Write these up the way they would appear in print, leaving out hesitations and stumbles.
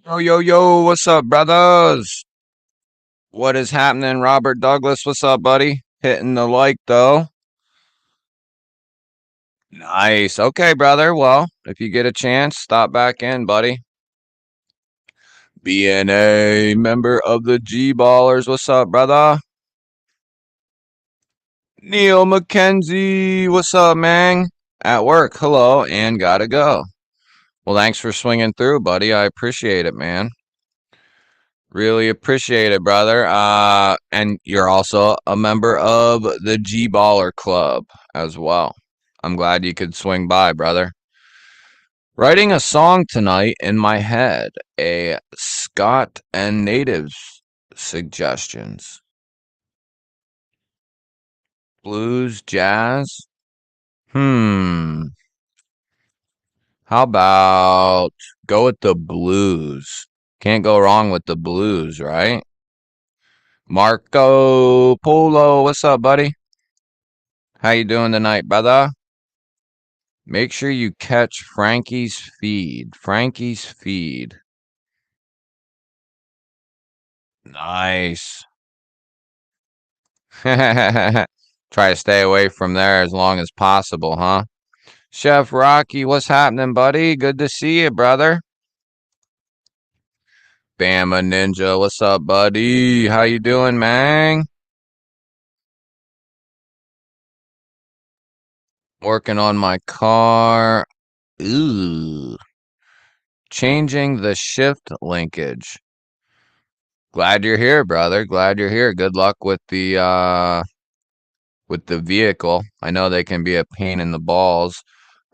Yo, yo, yo, what's up, brothers? What is happening, Robert Douglas? What's up, buddy? Hitting the like, though. Nice. Okay, brother. Well, if you get a chance, stop back in, buddy. BNA, member of the G Ballers. What's up, brother? Neil McKenzie. What's up, man? At work. Hello, and gotta go. Well, thanks for swinging through, buddy. I appreciate it, man. Really appreciate it, brother. And you're also a member of the G Baller Club as well. I'm glad you could swing by, brother. Writing a song tonight in my head, a Scott and Natives suggestions. Blues, jazz. Hmm. How about go with the blues? Can't go wrong with the blues, right? Marco Polo, what's up, buddy? How you doing tonight, brother? Make sure you catch Frankie's feed. Frankie's feed. Nice. Try to stay away from there as long as possible, huh? Chef Rocky, what's happening, buddy? Good to see you, brother. Bama Ninja, what's up, buddy? How you doing, man? Working on my car. Ooh. Changing the shift linkage. Glad you're here, brother. Glad you're here. Good luck with the vehicle. I know they can be a pain in the balls.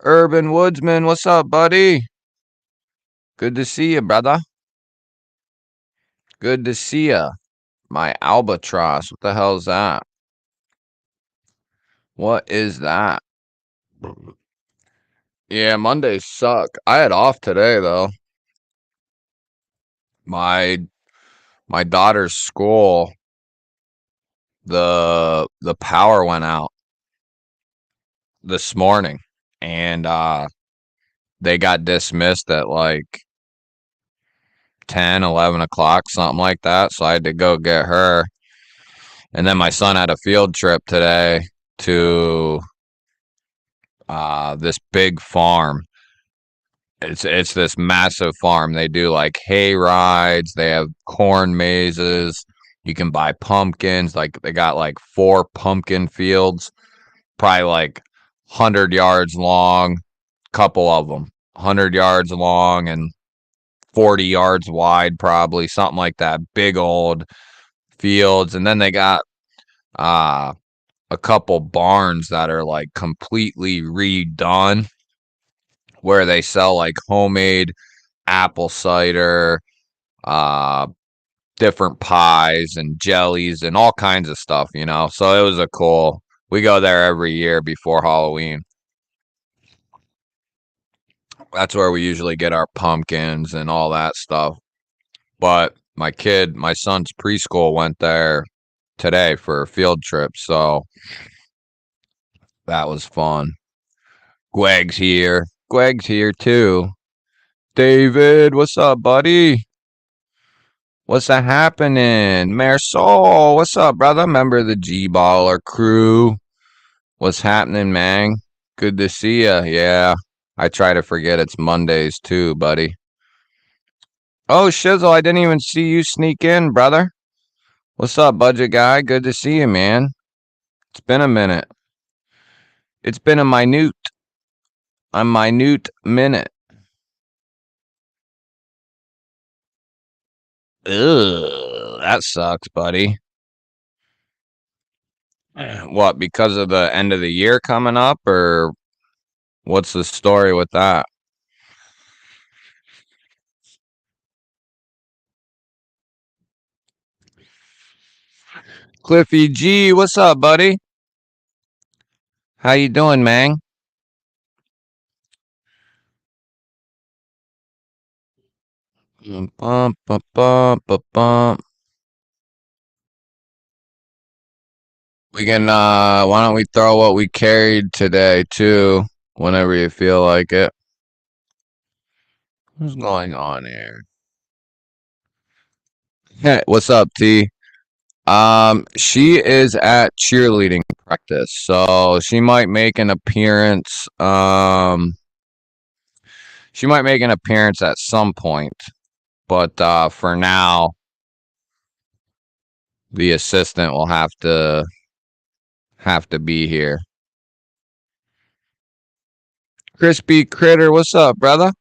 Urban Woodsman, what's up, buddy? Good to see you, brother. Good to see you. My albatross. What the hell is that? What is that? Yeah, Mondays suck. I had off today though. My my daughter's school, the power went out this morning and they got dismissed at like 10, 11 o'clock, something like that. So I had to go get her. And then my son had a field trip today to this big farm. It's this massive farm. They do like hay rides, they have corn mazes, you can buy pumpkins, like they got like 4 pumpkin fields, probably like 100 yards long, couple of them. 100 yards long and 40 yards wide, probably something like that. Big old fields. And then they got uh a couple barns that are like completely redone where they sell like homemade apple cider, uh different pies and jellies and all kinds of stuff, you know. So it was a cool. We go there every year before Halloween. That's where we usually get our pumpkins and all that stuff. But my son's preschool went there today for a field trip, so that was fun. Greg's here. Greg's here too. David, what's up, buddy? What's that happening? Marisol, what's up, brother? Member of the G Baller crew. What's happening, man? Good to see ya. Yeah, I try to forget it's Mondays too, buddy. Oh, Shizzle, I didn't even see you sneak in, brother. What's up, budget guy? Good to see you, man. It's been a minute. It's been a minute minute. Ugh, that sucks, buddy. What, because of the end of the year coming up, or what's the story with that? Cliffy G, what's up, buddy? How you doing, man? Bum, bum, bum, bum, bum. We can why don't we throw what we carried today too, whenever you feel like it. What's going on here? Hey, what's up, T? She is at cheerleading practice, so she might make an appearance at some point, but for now, the assistant will have to be here. Crispy Critter, what's up, brother?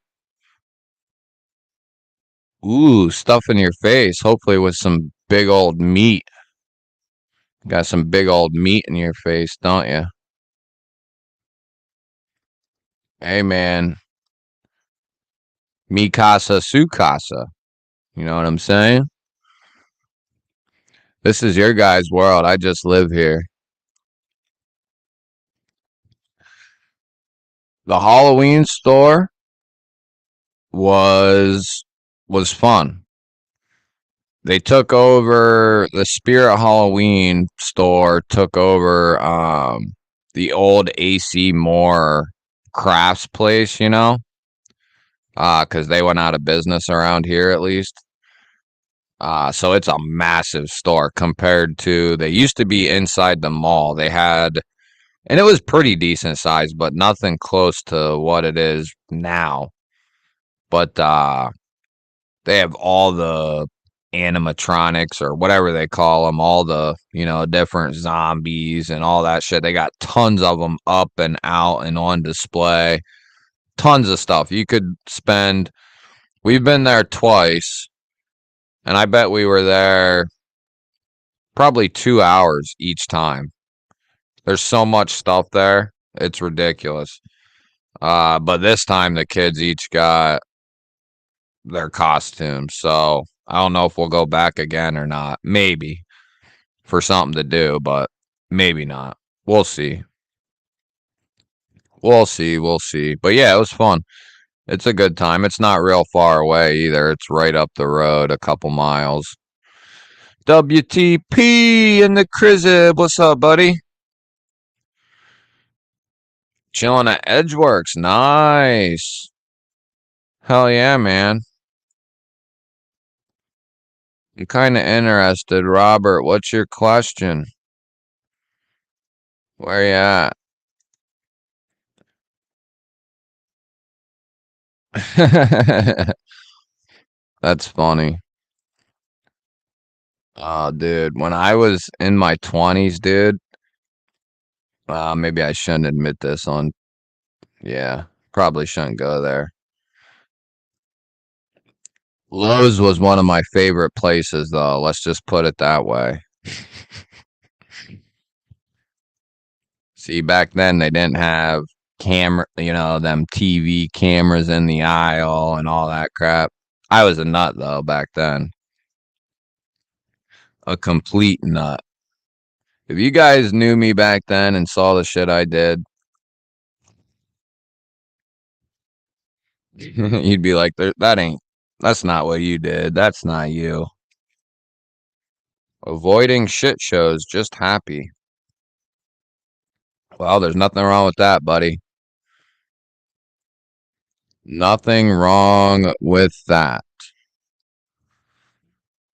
Ooh, stuff in your face, hopefully with some big old meat. Got some big old meat in your face, don't you? Hey, man, mi casa, su casa. You know what I'm saying? This is your guys' world. I just live here. The Halloween store was was fun. They took over the Spirit Halloween store, took over the old AC Moore crafts place, because they went out of business around here at least. So it's a massive store compared to they used to be inside the mall. They had and it was pretty decent size, but nothing close to what it is now. But they have all the animatronics or whatever they call them, all the, different zombies and all that shit. They got tons of them up and out and on display. Tons of stuff. We've been there twice, and I bet we were there probably 2 hours each time. There's so much stuff there. It's ridiculous. But this time the kids each got their costumes. So I don't know if we'll go back again or not. Maybe for something to do, but maybe not. We'll see. We'll see. We'll see. But yeah, it was fun. It's a good time. It's not real far away either. It's right up the road, a couple miles. WTP in the Crizzib. What's up, buddy? Chilling at Edgeworks. Nice. Hell yeah, man. I'm kind of interested. Robert, what's your question? Where you at? That's funny. Oh, dude, when I was in my 20s, dude, maybe I shouldn't admit this on, yeah, probably shouldn't go there. Lowe's was one of my favorite places, though. Let's just put it that way. See, back then they didn't have them TV cameras in the aisle and all that crap. I was a nut, though, back then. A complete nut. If you guys knew me back then and saw the shit I did, you'd be like, that's not what you did. That's not you. Avoiding shit shows, just happy. Well, there's nothing wrong with that, buddy. Nothing wrong with that.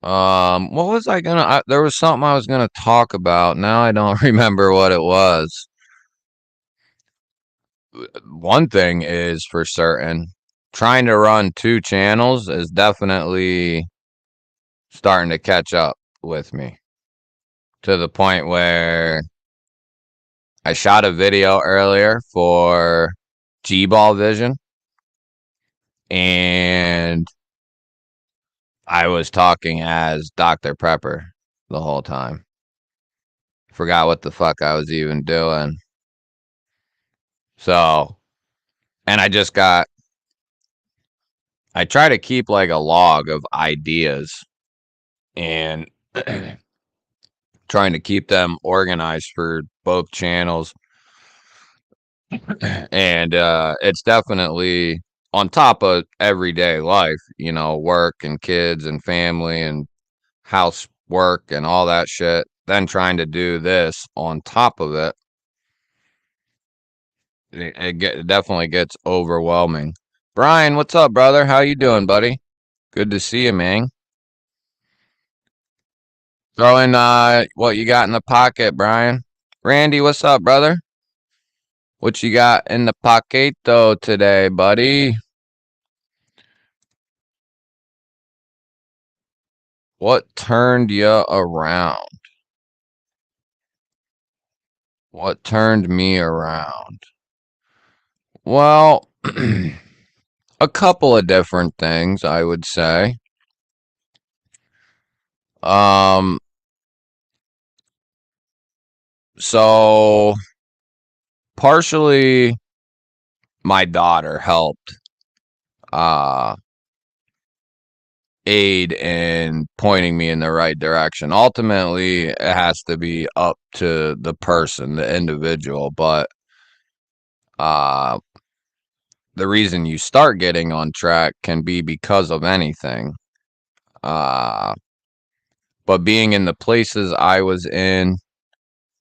What was there was something I was gonna talk about. Now I don't remember what it was. One thing is for certain, trying to run two channels is definitely starting to catch up with me to the point where I shot a video earlier for GBALL Vision, and I was talking as Dr. Prepper the whole time. Forgot what the fuck I was even doing. So, and I try to keep like a log of ideas and trying to keep them organized for both channels. And it's definitely on top of everyday life, work and kids and family and housework and all that shit. Then trying to do this on top of it, it definitely gets overwhelming. Brian, what's up, brother? How you doing, buddy? Good to see you, man. Throw in what you got in the pocket, Brian. Randy, what's up, brother? What you got in the poquito today, buddy? What turned you around? What turned me around? Well, a couple of different things, I would say. So partially my daughter helped aid in pointing me in the right direction. Ultimately, it has to be up to the person, the individual, but the reason you start getting on track can be because of anything. But being in the places I was in,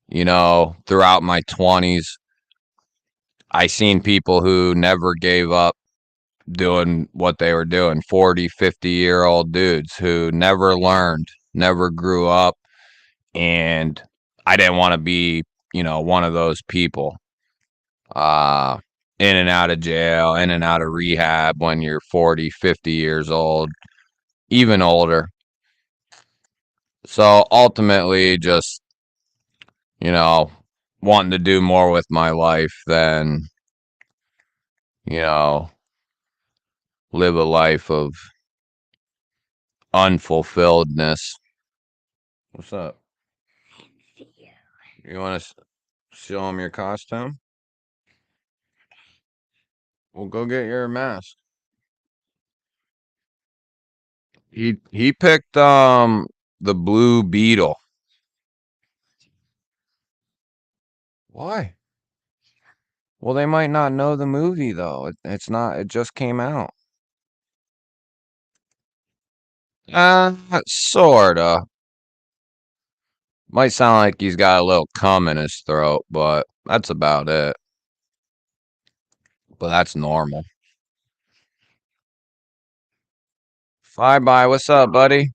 throughout my 20s, I seen people who never gave up doing what they were doing, 40, 50-year-old dudes who never learned, never grew up. And I didn't want to be, one of those people. In and out of jail, in and out of rehab when you're 40, 50 years old, even older. So ultimately, just, wanting to do more with my life than, live a life of unfulfilledness. What's up? You want to show him your costume? Well, go get your mask. He picked the Blue Beetle. Why? Well, they might not know the movie though. It's not. It just came out. Sorta. Might sound like he's got a little cum in his throat, but that's about it. But that's normal. Bye, what's up, buddy?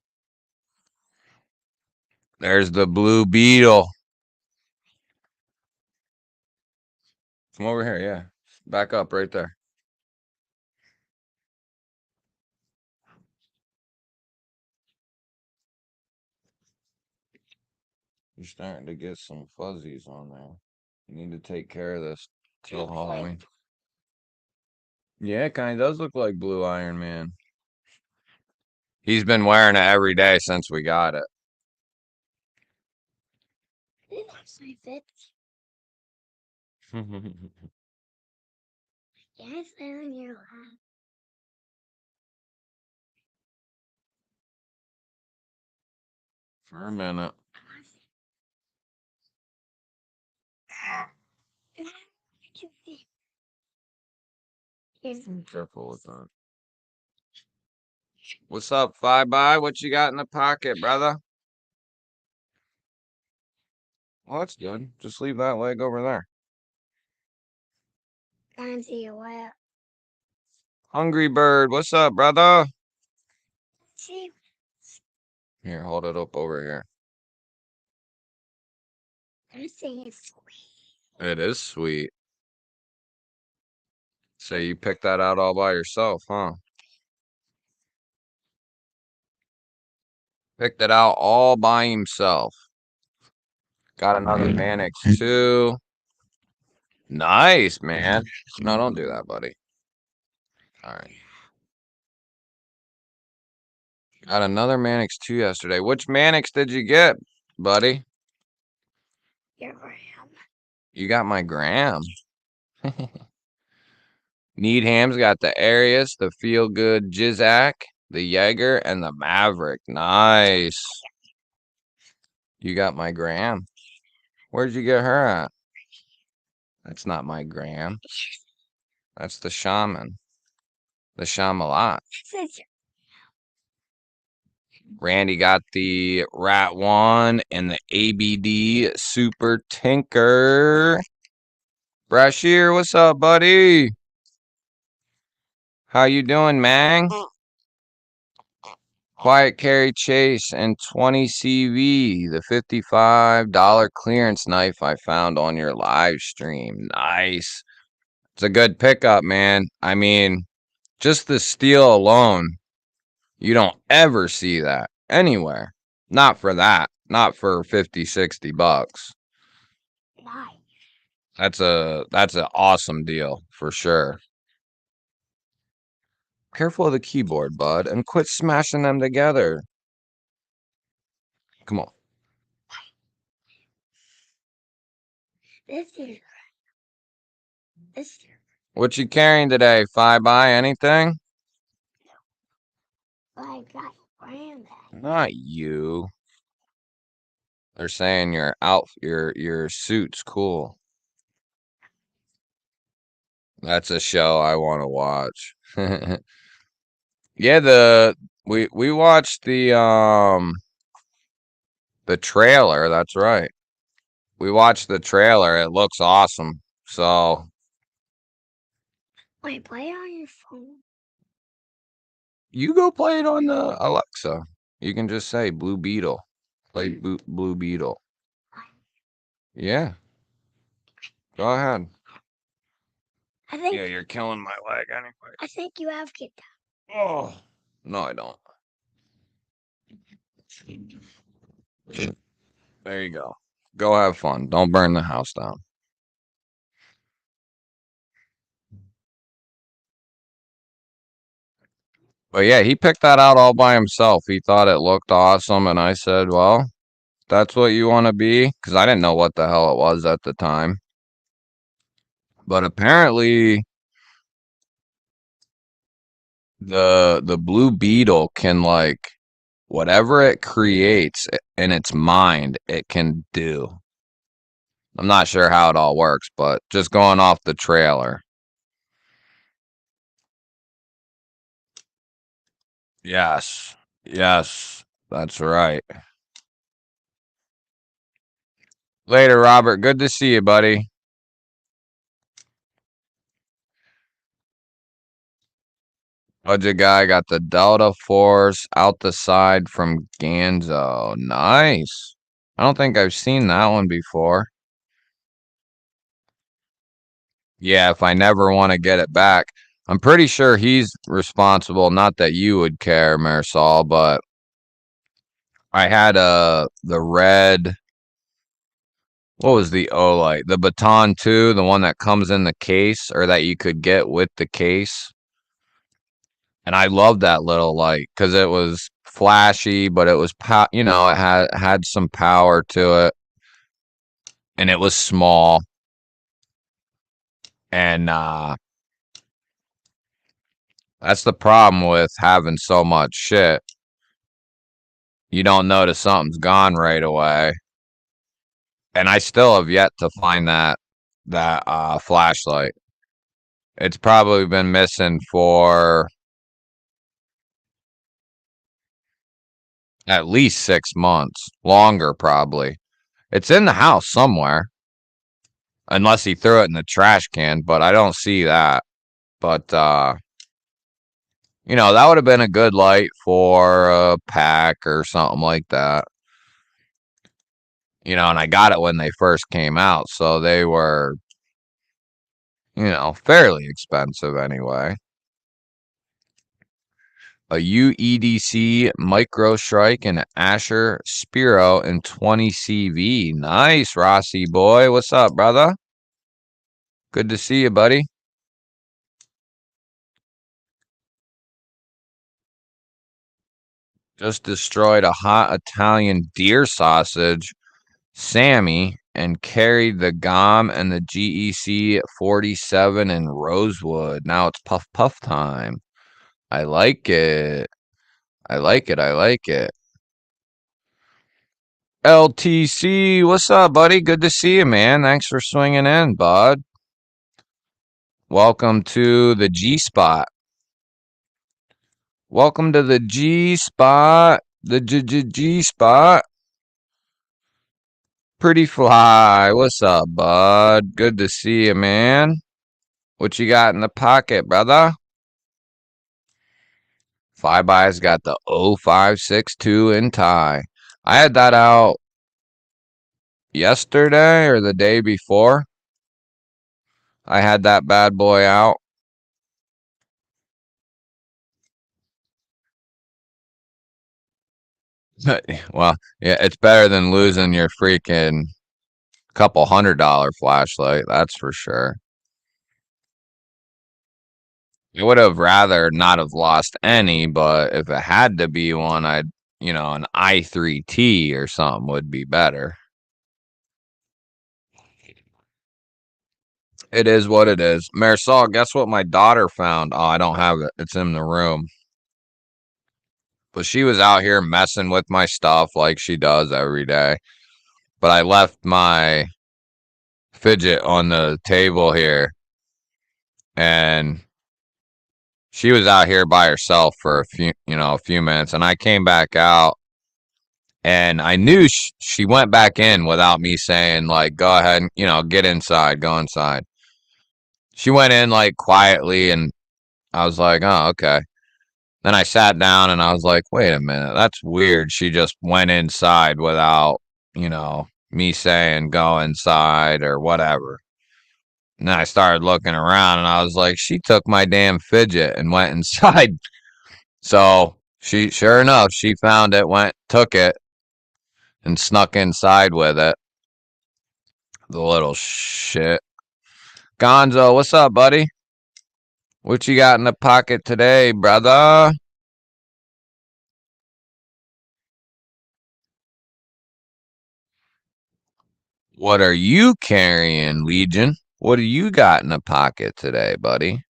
There's the Blue Beetle. Come over here, yeah. Back up right there. You're starting to get some fuzzies on there. You need to take care of this till Halloween. Yeah, it kind of does look like Blue Iron Man. He's been wearing it every day since we got it. It actually fits. Yes, they're in your lap. For a minute. Careful with that. What's up, Five By? What you got in the pocket, brother? Well, that's good. Just leave that leg over there. Can't see your lap. Hungry Bird, what's up, brother? Here, hold it up over here. I say it's sweet. It is sweet. So you picked that out all by yourself, huh? Picked it out all by himself. Got another Mannix too. Nice, man. No, don't do that, buddy. All right. Got another Mannix 2 yesterday. Which Mannix did you get, buddy? Your gram. You got my gram. Needham's got the Arius, the Feel Good Jizak, the Jaeger, and the Maverick. Nice. You got my gram. Where'd you get her at? That's not my gram. That's the Shaman. The Shamalat. Randy got the Rat 1 and the ABD Super Tinker. Brashear, what's up, buddy? How you doing, man? Quiet Carry Chase and 20 CV, the $55 clearance knife I found on your live stream. Nice. It's a good pickup, man. I mean, just the steel alone, you don't ever see that anywhere. Not for that. Not for 50, 60 bucks. Nice. That's an awesome deal for sure. Careful of the keyboard, bud, and quit smashing them together. Come on. This is. What you carrying today? 5x anything? I got brand that. Not you. They're saying your suit's cool. That's a show I want to watch. Yeah, we watched the trailer, that's right. We watched the trailer. It looks awesome. So Wait, play it on your phone. you go play it on the Alexa. You can just say Blue Beetle. Play Blue Beetle. Yeah. Go ahead. I think. Yeah, you're killing my leg anyway. I think you have kicked out. Oh. No, I don't. There you go. Go have fun. Don't burn the house down. But yeah, he picked that out all by himself. He thought it looked awesome, and I said, well, that's what you want to be? Because I didn't know what the hell it was at the time. But apparently the Blue Beetle can, like, whatever it creates in its mind, it can do. I'm not sure how it all works, but just going off the trailer. Yes. Yes. That's right. Later, Robert. Good to see you, buddy. Budget guy got the Delta Force out the side from Ganzo. Nice. I don't think I've seen that one before. Yeah, if I never want to get it back. I'm pretty sure he's responsible. Not that you would care, Marisol, but I had the red. What was the Olight? The Baton 2, the one that comes in the case, or that you could get with the case. And I loved that little light because it was flashy, but it was it had some power to it, and it was small. And that's the problem with having so much shit. You don't notice something's gone right away. And I still have yet to find that flashlight. It's probably been missing for at least 6 months. Longer, probably. It's in the house somewhere. Unless he threw it in the trash can, but I don't see that. But, that would have been a good light for a pack or something like that. And I got it when they first came out, so they were, fairly expensive anyway. A UEDC Micro Strike and Asher Spiro in 20 CV. Nice, Rossi boy. What's up, brother? Good to see you, buddy. Just destroyed a hot Italian deer sausage, Sammy, and carried the GOM and the GEC 47 in Rosewood. Now it's puff puff time. I like it. I like it. I like it. LTC, what's up, buddy? Good to see you, man. Thanks for swinging in, bud. Welcome to the G spot. Welcome to the G spot. The G spot. Pretty Fly, what's up, bud? Good to see you, man. What you got in the pocket, brother? Five Eyes got the 0562 in tie. I had that out yesterday or the day before. I had that bad boy out. Well, yeah, it's better than losing your freaking couple $100 flashlight, that's for sure. I would have rather not have lost any, but if it had to be one, an i3T or something would be better. It is what it is. Marisol, guess what my daughter found? Oh, I don't have it. It's in the room. But she was out here messing with my stuff like she does every day. But I left my fidget on the table here, and she was out here by herself for a few minutes, and I came back out, and I knew she went back in without me saying, like, go ahead and, get inside, go inside. She went in, like, quietly, and I was like, oh, okay. Then I sat down, and I was like, wait a minute, that's weird. She just went inside without, me saying go inside or whatever. And then I started looking around, and I was like, she took my damn fidget and went inside. So sure enough, she found it, took it, and snuck inside with it. The little shit. Gonzo, what's up, buddy? What you got in the pocket today, brother? What are you carrying, Legion? What do you got in the pocket today, buddy?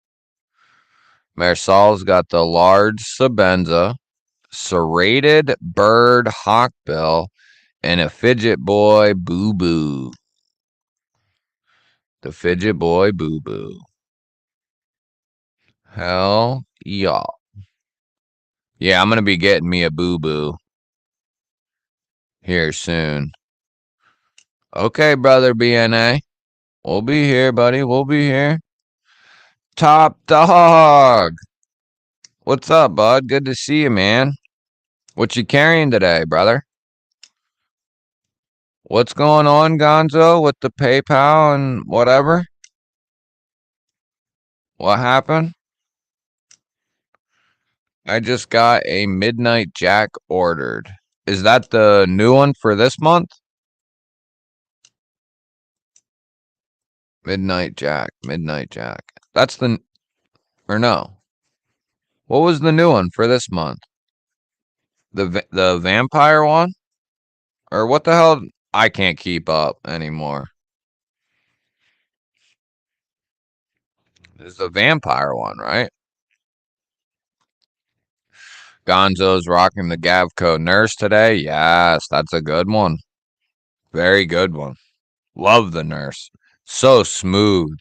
Marisol's got the large Sabenza, serrated bird hawkbill, and a fidget boy boo boo. The fidget boy boo boo. Hell yeah. Yeah, I'm going to be getting me a boo boo here soon. Okay, brother BNA. We'll be here, buddy. We'll be here. Top dog. What's up, bud? Good to see you, man. What you carrying today, brother? What's going on, Gonzo, with the PayPal and whatever? What happened? I just got a Midnight Jack ordered. Is that the new one for this month? Midnight Jack. That's or no. What was the new one for this month? The vampire one? Or what the hell? I can't keep up anymore. This is the vampire one, right? Gonzo's rocking the Gavco Nurse today. Yes, that's a good one. Very good one. Love the Nurse. So smooth.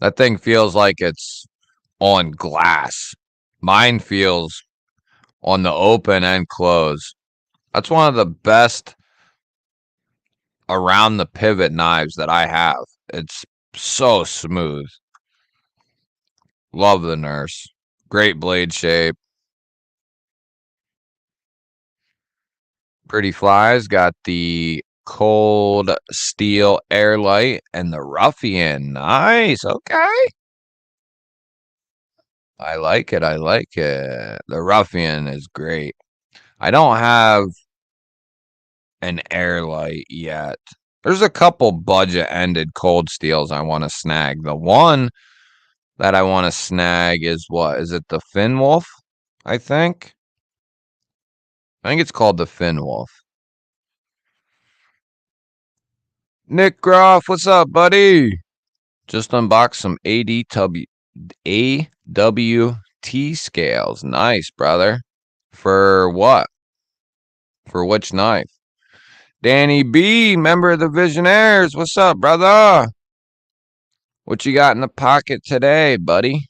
That thing feels like it's on glass. Mine feels on the open and close. That's one of the best around the pivot knives that I have. It's so smooth. Love the Nurse. Great blade shape. Pretty Flies got the Cold Steel Airlight and the Ruffian. Nice. Okay. I like it. The Ruffian is great. I don't have an Airlight yet. There's a couple budget-ended Cold Steels I want to snag. The one that I want to snag is what? Is it the Finwolf? I think it's called the Finwolf. Nick Groff, what's up, buddy? Just unboxed some AWT scales. Nice, brother. For what? For which knife? Danny B, member of the Visionaires. What's up, brother? What you got in the pocket today, buddy?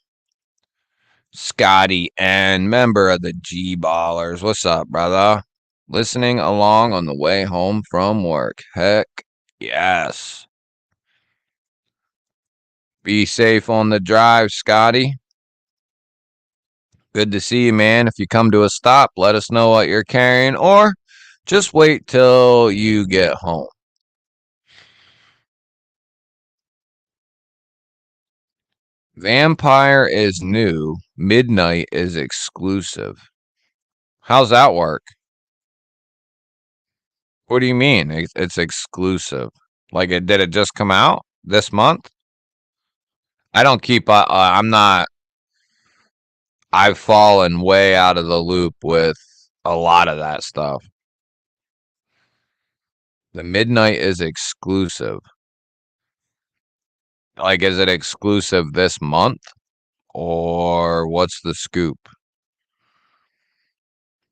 Scotty N, member of the G-Ballers. What's up, brother? Listening along on the way home from work. Heck yes. Be safe on the drive, Scotty. Good to see you, man. If you come to a stop, let us know what you're carrying, or just wait till you get home. Vampire is new. Midnight is exclusive. How's that work? What do you mean? It's exclusive. Like did it just come out this month? I don't keep. I'm not. I've fallen way out of the loop with a lot of that stuff. The Midnight is exclusive. Like, is it exclusive this month, or what's the scoop?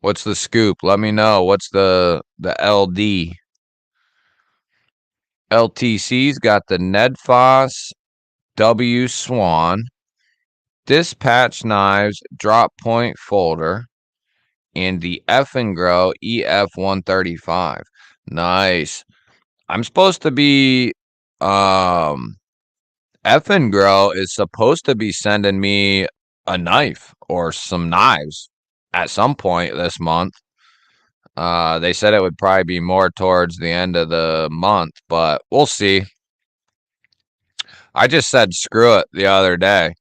What's the scoop? Let me know. What's the LD? LTC's got the Ned Foss W Swan, dispatch knives, drop point folder, and the F and Grow EF 135. Nice. I'm supposed to be F and Grow is supposed to be sending me a knife or some knives at some point this month. They said it would probably be more towards the end of the month, but we'll see. I just said screw it the other day.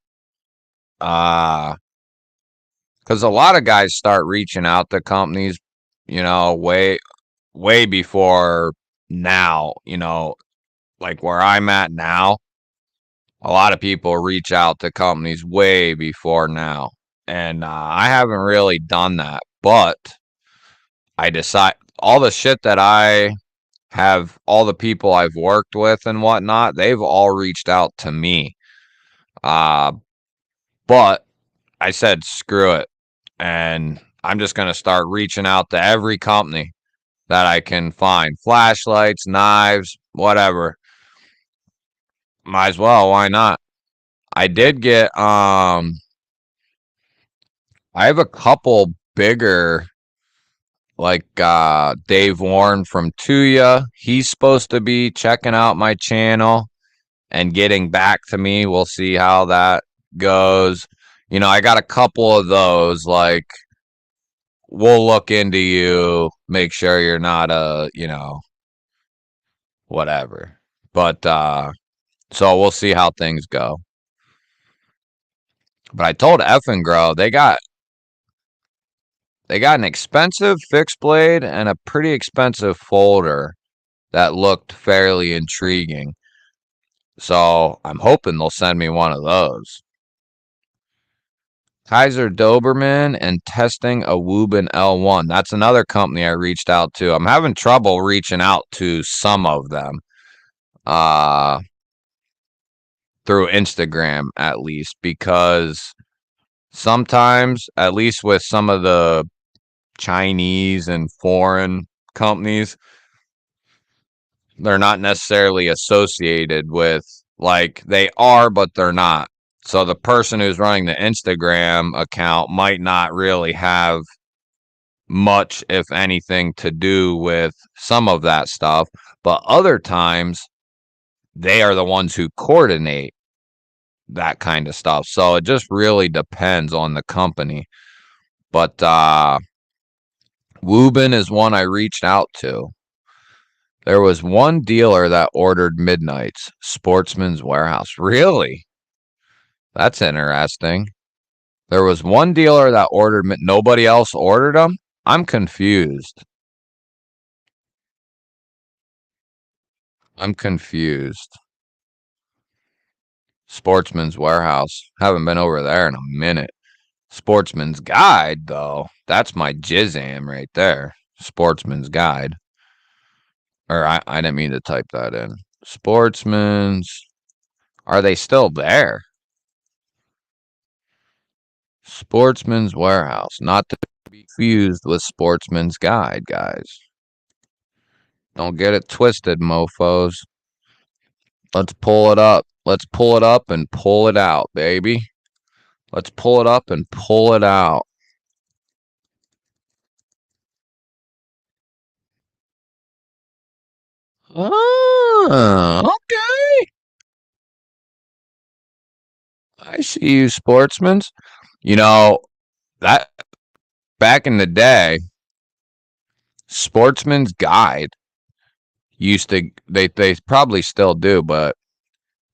Because a lot of guys start reaching out to companies, way before now, like where I'm at now. A lot of people reach out to companies way before now. And I haven't really done that, but I decide all the shit that I have, all the people I've worked with and whatnot, they've all reached out to me. But I said, screw it. And I'm just going to start reaching out to every company that I can find. Flashlights, knives, whatever. Might as well. Why not? I did get, I have a couple bigger, like Dave Warren from Tuya. He's supposed to be checking out my channel and getting back to me. We'll see how that goes. I got a couple of those, like, we'll look into you, make sure you're not whatever. But so we'll see how things go. But I told F and Grow they got an expensive fixed blade and a pretty expensive folder that looked fairly intriguing. So I'm hoping they'll send me one of those. Kaiser Doberman and testing a Wubin L1. That's another company I reached out to. I'm having trouble reaching out to some of them. Through Instagram, at least, because sometimes, at least with some of the Chinese and foreign companies, they're not necessarily associated with, like, they are, but they're not. So the person who's running the Instagram account might not really have much, if anything, to do with some of that stuff. But other times, they are the ones who coordinate that kind of stuff. So it just really depends on the company. But Wubin is one I reached out to. There was one dealer that ordered Midnights, Sportsman's Warehouse. Really? That's interesting. There was one dealer that ordered, nobody else ordered them? I'm confused. Sportsman's Warehouse. Haven't been over there in a minute. Sportsman's Guide, though. That's my jizzam right there. Sportsman's Guide. Or I didn't mean to type that in. Sportsman's. Are they still there? Sportsman's Warehouse. Not to be confused with Sportsman's Guide, guys. Don't get it twisted, mofos. Let's pull it up. Let's pull it up and pull it out, baby. Let's pull it up and pull it out. Oh, okay. I see you, sportsmen. that back in the day, Sportsman's Guide used to they probably still do, but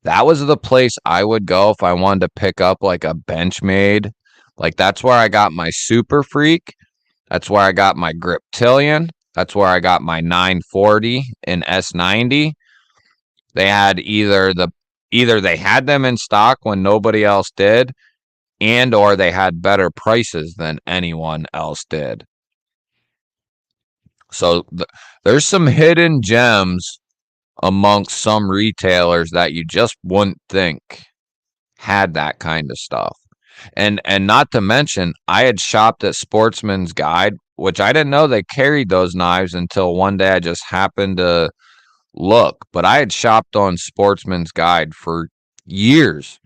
that was the place I would go if I wanted to pick up like a Benchmade. Like that's where I got my Super Freak. That's where I got my Griptilian. That's where I got my 940 and S90. They had either they had them in stock when nobody else did, and or they had better prices than anyone else did. So there's some hidden gems amongst some retailers that you just wouldn't think had that kind of stuff. And not to mention, I had shopped at Sportsman's Guide, which I didn't know they carried those knives until one day I just happened to look. But I had shopped on Sportsman's Guide for years,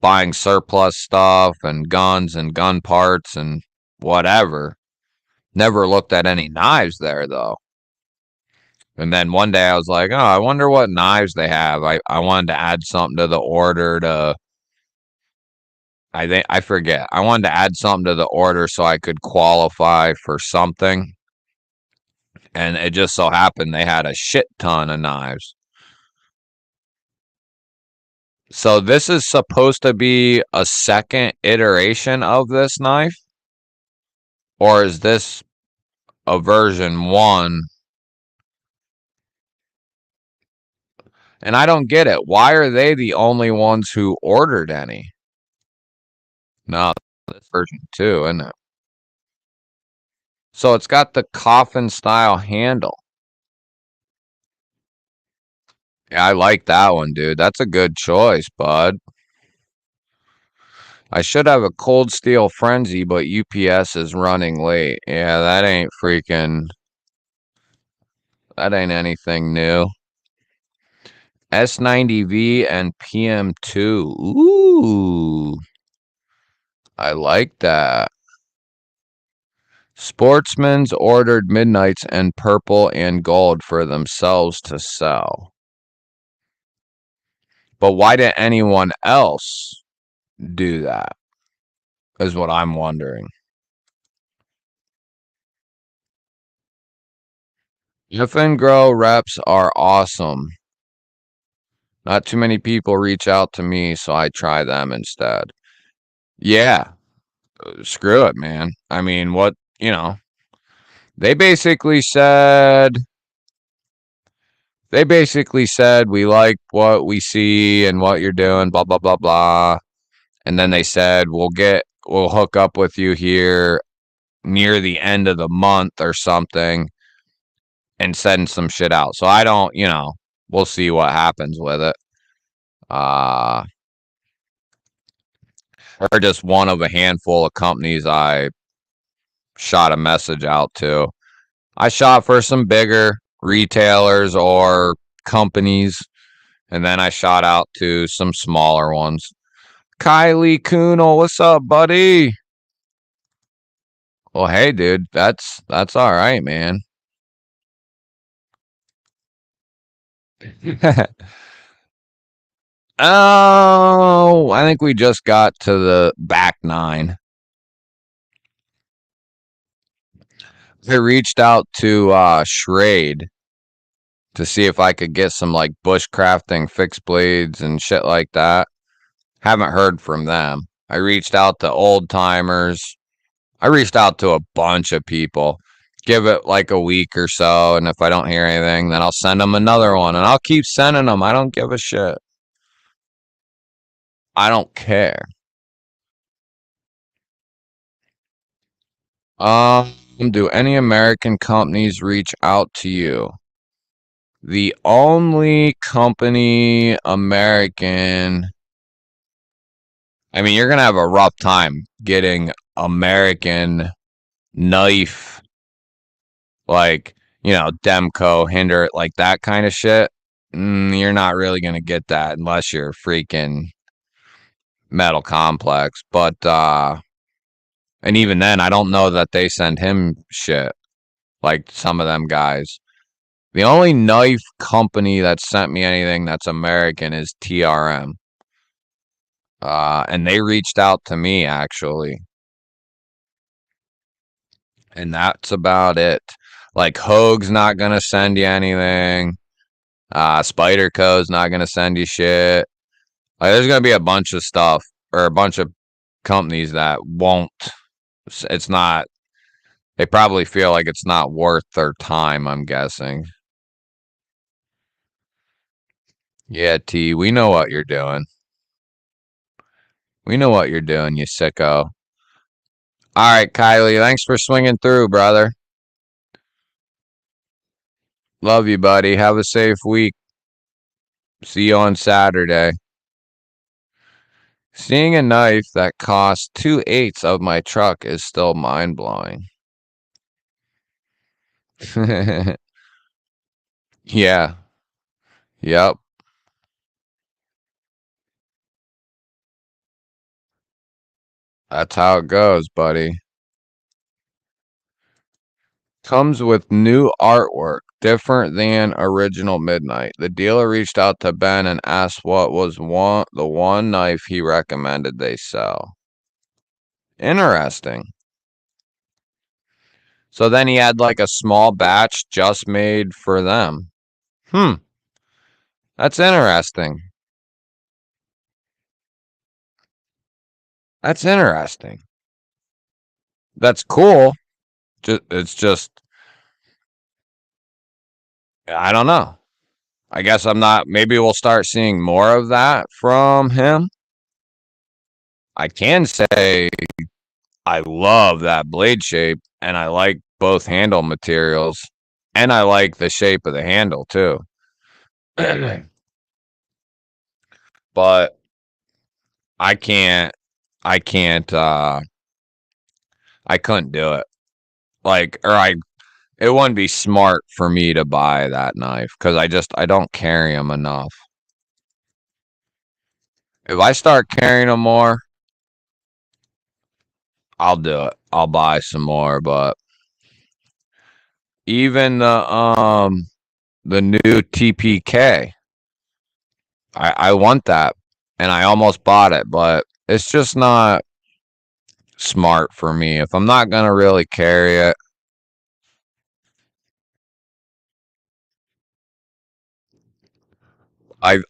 buying surplus stuff and guns and gun parts and whatever. Never looked at any knives there though. And then one day I was like, oh, I wonder what knives they have. I wanted to add something to the order to I forget. I wanted to add something to the order so I could qualify for something. And it just so happened they had a shit ton of knives. So this is supposed to be a second iteration of this knife? Or is this a version 1? And I don't get it. Why are they the only ones who ordered any? No, this version 2, isn't it? So it's got the coffin style handle. Yeah, I like that one, dude. That's a good choice, bud. I should have a Cold Steel Frenzy, but UPS is running late. Yeah, that ain't anything new. S90V and PM2. Ooh. I like that. Sportsman's ordered Midnights and purple and gold for themselves to sell. But why did anyone else do that? Is what I'm wondering. If and Grow reps are awesome. Not too many people reach out to me, so I try them instead. Yeah. Screw it, man. I mean, what, they basically said we like what we see and what you're doing, blah blah blah blah. And then they said we'll hook up with you here near the end of the month or something and send some shit out. So I don't, we'll see what happens with it. They're just one of a handful of companies I shot a message out to. I shot for some bigger retailers or companies, and then I shot out to some smaller ones. Kylie Kuhnel, what's up, buddy? Well, hey, dude, that's all right, man. Oh, I think we just got to the back 9. I reached out to Schrade to see if I could get some like bushcrafting fixed blades and shit like that. Haven't heard from them. I reached out to old timers. I reached out to a bunch of people. Give it like a week or so, and if I don't hear anything, then I'll send them another one, and I'll keep sending them. I don't give a shit. I don't care. Do any American companies reach out to you? The only company American, I mean, you're gonna have a rough time getting American knife, like, Demco, Hinder, like that kind of shit. You're not really gonna get that unless you're freaking Metal Complex. But and even then, I don't know that they send him shit like some of them guys. The only knife company that sent me anything that's American is TRM. And they reached out to me, actually. And that's about it. Like Hoag's not gonna send you anything. Spyderco's not gonna send you shit. Like there's gonna be a bunch of stuff or a bunch of companies that won't. It's not. They probably feel like it's not worth their time. I'm guessing. Yeah, T. We know what you're doing. We know what you're doing, you sicko. All right, Kylie. Thanks for swinging through, brother. Love you, buddy. Have a safe week. See you on Saturday. Seeing a knife that costs 2/8 of my truck is still mind-blowing. Yeah. Yep. That's how it goes, buddy. Comes with new artwork, different than original Midnight. The dealer reached out to Ben and asked what was the one knife he recommended they sell. Interesting. So then he had like a small batch just made for them. That's interesting. That's interesting. That's cool. It's just, I don't know. I guess I'm not. Maybe we'll start seeing more of that from him. I can say I love that blade shape, and I like both handle materials, and I like the shape of the handle too. But I can't. I can't. I couldn't do it. It wouldn't be smart for me to buy that knife because I don't carry them enough. If I start carrying them more, I'll do it. I'll buy some more, but even the new TPK, I want that, and I almost bought it, but it's just not smart for me. If I'm not gonna really carry it,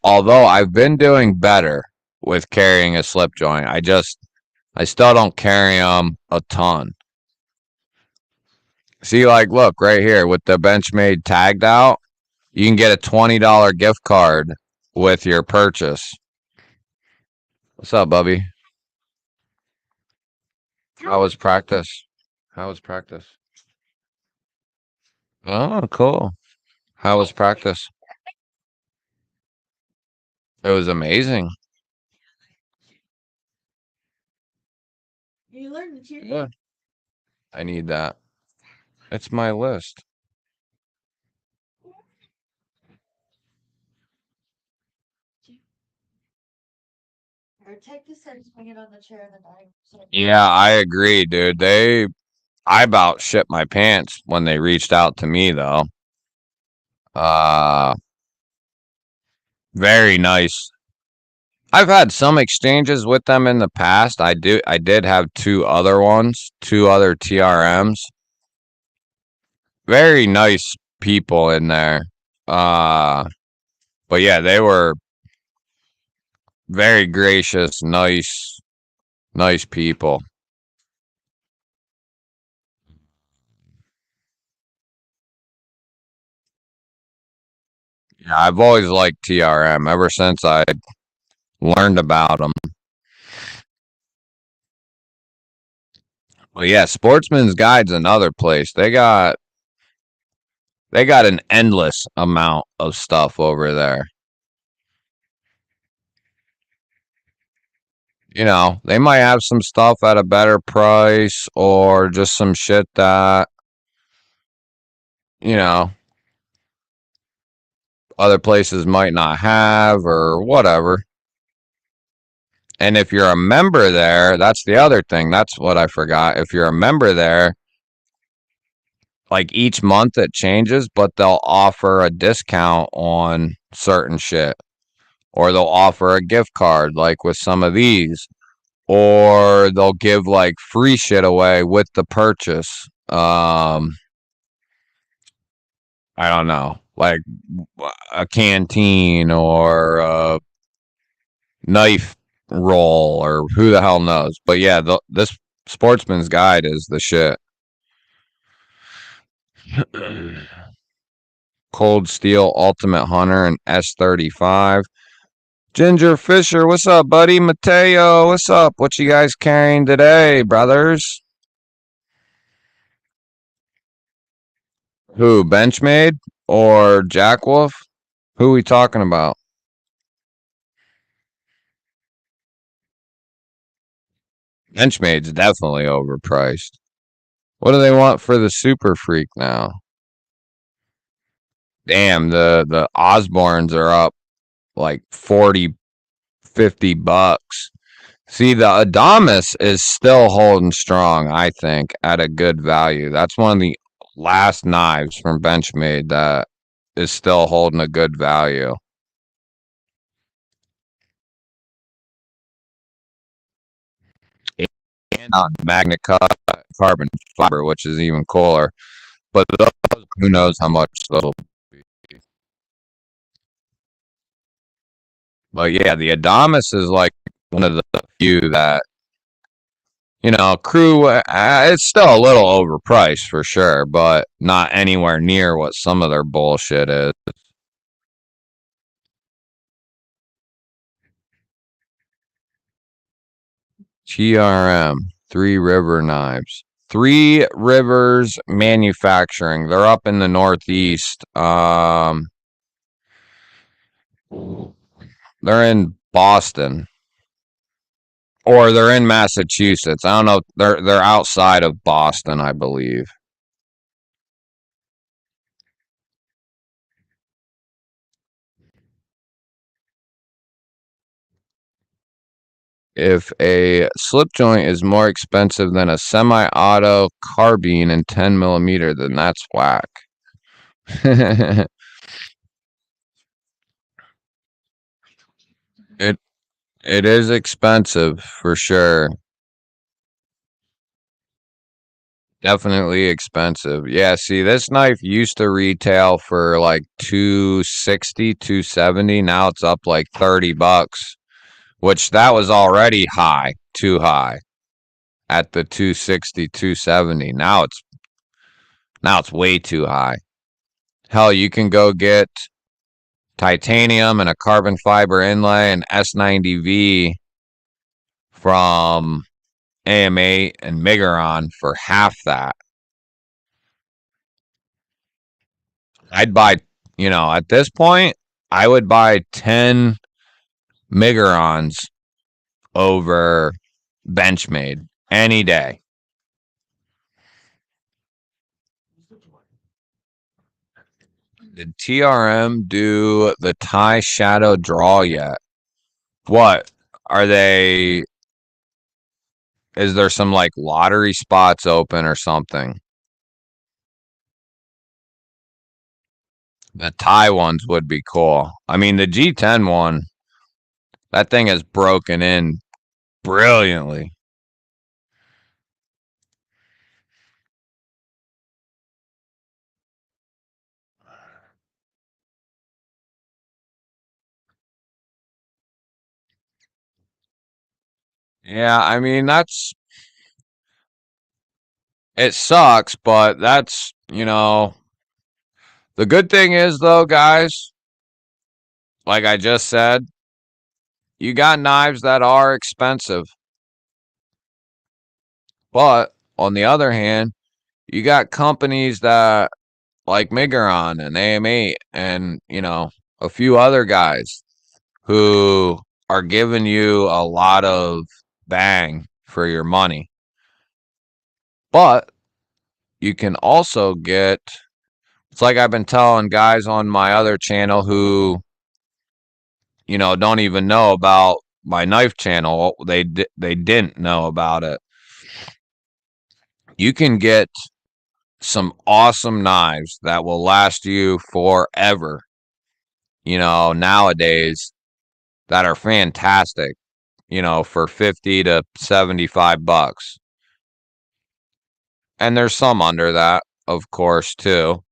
although I've been doing better with carrying a slip joint, I still don't carry them a ton. See, like, look right here with the Benchmade tagged out, you can get a $20 gift card with your purchase. What's up, Bubby? How was practice? How was practice? Oh, cool. How was practice? It was amazing. You learned the cheer. Yeah. I need that. It's my list. Or take this and swing it on the chair in the dining room. Yeah, I agree, dude. I about shit my pants when they reached out to me, though. Uh, Very nice. I've had some exchanges with them in the past. I did have two other TRMs. Very nice people in there. But yeah, they were very gracious, nice people. Yeah, I've always liked TRM ever since I learned about them. Well, yeah, Sportsman's Guide's another place. They got an endless amount of stuff over there. You know, they might have some stuff at a better price or just some shit that, you know, other places might not have or whatever. And if you're a member there, that's the other thing. That's what I forgot. If you're a member there, like each month it changes, but they'll offer a discount on certain shit. Or they'll offer a gift card, like with some of these. Or they'll give like free shit away with the purchase. I don't know, like a canteen or a knife roll or who the hell knows. But yeah, this Sportsman's Guide is the shit. Cold Steel Ultimate Hunter and S35. Ginger Fisher, what's up, buddy? Mateo, what's up? What you guys carrying today, brothers? Who, Benchmade or Jack Wolf? Who are we talking about? Benchmade's definitely overpriced. What do they want for the Super Freak now? Damn, the Osborns are up like 40, 50 bucks. See, the Adamas is still holding strong, I think, at a good value. That's one of the last knives from Benchmade that is still holding a good value. And on Magna Cut carbon fiber, which is even cooler. But those, who knows how much they'll be. But yeah, the Adamas is like one of the few that, crew, it's still a little overpriced for sure, but not anywhere near what some of their bullshit is. TRM, Three River Knives. Three Rivers Manufacturing. They're up in the Northeast. They're in Boston. Or they're in Massachusetts. I don't know. They're outside of Boston, I believe. If a slip joint is more expensive than a semi-auto carbine in 10 millimeter, then that's whack. it it is expensive for sure. Definitely expensive. Yeah, see, this knife used to retail for like 260, 270. Now it's up like 30 bucks, which that was already high, too high at the 260, 270. Now it's way too high. Hell, you can go get titanium and a carbon fiber inlay and S90V from AMA and Migron for half that. I'd buy, at this point, I would buy 10 Migrons over Benchmade any day. Did TRM do the Thai Shadow Draw yet? What? Are they... Is there some, like, lottery spots open or something? The Thai ones would be cool. I mean, the G10 one, that thing has broken in brilliantly. Yeah, I mean, it sucks, but that's, the good thing is, though, guys, like I just said, you got knives that are expensive. But on the other hand, you got companies that like Migron and AM8 and, a few other guys who are giving you a lot of bang for your money. But you can also get, it's like I've been telling guys on my other channel who, don't even know about my knife channel. They didn't know about it. You can get some awesome knives that will last you forever, nowadays, that are fantastic, for 50 to 75 bucks. and there's some under that, of course, too.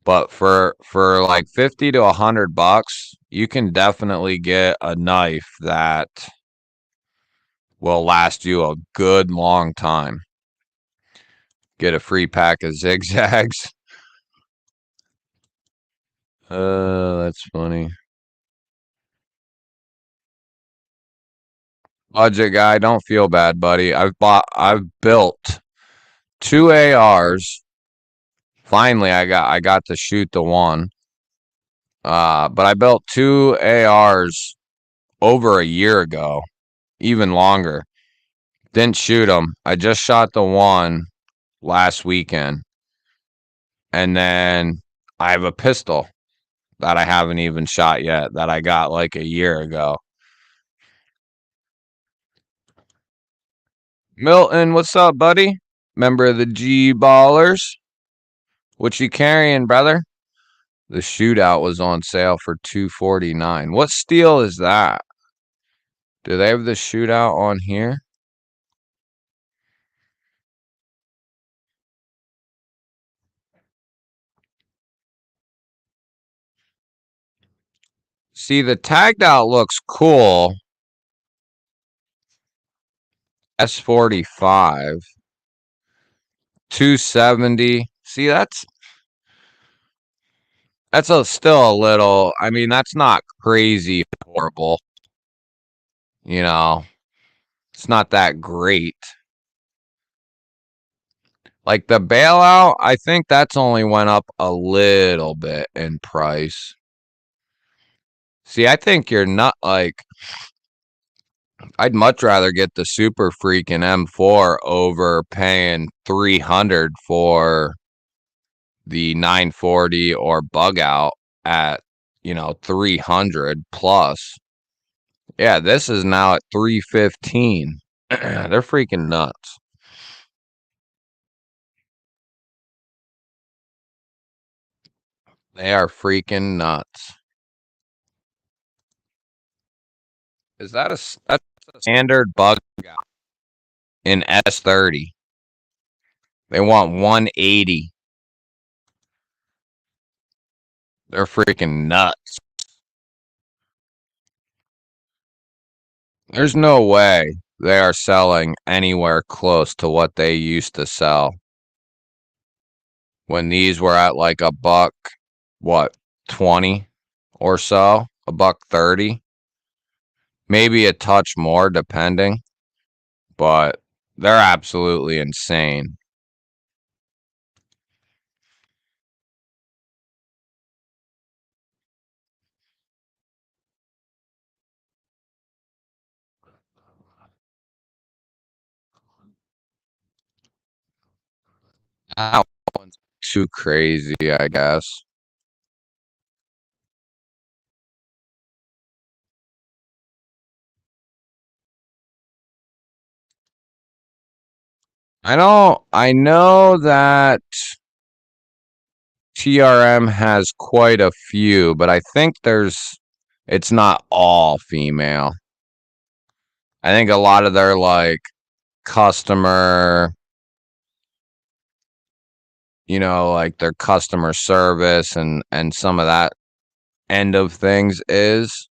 But for like 50 to $100, you can definitely get a knife that will last you a good long time. Get a free pack of zigzags. That's funny. Budget guy, don't feel bad, buddy. I've built 2 ARs. Finally, I got to shoot the one. But I built 2 ARs over a year ago, even longer. Didn't shoot them. I just shot the one last weekend. And then I have a pistol that I haven't even shot yet that I got like a year ago. Milton, what's up, buddy? Member of the G Ballers. What you carrying, brother? The shootout was on sale for $249. What steel is that? Do they have the shootout on here? See, the tagged out looks cool. S45. 270. See, that's still a little, I mean, that's not crazy horrible. You know, it's not that great. Like the bailout, I think that's only went up a little bit in price. See, I think you're not like, I'd much rather get the Super Freaking M4 over paying 300 for the 940 or bug out at, 300 plus. Yeah, this is now at 315. They're freaking nuts. They are freaking nuts. Is that that's a standard bug out in S30? They want 180. They're freaking nuts. There's no way they are selling anywhere close to what they used to sell when these were at like a buck, what, 20 or so, a buck 30, maybe a touch more depending, but they're absolutely insane. That one's too crazy, I guess. I know that TRM has quite a few, but I think it's not all female. I think a lot of their like customer, like their customer service and some of that end of things is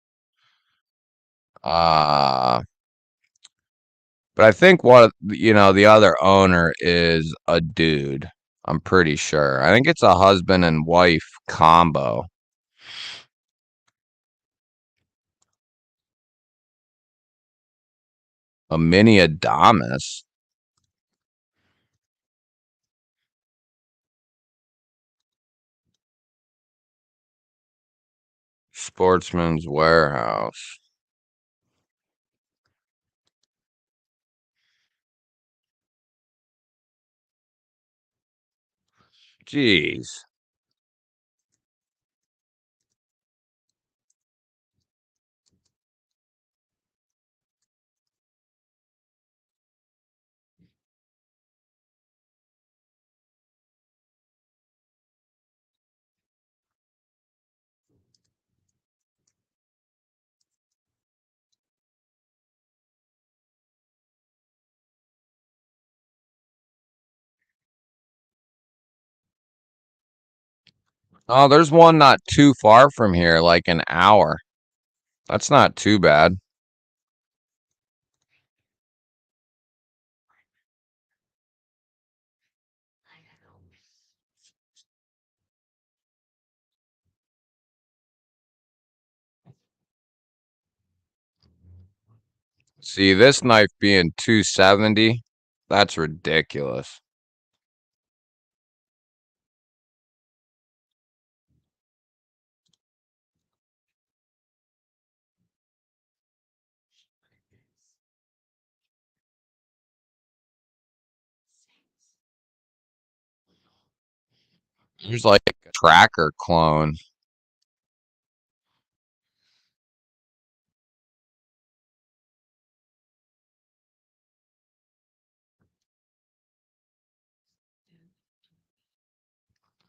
but I think the other owner is a dude. I'm pretty sure. I think it's a husband and wife combo. A mini Adamas. Sportsman's Warehouse. Jeez. Oh, there's one not too far from here, like an hour. That's not too bad. See, this knife being 270, that's ridiculous. There's like a tracker clone.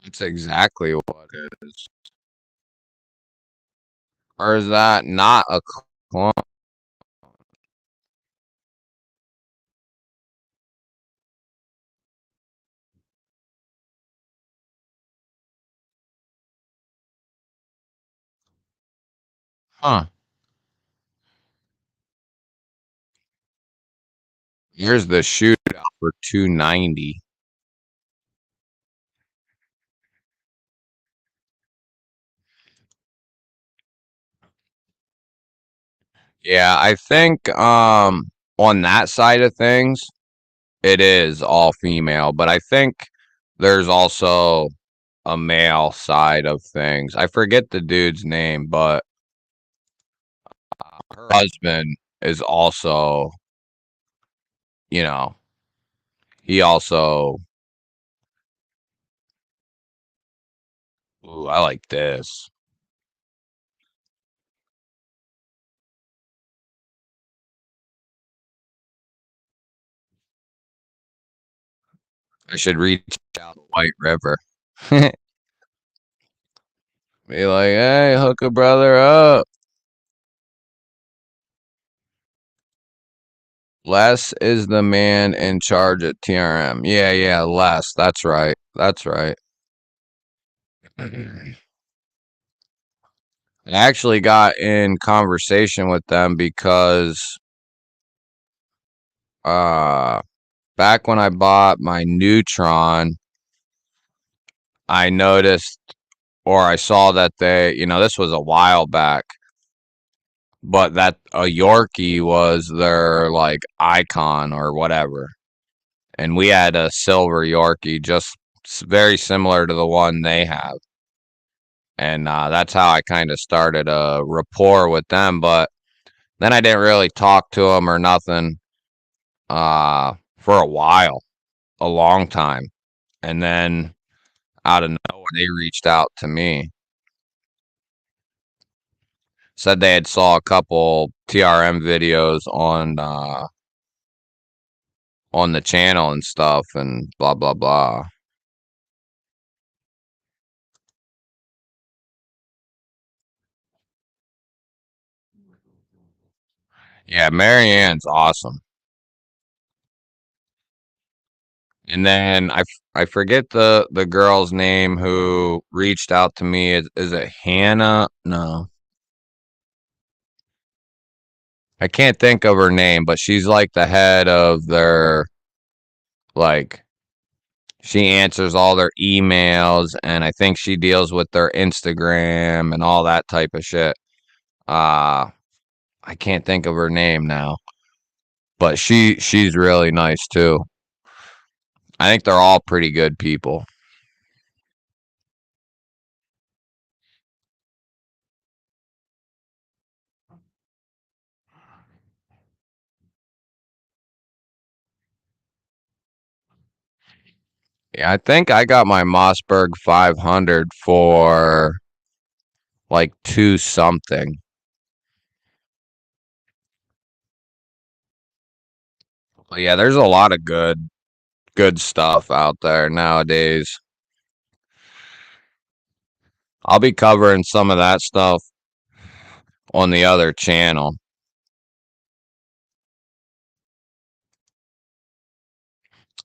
That's exactly what it is. Or is that not a clone? Huh. Here's the shootout for 290. Yeah, I think on that side of things, it is all female, but I think there's also a male side of things. I forget the dude's name, but her husband is also, you know, he also. Ooh, I like this. I should reach out to White River. Be like, hey, hook a brother up. Les is the man in charge at TRM. Yeah, yeah, Les. That's right. That's right. I actually got in conversation with them because uh back when I bought my Neutron, I noticed or I saw that this was a while back, but that a Yorkie was their like icon or whatever. And we had a silver Yorkie just very similar to the one they have. And that's how I kind of started a rapport with them. But then I didn't really talk to them or nothing for a while, a long time. And then out of nowhere, they reached out to me, said they had saw a couple TRM videos on the channel and stuff, and blah blah blah. Yeah, Marianne's awesome. And then I forget the girl's name who reached out to me. Is it Hannah? No, I can't think of her name, but she's like the head of their like she answers all their emails, and I think she deals with their Instagram and all that type of shit. Uh I can't think of her name now, but she's really nice too. I think they're all pretty good people. Yeah, I think I got my Mossberg 500 for like two something. But yeah, there's a lot of good stuff out there nowadays. I'll be covering some of that stuff on the other channel.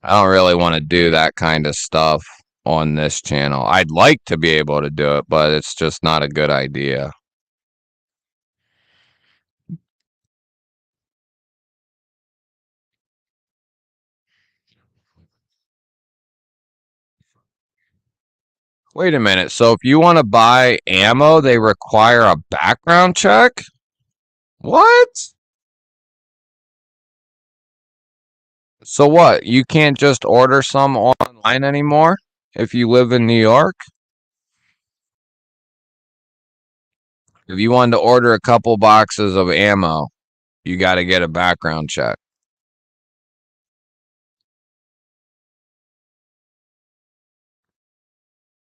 I don't really want to do that kind of stuff. on this channel. I'd like to be able to do it, but it's just not a good idea. Wait a minute. So if you want to buy ammo, they require a background check? What? So what? You can't just order some online anymore if you live in New York? If you wanted to order a couple boxes of ammo, you got to get a background check.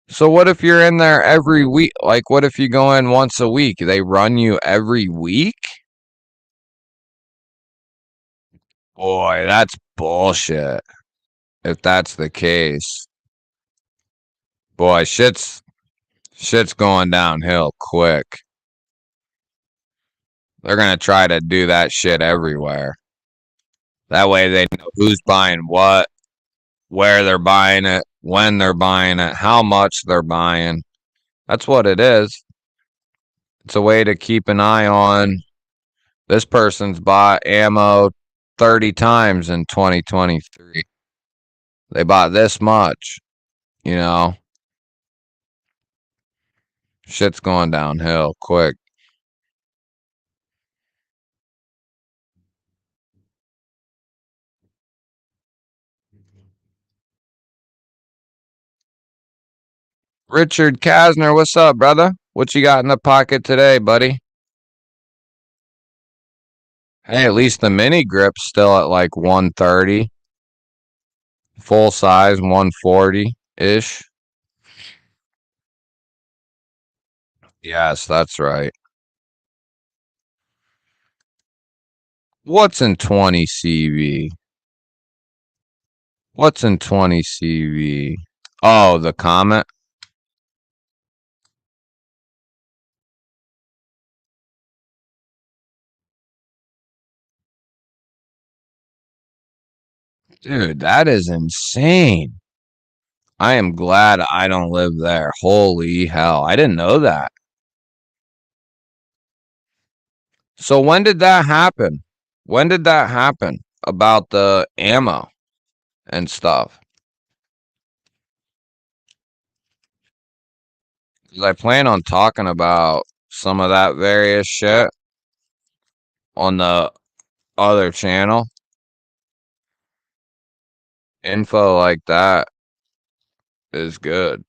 So what if you're in there every week? Like, what if you go in once a week? They run you every week? Boy, that's bullshit. If that's the case. Boy, shit's going downhill quick. They're going to try to do that shit everywhere. That way they know who's buying what, where they're buying it, when they're buying it, how much they're buying. That's what it is. It's a way to keep an eye on this person's bought ammo 30 times in 2023. They bought this much, you know. Shit's going downhill quick. Richard Kasner, what's up, brother? What you got in the pocket today, buddy? Hey, at least the mini grip's still at like 130. Full size 140-ish. Yes, that's right. What's in 20 CV? What's in 20 CV? Oh, the comment? Dude, that is insane. I am glad I don't live there. Holy hell. I didn't know that. So when did that happen? When did that happen about the ammo and stuff? 'Cause I plan on talking about some of that various shit on the other channel. Info like that is good.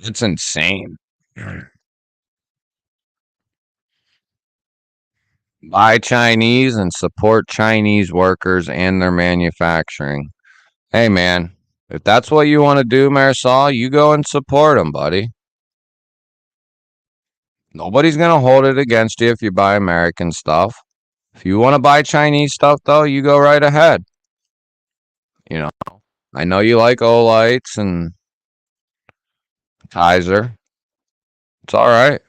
It's insane. Buy Chinese and support Chinese workers and their manufacturing. Hey, man, if that's what you want to do, Marisol, you go and support them, buddy. Nobody's going to hold it against you if you buy American stuff. If you want to buy Chinese stuff, though, you go right ahead. You know, I know you like Olites and Kaiser. It's all right.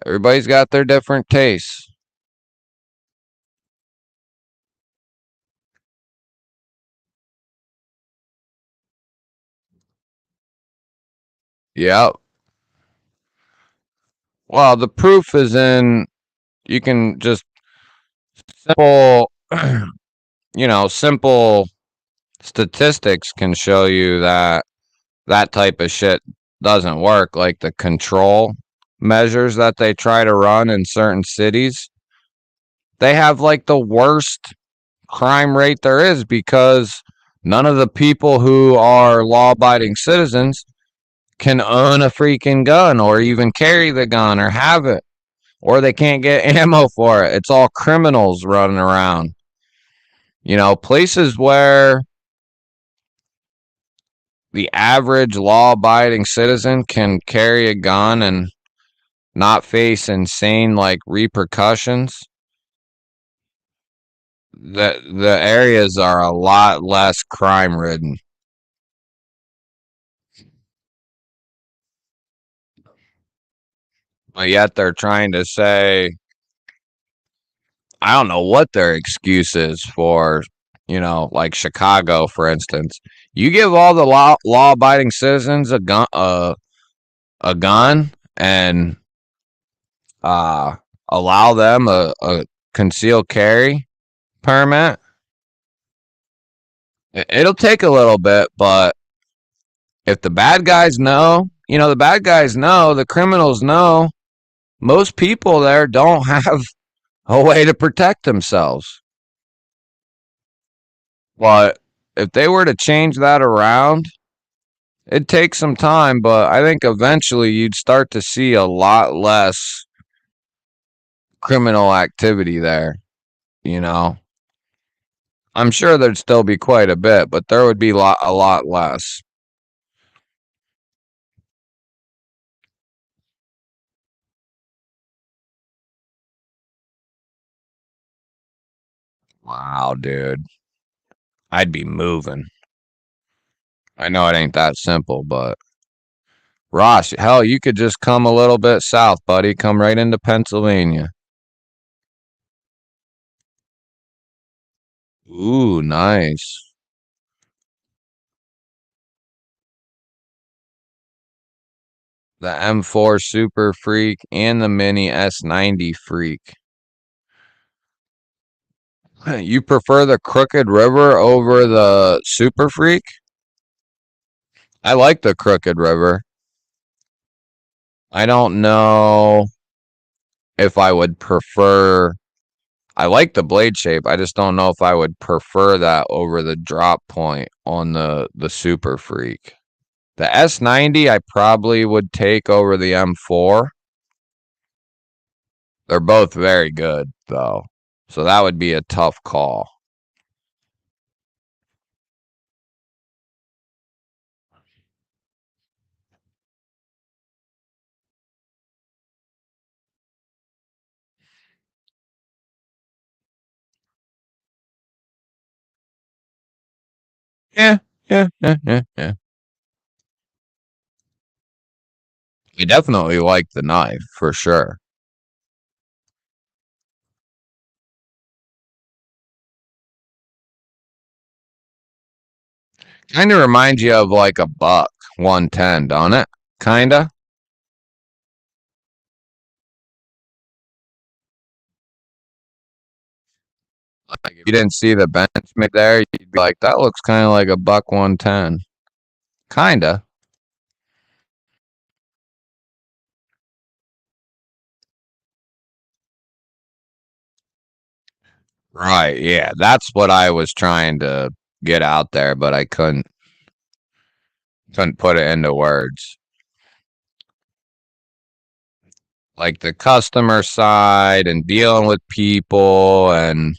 Everybody's got their different tastes. Yep. Well, the proof is in, you can just simple, simple statistics can show you that that type of shit doesn't work. Like the control measures that they try to run in certain cities, they have like the worst crime rate there is because none of the people who are law-abiding citizens can own a freaking gun or even carry the gun or have it, or they can't get ammo for it. It's all criminals running around. Places where the average law-abiding citizen can carry a gun and not face insane like repercussions. the areas are a lot less crime ridden. But yet they're trying to say, I don't know what their excuse is for, like Chicago, for instance. You give all the law abiding citizens a gun and uh, allow them a concealed carry permit. It'll take a little bit, but if the bad guys know, the bad guys know, the criminals know, most people there don't have a way to protect themselves. But if they were to change that around, it'd take some time, but I think eventually you'd start to see a lot less criminal activity there, you know. I'm sure there'd still be quite a bit, but there would be a lot less. Wow, dude. I'd be moving. I know it ain't that simple, but Ross, hell, you could just come a little bit south, buddy. Come right into Pennsylvania. Ooh, nice. The M4 Super Freak and the Mini S90 Freak. You prefer the Crooked River over the Super Freak? I like the Crooked River. I don't know if I would prefer. I like the blade shape. I just don't know if I would prefer that over the drop point on the Super Freak. The S90 I probably would take over the M4. They're both very good though. So that would be a tough call. Yeah, yeah. You definitely like the knife for sure. Kind of reminds you of like a buck 110, don't it? Kinda. Like if you didn't see the benchmark there, you'd be like, that looks kind of like a buck 110. Kinda. Right. Yeah. That's what I was trying to get out there, but I couldn't put it into words. Like the customer side and dealing with people and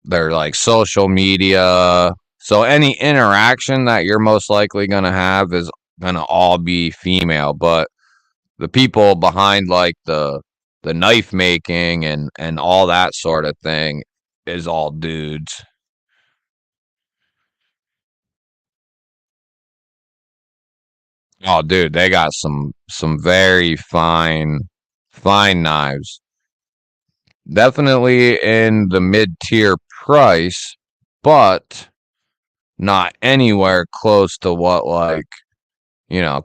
their like social media. So any interaction that you're most likely gonna have is gonna all be female, but the people behind like the knife making and all that sort of thing is all dudes. Oh, dude, they got some very fine knives. Definitely in the mid tier price, but not anywhere close to what like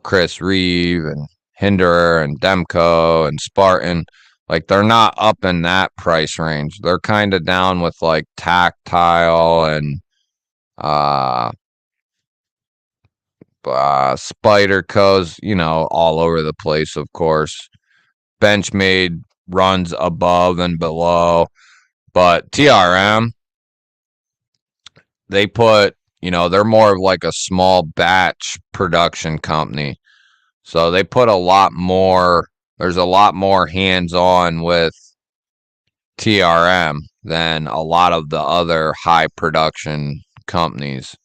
Chris Reeve and Hinderer and Demko and Spartan. Like they're not up in that price range. They're kind of down with like Tactile and uh Spider Co's, all over the place, of course. Benchmade runs above and below. But TRM, they put, they're more of like a small batch production company. So they put a lot more, there's a lot more hands on with TRM than a lot of the other high production companies.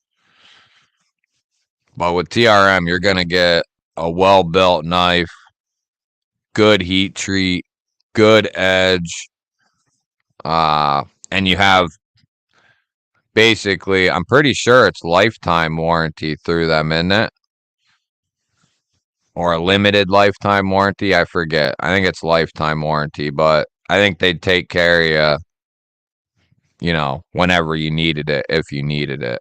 But with TRM, you're going to get a well built knife, good heat treat, good edge, and you have basically, I'm pretty sure it's lifetime warranty through them, isn't it? Or a limited lifetime warranty. I forget. I think it's lifetime warranty, but I think they'd take care of you, whenever you needed it, if you needed it.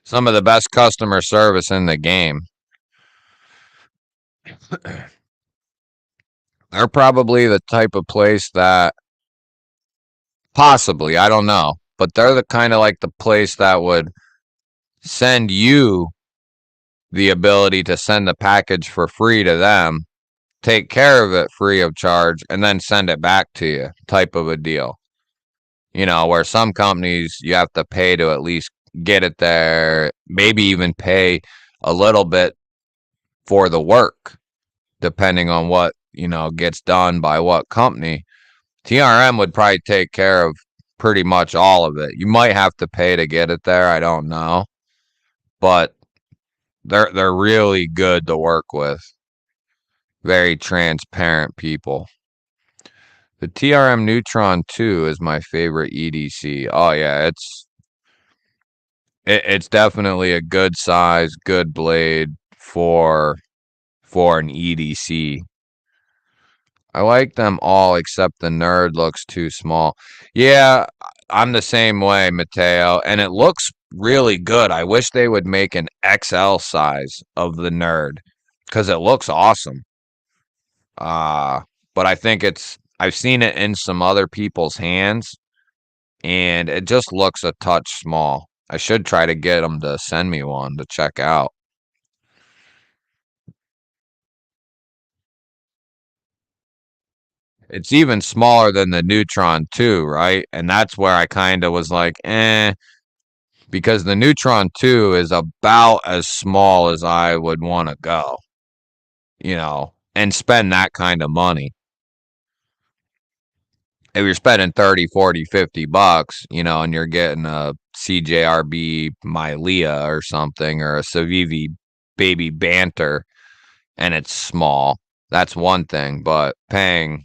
Some of the best customer service in the game. They're probably the type of place that possibly, I don't know, but they're the kind of like the place that would send you the ability to send the package for free to them, take care of it free of charge, and then send it back to you type of a deal. Where some companies you have to pay to at least get it there, maybe even pay a little bit for the work, depending on what, gets done by what company. TRM would probably take care of pretty much all of it. You might have to pay to get it there, I don't know. But they're really good to work with. Very transparent people. The TRM Neutron 2 is my favorite EDC. Oh yeah, it's definitely a good size, good blade for an EDC. I like them all except the Nerd looks too small. Yeah, I'm the same way, Mateo, and it looks really good. I wish they would make an XL size of the Nerd because it looks awesome. But I think I've seen it in some other people's hands, and it just looks a touch small. I should try to get them to send me one to check out. It's even smaller than the Neutron 2, right? And that's where I kind of was like, because the Neutron 2 is about as small as I would want to go, and spend that kind of money. If you're spending 30, 40, 50 bucks, and you're getting a CJRB Mylea or something, or a Civivi Baby Banter, and it's small, that's one thing. But paying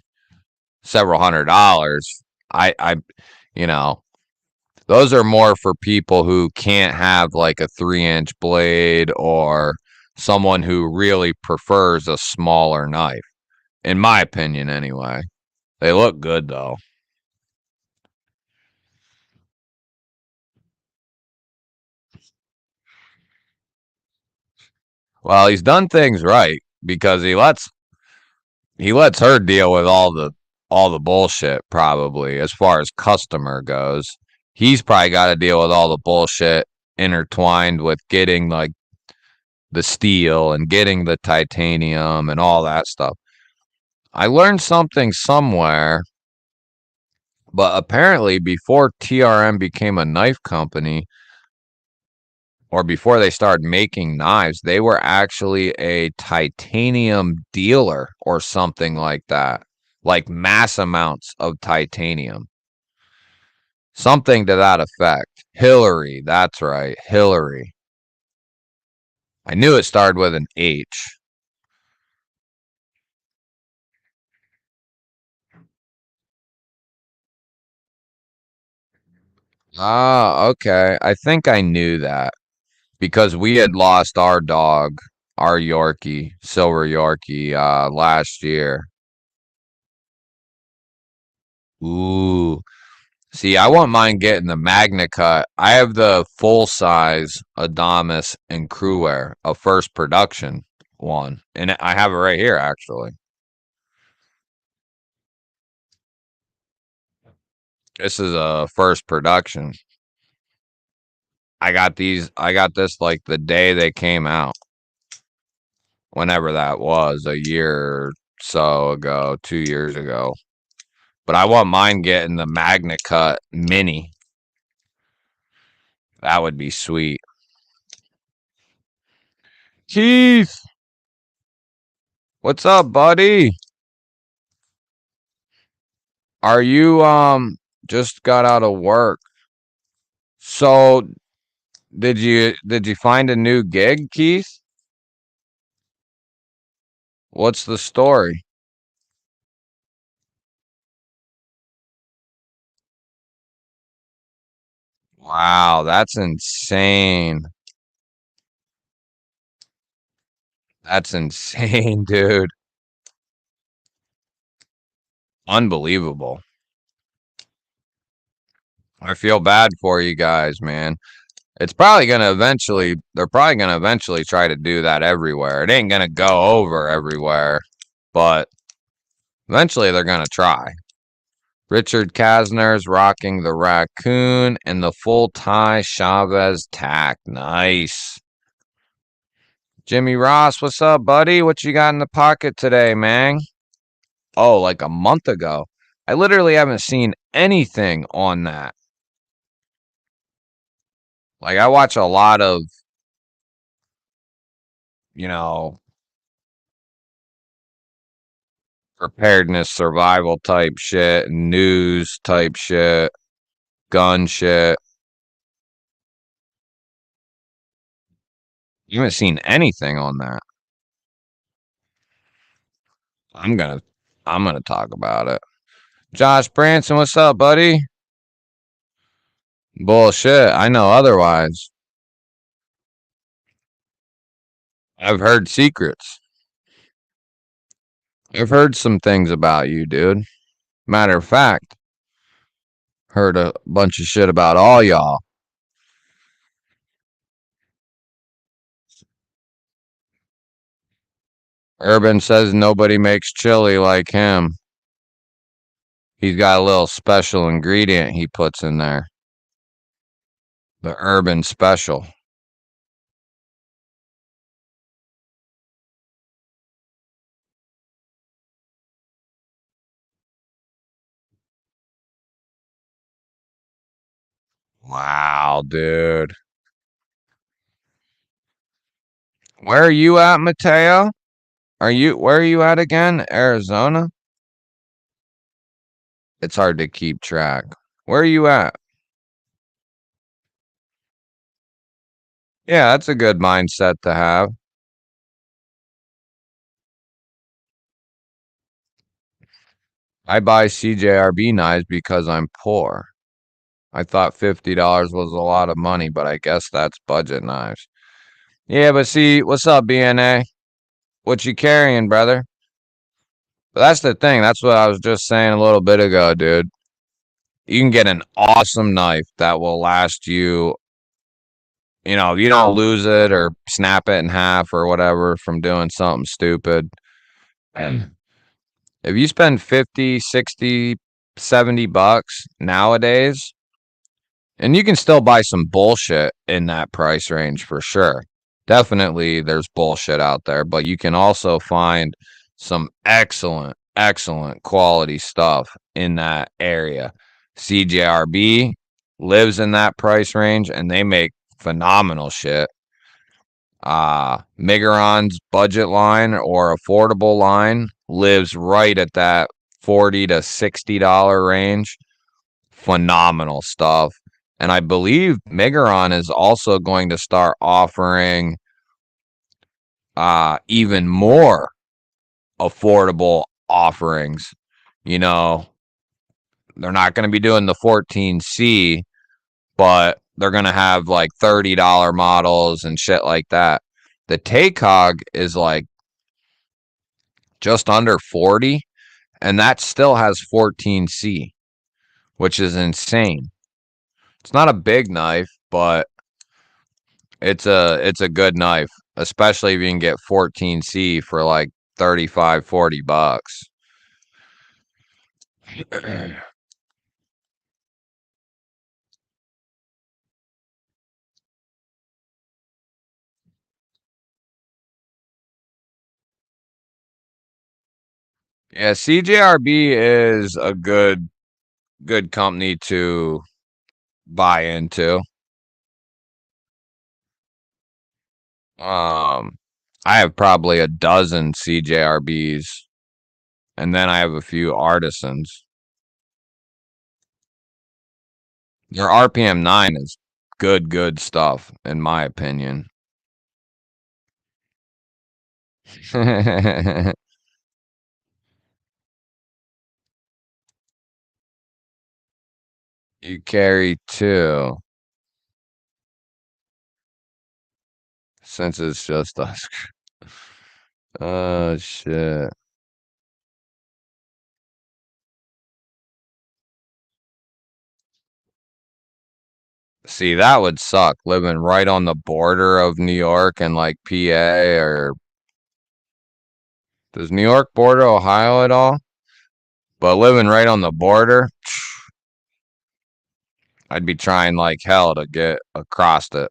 several $100s, I those are more for people who can't have like a 3-inch blade or someone who really prefers a smaller knife, in my opinion, anyway. They look good, though. Well, he's done things right because he lets her deal with all the bullshit, probably, as far as customer goes. He's probably got to deal with all the bullshit intertwined with getting like the steel and getting the titanium and all that stuff. I learned something somewhere, but apparently before TRM became a knife company, or before they started making knives, they were actually a titanium dealer or something like that. Like mass amounts of titanium. Something to that effect. Hillary, that's right, Hillary. I knew it started with an H. Ah, okay. I think I knew that because we had lost our dog, our Yorkie, Silver Yorkie, last year. Ooh. See, I wouldn't mind getting the Magna Cut. I have the full size Adamas and Crewwear, a first production one. And I have it right here, actually. This is a first production. I got this like the day they came out. Whenever that was, a year or so ago, 2 years ago. But I wouldn't mind getting the Magna Cut Mini. That would be sweet. Keith, what's up, buddy? Are you just got out of work? So did you find a new gig, Keith? What's the story? Wow, that's insane. That's insane, dude. Unbelievable. I feel bad for you guys, man. It's probably gonna eventually, they're probably gonna eventually try to do that everywhere. It ain't gonna go over everywhere, but eventually they're gonna try. Richard Kasner's rocking the raccoon and the full tie Chavez tack. Nice. Jimmy Ross, what's up, buddy? What you got in the pocket today, man? Oh, like a month ago. I literally haven't seen anything on that. Like, I watch a lot of, you know, preparedness, survival type shit, news type shit, gun shit. You haven't seen anything on that. I'm gonna I'm gonna talk about it. Josh Branson, what's up, buddy? Bullshit. I know otherwise. I've heard secrets. I've heard some things about you, dude. Matter of fact, heard a bunch of shit about all y'all. Urban says nobody makes chili like him. He's got a little special ingredient he puts in there. The Urban Special. Wow, dude. Where are you at, Mateo? Where are you at again? Arizona? It's hard to keep track. Where are you at? Yeah, that's a good mindset to have. I buy CJRB knives because I'm poor. I thought $50 was a lot of money, but I guess that's budget knives. Yeah, but see, what's up, BNA? What you carrying, brother? But that's the thing. That's what I was just saying a little bit ago, dude. You can get an awesome knife that will last you, you don't lose it or snap it in half or whatever from doing something stupid. And if you spend 50, 60, 70 bucks nowadays, and you can still buy some bullshit in that price range for sure. Definitely there's bullshit out there, but you can also find some excellent, excellent quality stuff in that area. CJRB lives in that price range and they make phenomenal shit. Migron's budget line or affordable line lives right at that $40 to $60 range. Phenomenal stuff. And I believe Migron is also going to start offering even more affordable offerings. You know, they're not going to be doing the 14C, but they're going to have like $30 models and shit like that. The TACOG is like just under 40, and that still has 14C, which is insane. It's not a big knife, but it's a good knife, especially if you can get 14C for like 35, 40 bucks. Yeah, CJRB is a good company to buy into. Um I have probably a dozen CJRBs and then I have a few artisans. Their RPM 9 is good stuff in my opinion. You carry two. since it's just us. Oh, shit. See, that would suck, living right on the border of New York and like PA, or does New York border Ohio at all? But living right on the border, I'd be trying like hell to get across it.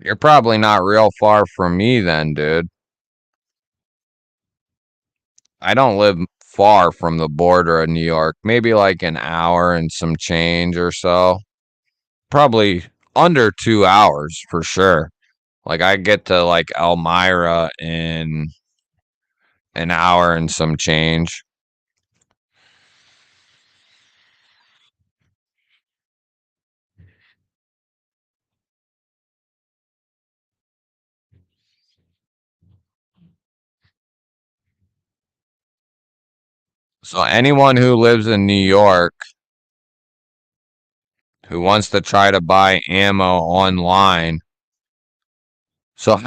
You're probably not real far from me then, dude. I don't live far from the border of New York. Maybe like an hour and some change or so. Probably under 2 hours for sure. Like I get to like Elmira in an hour and some change. So anyone who lives in New York who wants to try to buy ammo online. So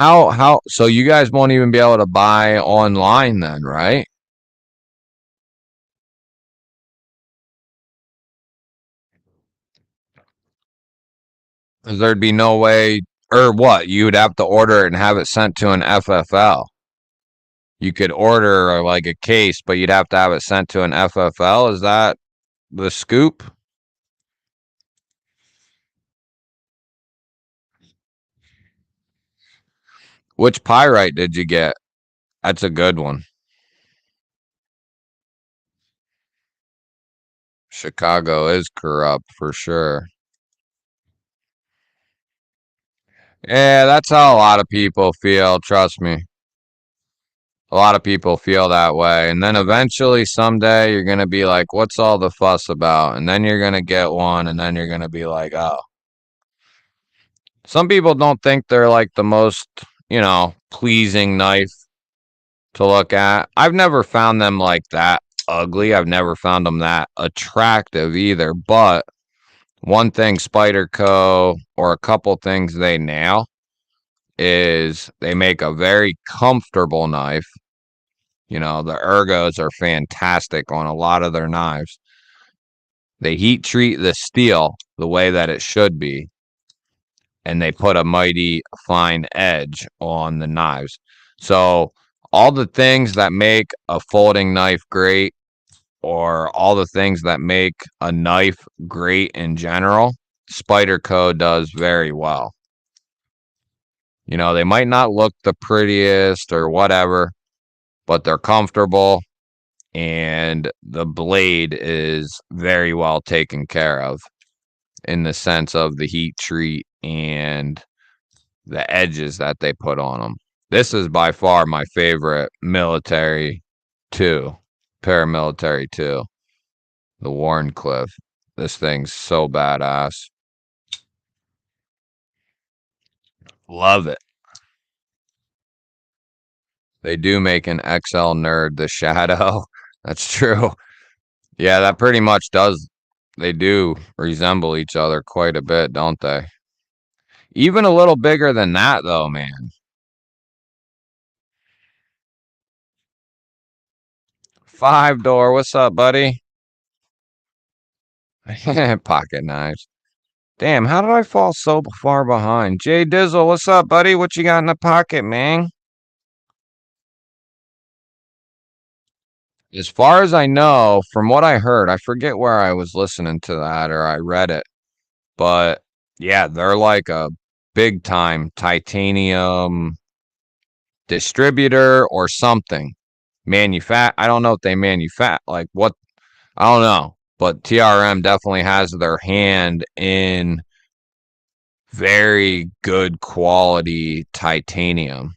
so you guys won't even be able to buy online then, right? Because there'd be no way, or what? You would have to order it and have it sent to an FFL. You could order like a case, but you'd have to have it sent to an FFL. Is that the scoop? Which pyrite did you get? That's a good one. Chicago is corrupt for sure. Yeah, that's how a lot of people feel. Trust me. A lot of people feel that way. And then eventually, someday, you're going to be like, what's all the fuss about? And then you're going to get one, and then you're going to be like, oh. Some people don't think they're like the most, pleasing knife to look at. I've never found them like that ugly. I've never found them that attractive either. But one thing Spyderco, or a couple things they nail, is they make a very comfortable knife. The ergos are fantastic on a lot of their knives. They heat treat the steel the way that it should be, and they put a mighty fine edge on the knives. So all the things that make a folding knife great, or all the things that make a knife great in general, Spyderco does very well. They might not look the prettiest or whatever, but they're comfortable, and the blade is very well taken care of in the sense of the heat treat and the edges that they put on them. This is by far my favorite military too, paramilitary too, the Warncliffe. This thing's so badass. Love it. They do make an XL nerd, the Shadow. That's true. Yeah, that pretty much does. They do resemble each other quite a bit, don't they? Even a little bigger than that, though, man. 5 door, what's up, buddy? Pocket knives. Damn, how did I fall so far behind? Jay Dizzle, what's up, buddy? What you got in the pocket, man? As far as I know, from what I heard, I forget where I was listening to that or I read it, but yeah, they're like a big time titanium distributor or something. I don't know if they like what, I don't know, but TRM definitely has their hand in very good quality titanium.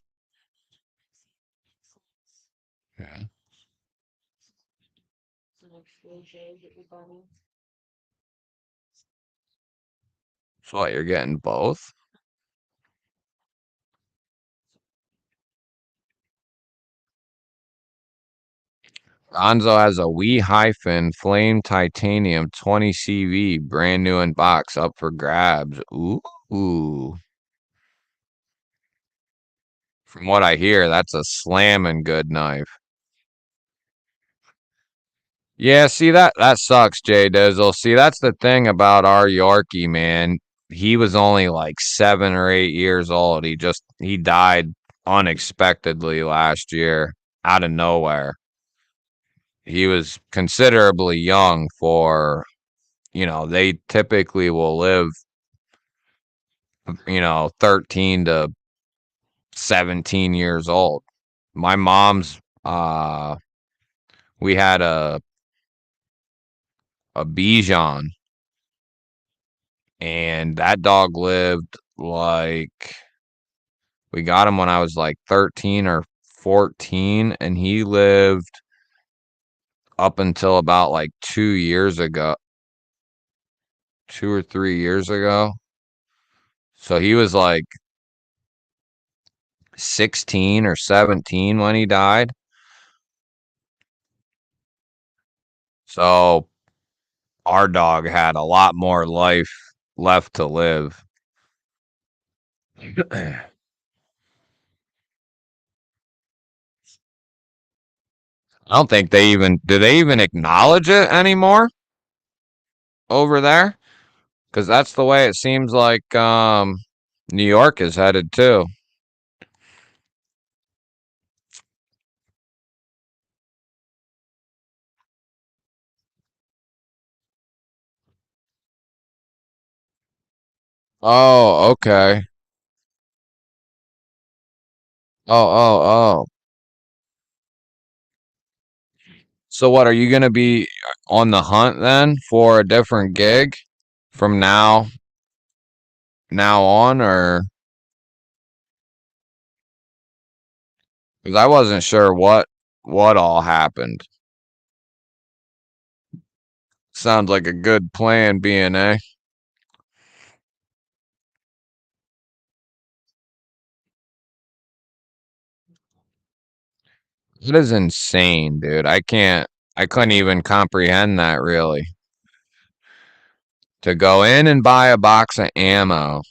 Yeah. So what, you're getting both? Gonzo has a Wee Hyphen Flame Titanium 20 CV, brand new in box, up for grabs. Ooh. From what I hear, that's a slamming good knife. Yeah, see that sucks, Jay Dizzle. See, that's the thing about our Yorkie, man. He was only like 7 or 8 years old. He died unexpectedly last year out of nowhere. He was considerably young for, they typically will live, 13 to 17 years old. My mom's we had a Bichon, and that dog lived like, we got him when I was like 13 or 14, and he lived up until about like 2 years ago, 2 or 3 years ago. So he was like 16 or 17 when he died. So our dog had a lot more life left to live. I don't think do they even acknowledge it anymore over there? Because that's the way it seems like New York is headed too. Oh, okay. Oh. So what, are you gonna be on the hunt then for a different gig from now on, or because I wasn't sure what all happened. Sounds like a good plan, B&A. It is insane, dude. I couldn't even comprehend that really. To go in and buy a box of ammo,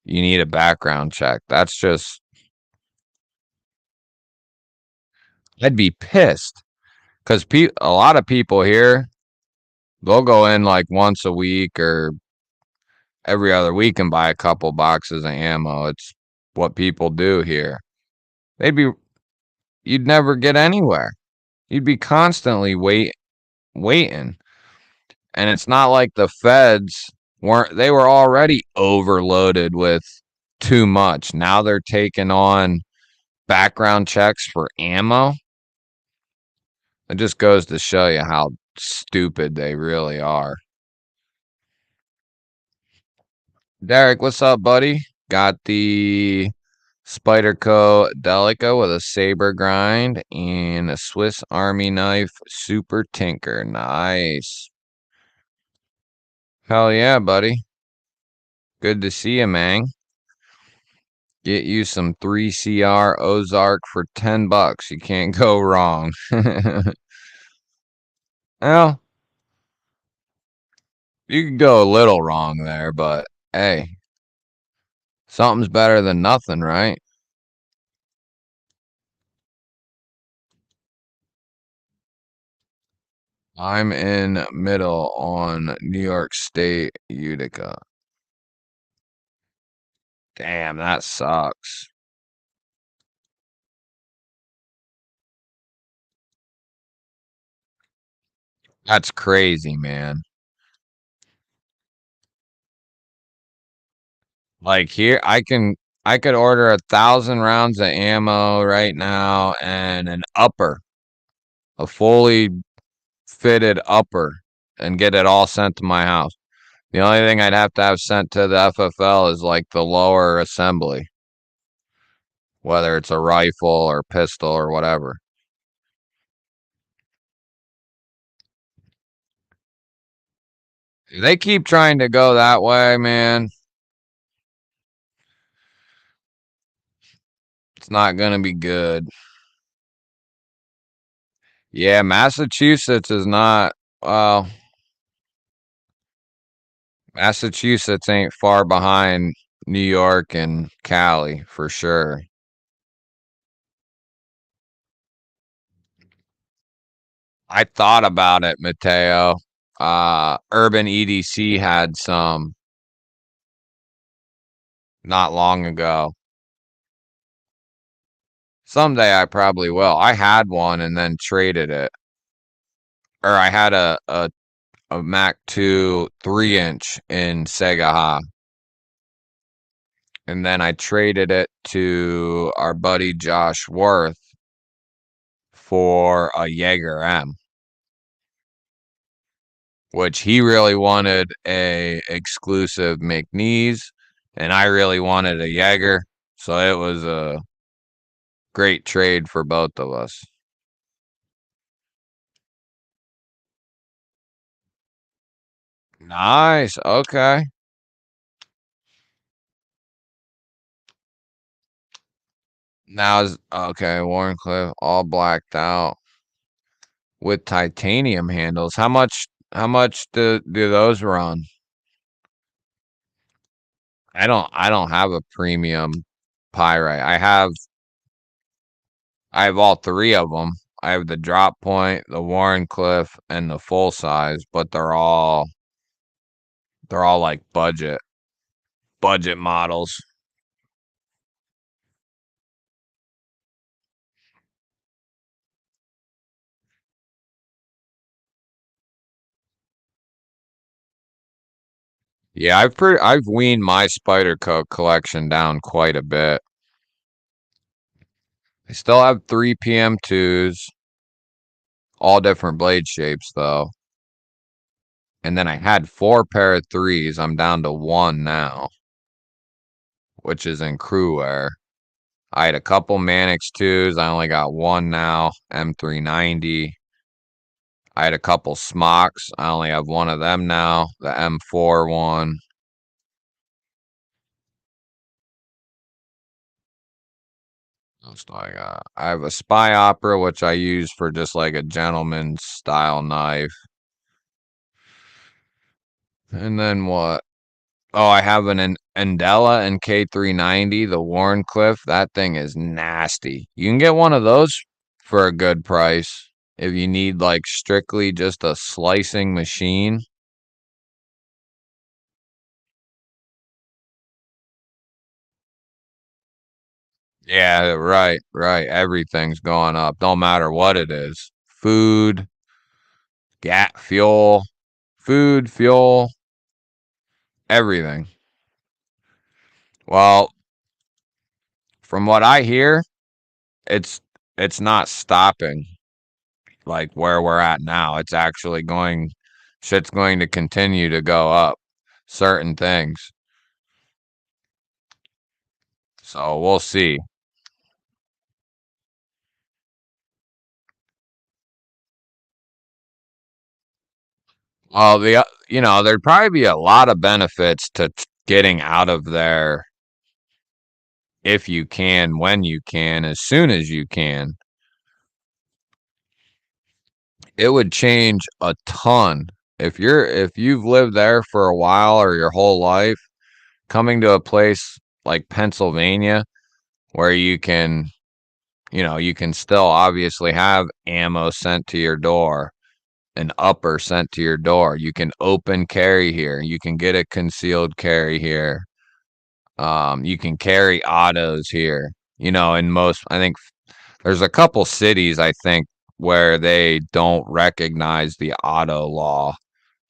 you need a background check. That's just, I'd be pissed because a lot of people here, they'll go in like once a week or every other week and buy a couple boxes of ammo. It's what people do here. They'd be, you'd never get anywhere. You'd be constantly waiting. And it's not like the feds they were already overloaded with too much. Now they're taking on background checks for ammo. It just goes to show you how stupid they really are. Derek, what's up, buddy? Got the Spyderco Delica with a saber grind and a Swiss Army knife Super Tinker. Nice. Hell yeah, buddy. Good to see you, man. Get you some 3CR Ozark for $10. You can't go wrong. Well, you could go a little wrong there, but hey, something's better than nothing, right? I'm in middle on New York State, Utica. Damn, that sucks. That's crazy, man. Like here, I could order 1,000 rounds of ammo right now and an upper, a fully fitted upper, and get it all sent to my house. The only thing I'd have to have sent to the FFL is like the lower assembly, whether it's a rifle or pistol or whatever. If they keep trying to go that way, man, it's not going to be good. Yeah, Massachusetts is not, well, Massachusetts ain't far behind New York and Cali for sure. I thought about it, Mateo. Urban EDC had some not long ago. Someday I probably will. I had one and then traded it. Or I had a Mac 2 3-inch in Segaha. And then I traded it to our buddy Josh Worth for a Jaeger M, which he really wanted a exclusive McNeese, and I really wanted a Jaeger. So it was a great trade for both of us. Nice. Okay. Now is okay. Warncliffe all blacked out with titanium handles. How much do those run? I don't have a premium pyrite. I have all three of them. I have the drop point, the Warncliffe, and the full size, but they're all like budget models. Yeah, I've weaned my Spyderco collection down quite a bit. I still have three PM2s, all different blade shapes though. And then I had four pair of threes. I'm down to one now, which is in crew wear. I had a couple Manix 2s. I only got one now, M390. I had a couple Smocks. I only have one of them now, the M4 one. What else do I got? I have a Spy Opera, which I use for just like a gentleman's style knife. And then what? Oh, I have an Andela and K390, the Warncliffe. That thing is nasty. You can get one of those for a good price if you need like strictly just a slicing machine. Yeah, right, right. Everything's going up. Don't matter what it is. Food, gas, fuel, food, fuel, everything. Well, from what I hear, it's it's not stopping like where we're at now. It's actually shit's going to continue to go up certain things. So we'll see. Well, there'd probably be a lot of benefits to getting out of there if you can, when you can, as soon as you can. It would change a ton. If you've lived there for a while or your whole life, coming to a place like Pennsylvania where you can still obviously have ammo sent to your door, an upper sent to your door. You can open carry here. You can get a concealed carry here. You can carry autos here. In most, I think there's a couple cities, I think, where they don't recognize the auto law.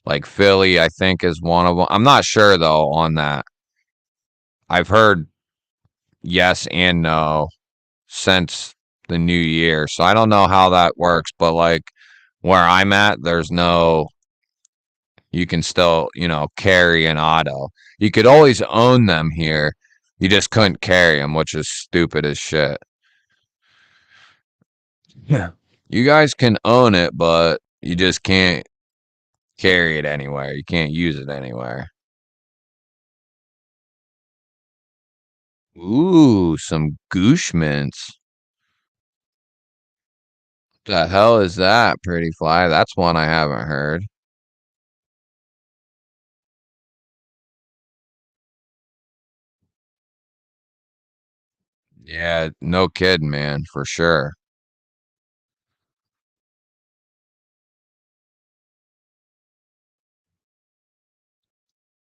Like Philly, I think, is one of them. I'm not sure though on that. I've heard yes and no since the new year. So I don't know how that works, but like where I'm at, there's no, you can still, carry an auto. You could always own them here. You just couldn't carry them, which is stupid as shit. Yeah. You guys can own it, but you just can't carry it anywhere. You can't use it anywhere. Ooh, some Goosh mints. The hell is that, Pretty Fly? That's one I haven't heard. Yeah, no kidding, man, for sure.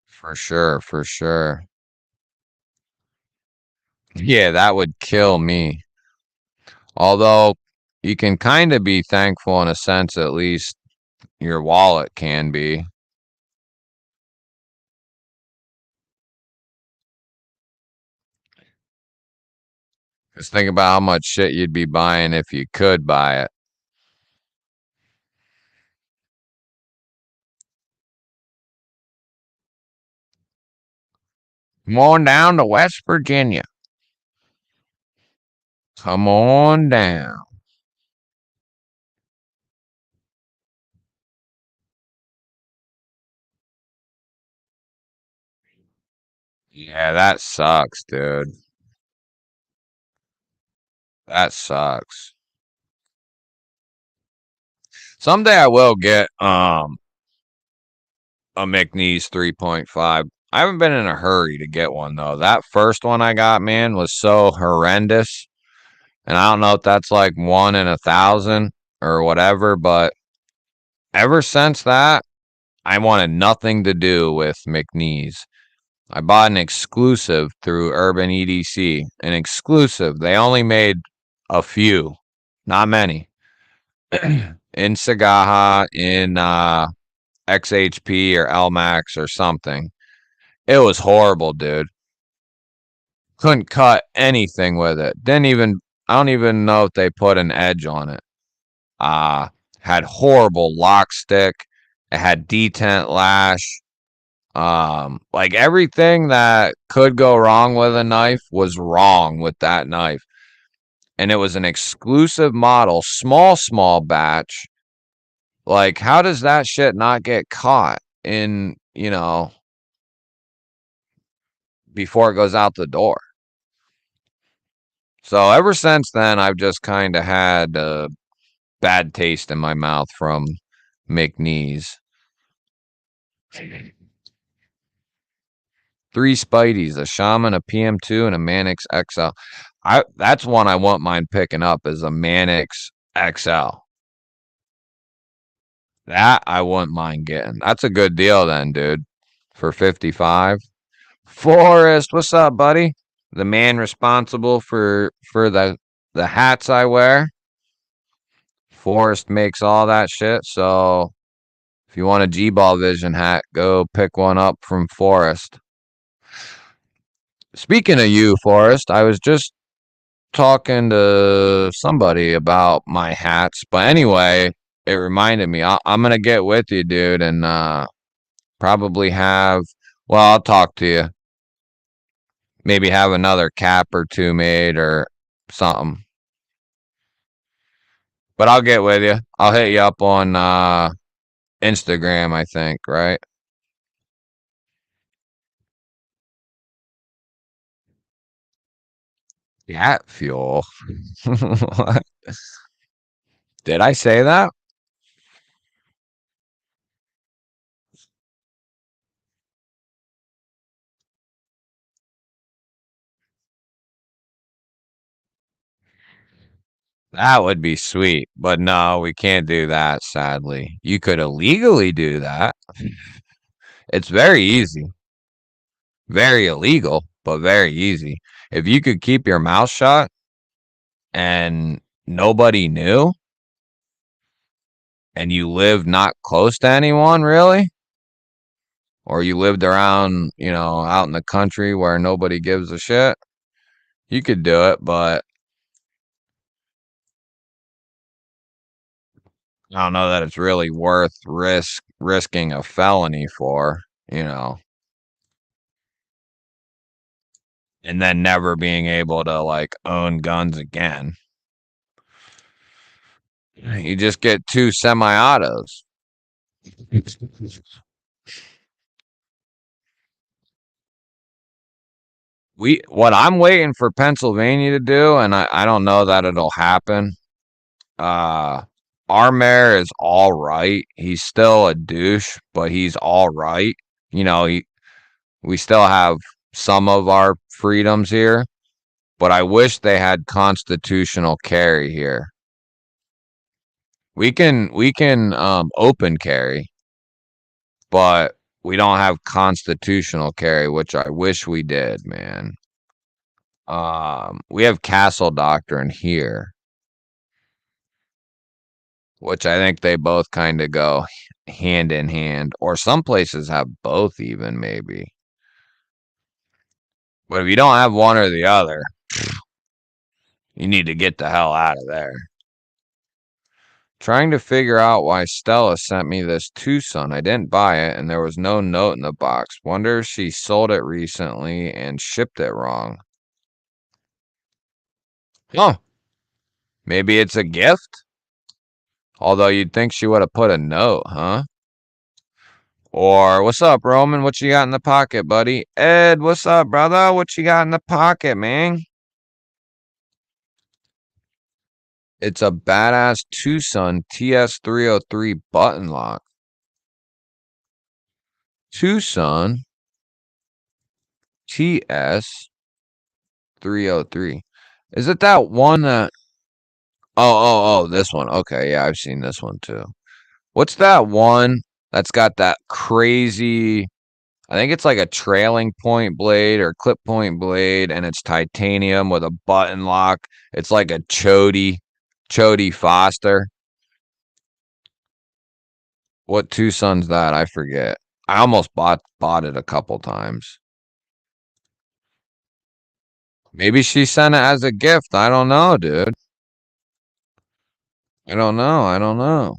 For sure, for sure. Yeah, that would kill me. Although you can kind of be thankful in a sense, at least your wallet can be. Just think about how much shit you'd be buying if you could buy it. Come on down to West Virginia. Come on down. Yeah, that sucks, dude. That sucks. Someday I will get a McNeese 3.5. I haven't been in a hurry to get one though. That first one I got, man, was so horrendous. And I don't know if that's like 1 in 1,000 or whatever, but ever since that, I wanted nothing to do with McNeese. I bought an exclusive through Urban EDC. An exclusive. They only made a few, not many. In Sagaha, in XHP or LMAX or something. It was horrible, dude. Couldn't cut anything with it. I don't even know if they put an edge on it. Uh, had horrible lock stick. It had detent lash. Like everything that could go wrong with a knife was wrong with that knife. And it was an exclusive model, small batch. Like, how does that shit not get caught in, before it goes out the door? So ever since then, I've just kind of had a bad taste in my mouth from McNeese. 3 Spideys, a Shaman, a PM2, and a Manix XL. That's one I want mine picking up is a Manix XL. That I wouldn't mind getting. That's a good deal then, dude. For 55. Forrest, what's up, buddy? The man responsible for the hats I wear. Forrest makes all that shit, so if you want a GBALL Vision hat, go pick one up from Forrest. Speaking of you, Forrest, I was just talking to somebody about my hats, but anyway, it reminded me. I'm gonna get with you, dude, and probably have. Well, I'll talk to you. Maybe have another cap or two made or something. But I'll get with you. I'll hit you up on Instagram, I think, right? Hat fuel. Did I say that? That would be sweet, but no, we can't do that, sadly. You could illegally do that. It's very easy. Very illegal, but very easy. If you could keep your mouth shut and nobody knew and you lived not close to anyone really, or you lived around, out in the country where nobody gives a shit, you could do it, but I don't know that it's really worth risking a felony for, and then never being able to like own guns again. You just get 2 semi-autos. What I'm waiting for Pennsylvania to do, and I don't know that it'll happen, Uh, our mayor is all right. He's still a douche, but he's all right. You know, we still have some of our freedoms here, but I wish they had constitutional carry here. We can open carry, but we don't have constitutional carry, which I wish we did, man. We have castle doctrine here, which I think they both kind of go hand in hand, or some places have both even maybe. But if you don't have one or the other, you need to get the hell out of there. Trying to figure out why Stella sent me this Tucson. I didn't buy it, and there was no note in the box. Wonder if she sold it recently and shipped it wrong. Huh. Maybe it's a gift? Although you'd think she would have put a note, huh? Or, what's up, Roman? What you got in the pocket, buddy? Ed, what's up, brother? What you got in the pocket, man? It's a badass Tucson TS303 button lock. Tucson TS303. Is it that one that... Oh, this one. Okay, yeah, I've seen this one too. What's that one that's got that crazy... I think it's like a trailing point blade or clip point blade, and it's titanium with a button lock. It's like a Chody Foster. What Tucson's that? I forget. I almost bought it a couple times. Maybe she sent it as a gift. I don't know, dude. I don't know.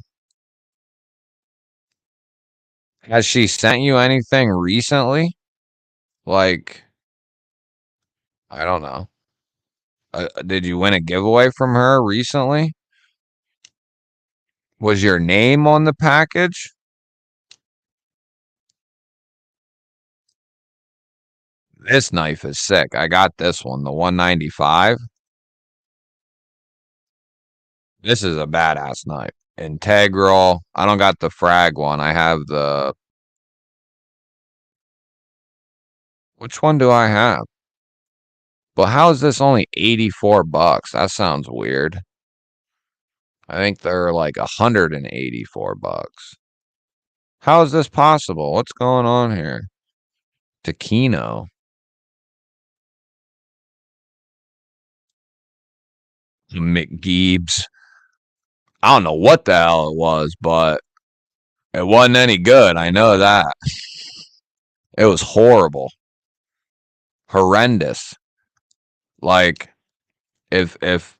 Has she sent you anything recently? Like, I don't know. Did you win a giveaway from her recently? Was your name on the package? This knife is sick. I got this one, the 195. This is a badass knife. Integral. I don't got the frag one. I have the... Which one do I have? But how is this only 84 bucks? That sounds weird. I think they're like 184 bucks. How is this possible? What's going on here? Taquino. McGeebs. I don't know what the hell it was, but it wasn't any good. I know that. It was horrible. Horrendous. Like, if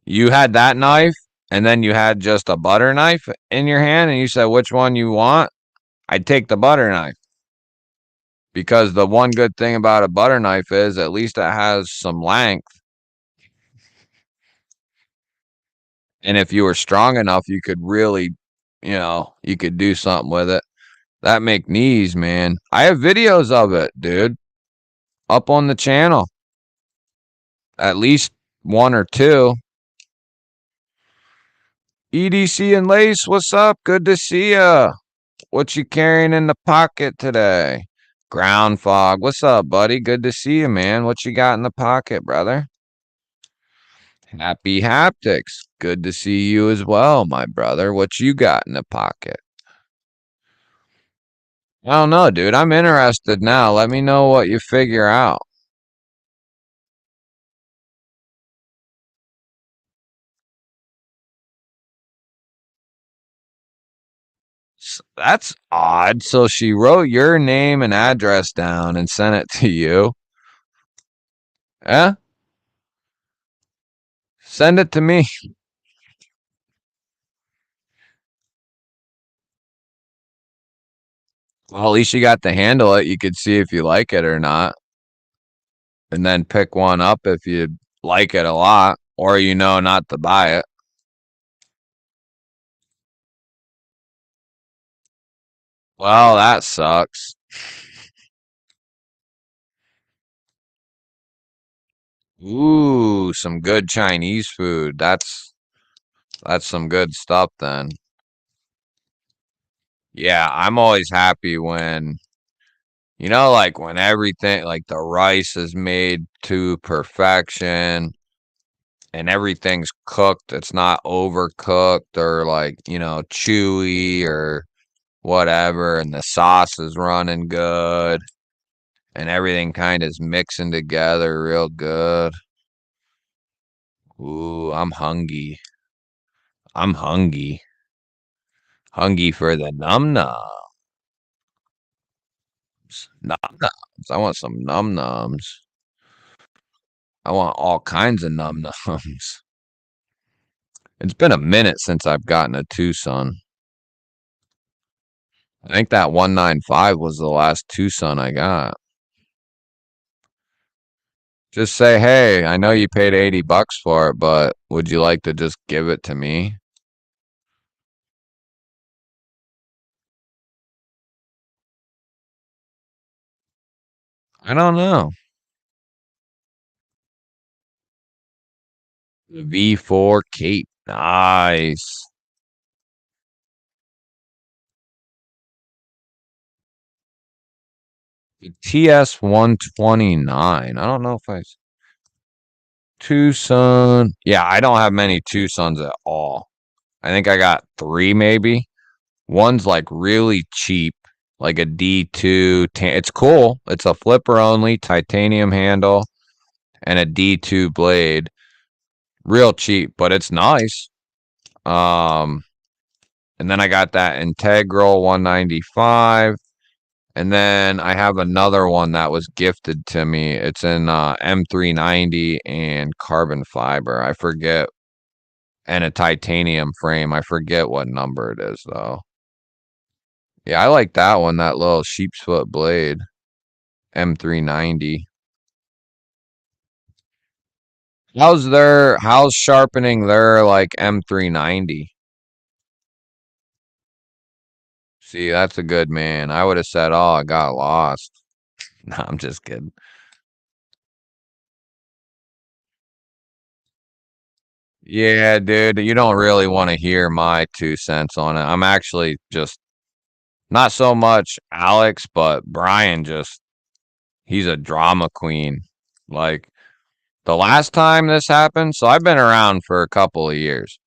you had that knife and then you had just a butter knife in your hand and you said which one you want, I'd take the butter knife. Because the one good thing about a butter knife is at least it has some length. And if you were strong enough, you could really, you could do something with it. That McNeese, man. I have videos of it, dude. Up on the channel. At least one or two. EDC and Lace, what's up? Good to see ya. What you carrying in the pocket today? Ground Fog, what's up, buddy? Good to see you, man. What you got in the pocket, brother? Happy Haptics. Good to see you as well, my brother. What you got in the pocket? I don't know, dude. I'm interested now. Let me know what you figure out. That's odd. So she wrote your name and address down and sent it to you. Yeah? Send it to me. Well, at least you got to handle it. You could see if you like it or not. And then pick one up if you like it a lot or you know not to buy it. Well, that sucks. Ooh, some good Chinese food. That's That's some good stuff then. Yeah, I'm always happy when, like when everything, like the rice is made to perfection and everything's cooked. It's not overcooked or like, chewy or whatever. And the sauce is running good and everything kind of is mixing together real good. Ooh, I'm hungry. I'm hungry. Hungry for the num nums. Num nums. I want some num nums. I want all kinds of num nums. It's been a minute since I've gotten a Tucson. I think that 195 was the last Tucson I got. Just say, hey, I know you paid $80 for it, but would you like to just give it to me? I don't know. The V4 Cape. Nice. The TS 129. I don't know if I. Tucson. Yeah, I don't have many Tucsons at all. I think I got three maybe. One's like really cheap, like a D2. It's cool. It's a flipper only, titanium handle, and a D2 blade. Real cheap, but it's nice. Um, and then I got that Integral 195. And then I have another one that was gifted to me. It's in M390 and carbon fiber. I forget. And a titanium frame. I forget what number it is, though. Yeah, I like that one, that little sheep's foot blade. M390. How's sharpening their like M390? See, that's a good man. I would have said, oh, I got lost. No, I'm just kidding. Yeah, dude, you don't really want to hear my 2 cents on it. I'm actually just not so much Alex, but Brian he's a drama queen. Like the last time this happened, so I've been around for a couple of years,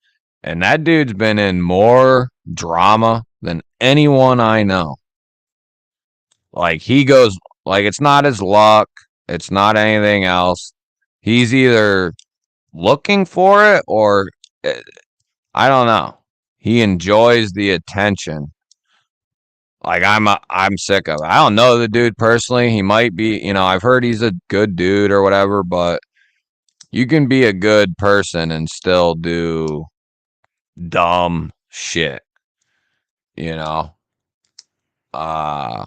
and that dude's been in more drama than anyone I know. Like he goes, like it's not his luck, it's not anything else. He's either looking for it or I don't know. He enjoys the attention. Like I'm sick of it. I don't know the dude personally. He might be, I've heard he's a good dude or whatever, but you can be a good person and still do dumb shit, you know. Uh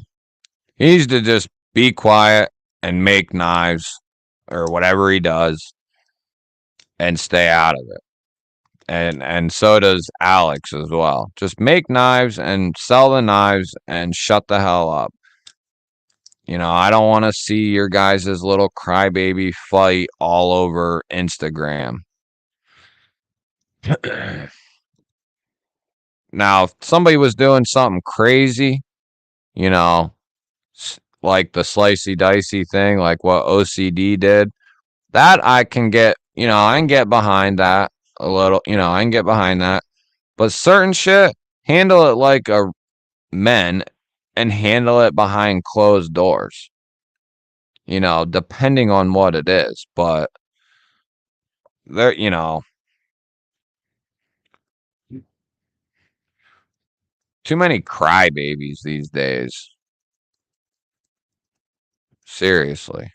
he needs to just be quiet and make knives or whatever he does and stay out of it. And so does Alex as well. Just make knives and sell the knives and shut the hell up. I don't want to see your guys' little crybaby fight all over Instagram. Now, if somebody was doing something crazy, you know, like the slicey dicey thing, like what OCD did, that I can get, I can get behind that a little, I can get behind that. But certain shit, handle it like a men and handle it behind closed doors, depending on what it is. But there, too many crybabies these days. Seriously.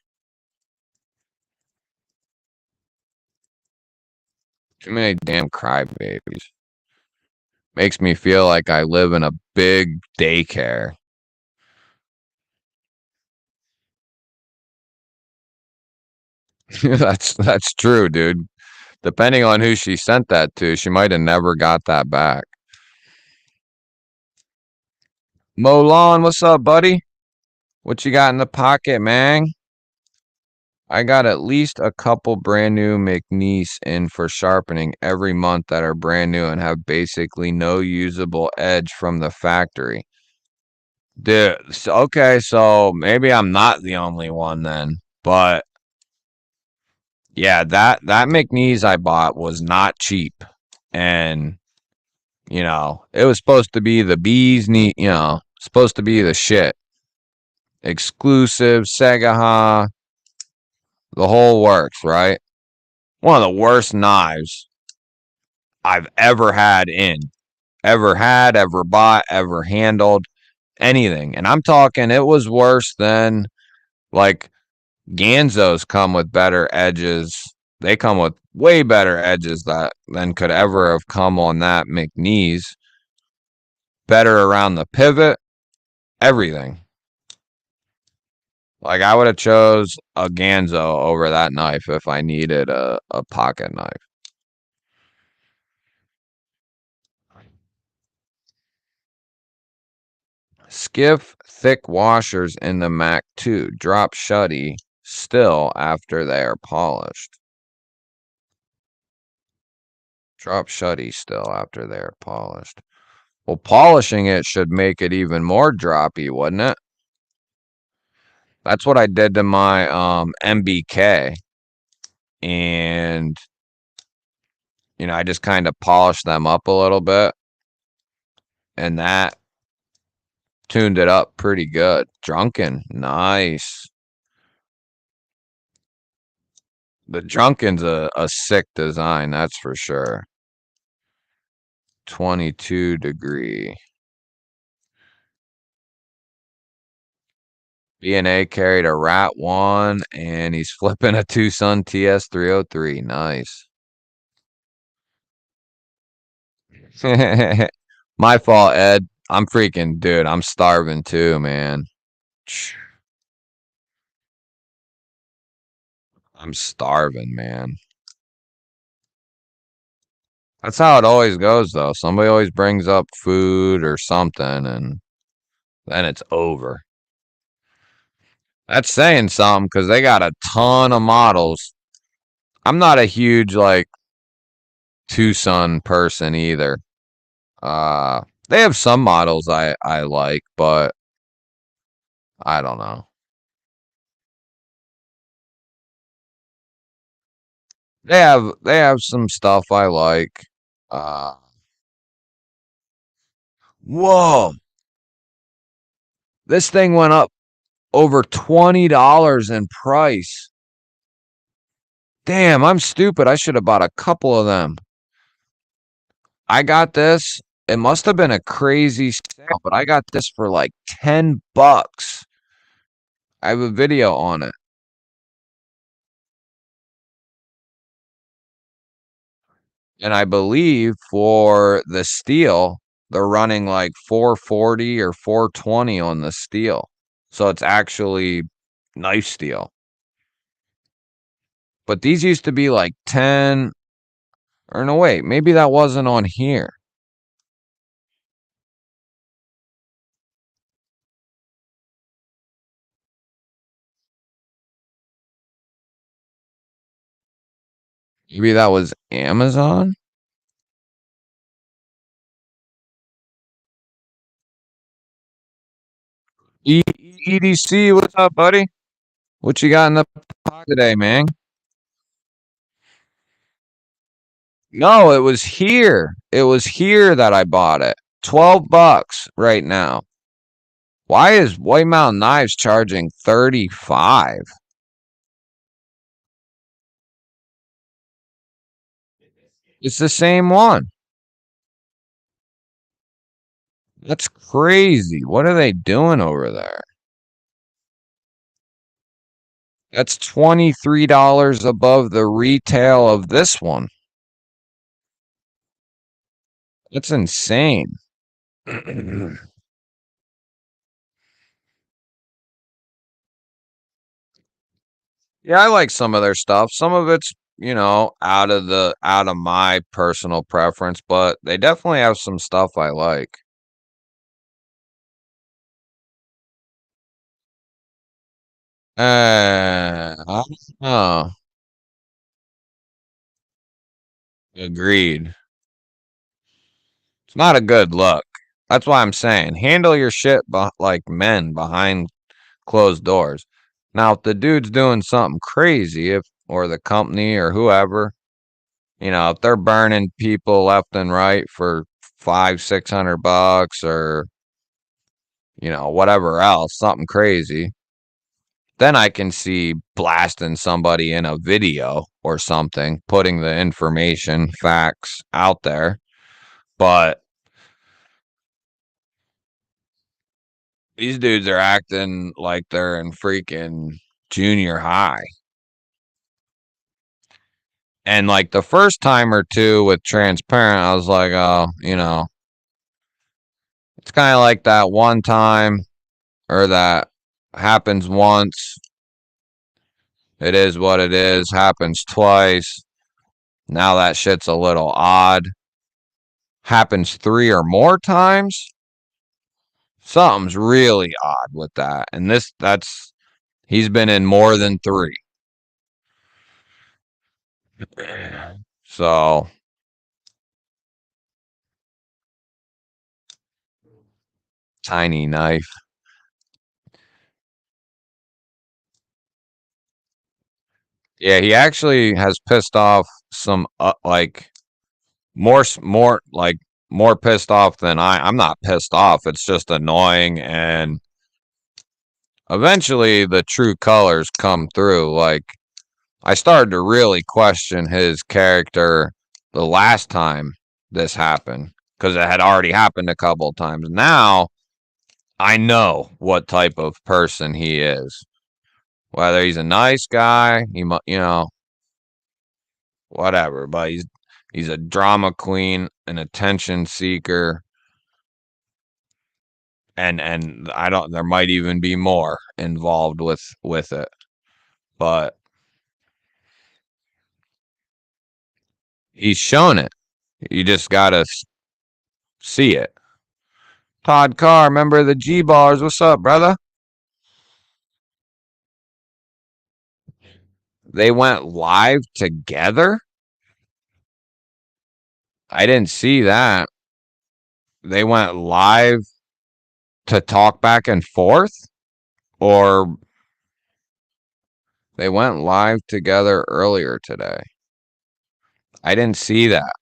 Too many damn crybabies. Makes me feel like I live in a big daycare. That's true, dude. Depending on who she sent that to, she might have never got that back. Molon, what's up, buddy? What you got in the pocket, man? I got at least a couple brand new McNeese in for sharpening every month that are brand new and have basically no usable edge from the factory. Dude, okay, so maybe I'm not the only one then, but yeah, that McNeese I bought was not cheap, and it was supposed to be the bee's knee, supposed to be the shit, exclusive Segaha, the whole works, right? One of the worst knives I've ever ever bought, ever handled, anything. And I'm talking it was worse than like Ganzos come with better edges. They come with way better edges than could ever have come on that McNeese. Better around the pivot, everything. Like I would have chose a Ganzo over that knife if I needed a pocket knife. Skiff thick washers in the Mac 2 drop shutty still after they are polished. Drop shutty still after they are polished. Well, polishing it should make it even more droppy, wouldn't it? That's what I did to my MBK. And, I just kind of polished them up a little bit. And that tuned it up pretty good. Drunken, nice. The Drunken's a sick design, that's for sure. 22 degree. B&A carried a Rat 1, and he's flipping a Tucson TS303. Nice. My fault, Ed. I'm freaking, dude, I'm starving too, man. I'm starving, man. That's how it always goes, though. Somebody always brings up food or something, and then it's over. That's saying something because they got a ton of models. I'm not a huge, like, Tucson person either. They have some models I like, but I don't know. They have some stuff I like. Whoa. This thing went up over $20 in price. Damn, I'm stupid. I should have bought a couple of them. I got this. It must have been a crazy sale, but I got this for like $10. I have a video on it. And I believe for the steel, they're running like 440 or 420 on the steel. So it's actually knife steel. But these used to be like 10, or no, wait, maybe that wasn't on here. Maybe that was Amazon? EDC, what's up, buddy? What you got in the pocket today, man? No, it was here. It was here that I bought it. $12 right now. Why is White Mountain Knives charging 35? It's the same one. That's crazy. What are they doing over there? That's $23 above the retail of this one. That's insane. Yeah, I like some of their stuff. Some of it's, out of my personal preference, but they definitely have some stuff I like. I don't know. Agreed. It's not a good look. That's why I'm saying handle your shit like men behind closed doors. Now, if the dude's doing something crazy, if or the company or whoever, if they're burning people left and right for 500-600 bucks or whatever else, something crazy, then I can see blasting somebody in a video or something, putting the information, facts out there. But these dudes are acting like they're in freaking junior high. And like the first time or two with transparent, I was like, oh, it's kind of like that one time or that happens once. It is what it is. Happens twice. Now that shit's a little odd. Happens 3 or more times. Something's really odd with that. And he's been in more than 3. So tiny knife. Yeah, he actually has pissed off some like more pissed off than I'm not pissed off. It's just annoying, and eventually the true colors come through. Like I started to really question his character the last time this happened because it had already happened a couple of times. Now I know what type of person he is. Whether he's a nice guy, whatever, but he's a drama queen, an attention seeker, and I don't. There might even be more involved with it, but he's shown it. You just gotta see it. Todd Carr, member of the G Bars. What's up, brother? They went live together. I didn't see that. They went live to talk back and forth, or they went live together earlier today. I didn't see that.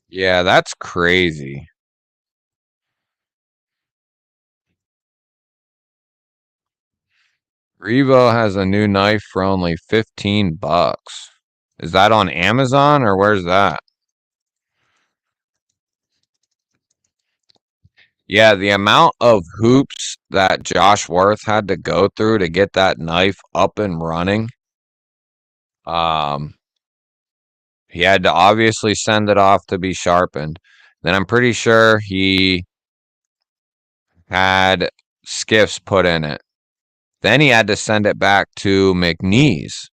Yeah, that's crazy. Revo has a new knife for only 15 bucks. Is that on Amazon or where's that? Yeah, the amount of hoops that Josh Worth had to go through to get that knife up and running. Um, he had to obviously send it off to be sharpened. Then I'm pretty sure he had skiffs put in it. Then he had to send it back to McNeese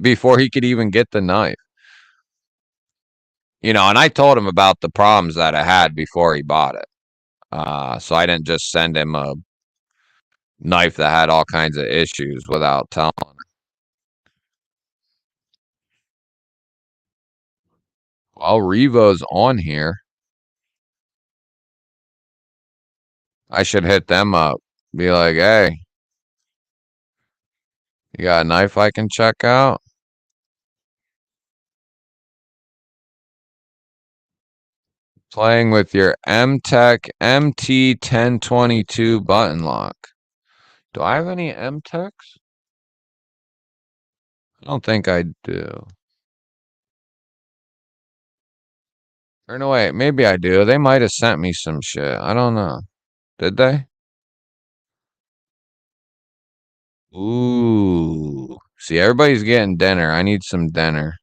before he could even get the knife. And I told him about the problems that I had before he bought it. So I didn't just send him a knife that had all kinds of issues without telling him. Well, Revo's on here. I should hit them up. Be like, hey, you got a knife I can check out? Playing with your M-Tech MT1022 button lock. Do I have any M-Techs? I don't think I do. Or no, wait, maybe I do. They might have sent me some shit. I don't know. Did they? Ooh. See, everybody's getting dinner. I need some dinner.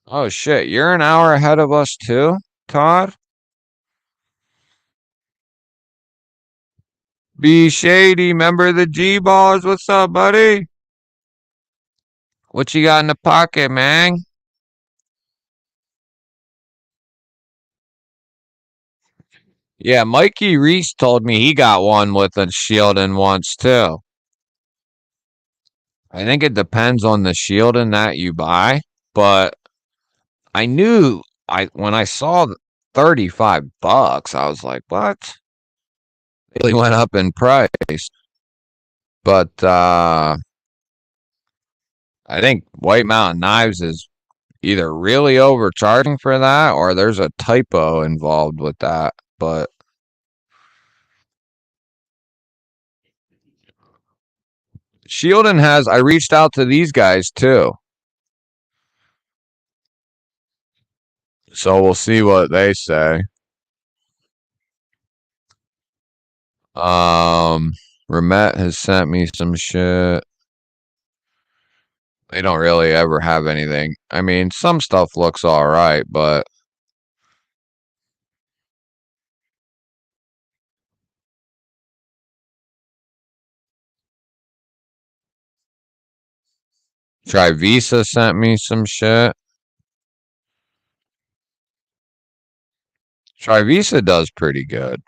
Oh shit, you're an hour ahead of us too, Todd? Be Shady, member of the G-Balls. What's up, buddy? What you got in the pocket, man? Yeah, Mikey Reese told me he got one with a shielding once too. I think it depends on the shielding that you buy, but I knew I when I saw $35, I was like, what? It really went up in price. But I think White Mountain Knives is either really overcharging for that or there's a typo involved with that. But Shielding has, I reached out to these guys too. So we'll see what they say. Remet has sent me some shit. They don't really ever have anything. I mean, some stuff looks alright, but Trivisa sent me some shit. Trivisa does pretty good.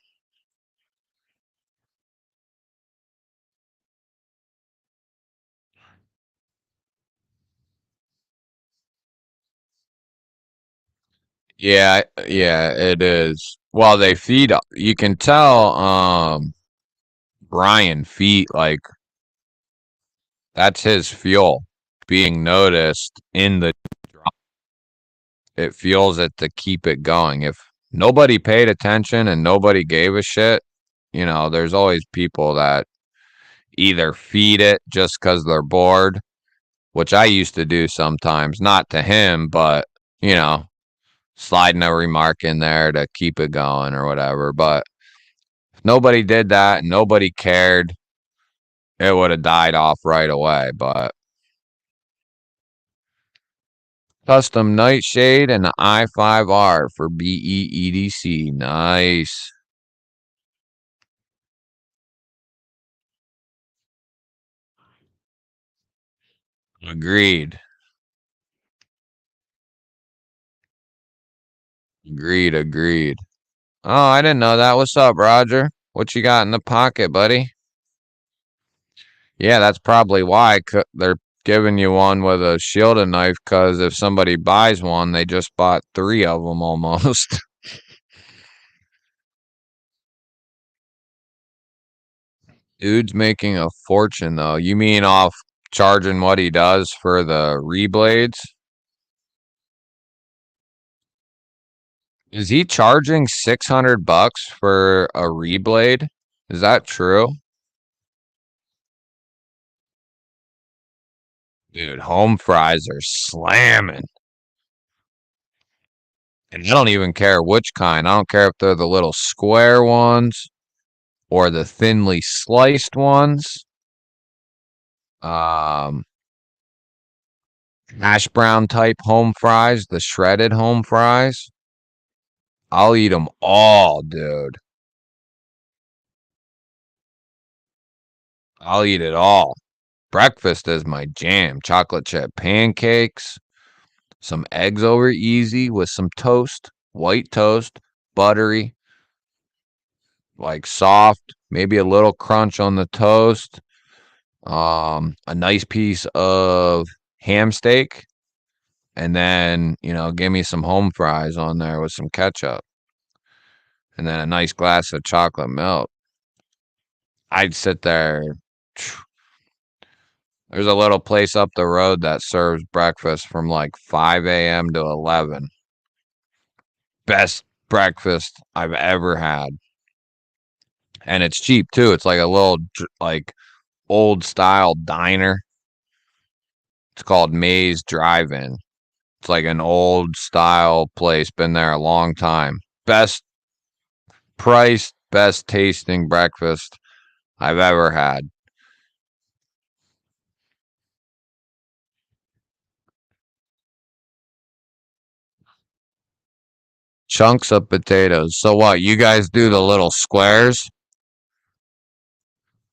Yeah, yeah, it is. Well, they feed. You can tell. Brian feet like that's his fuel being noticed in the. It fuels it to keep it going. If nobody paid attention and nobody gave a shit, there's always people that either feed it just because they're bored, which I used to do sometimes, not to him, but you know, sliding a remark in there to keep it going or whatever. But if nobody did that and nobody cared, it would have died off right away. But custom nightshade and the i5R for BEEDC. Nice. Agreed. Agreed. Agreed. Oh, I didn't know that. What's up, Roger? What you got in the pocket, buddy? Yeah, that's probably why they're giving you one with a shielded knife, because if somebody buys one, they just bought 3 of them almost. Dude's making a fortune, though. You mean off charging what he does for the reblades? Is he charging $600 for a reblade? Is that true? Dude, home fries are slamming. And I don't even care which kind. I don't care if they're the little square ones or the thinly sliced ones. Um, Hash brown type home fries, the shredded home fries. I'll eat them all, dude. I'll eat it all. Breakfast is my jam. Chocolate chip pancakes, some eggs over easy with some toast, white toast, buttery, like soft, maybe a little crunch on the toast. A nice piece of ham steak, and then, give me some home fries on there with some ketchup, and then a nice glass of chocolate milk. I'd sit there. There's a little place up the road that serves breakfast from like 5 a.m. to 11. Best breakfast I've ever had. And it's cheap too. It's like a little like old style diner. It's called Maze Drive-In. It's like an old style place. Been there a long time. Best price, best tasting breakfast I've ever had. Chunks of potatoes. So what? You guys do the little squares?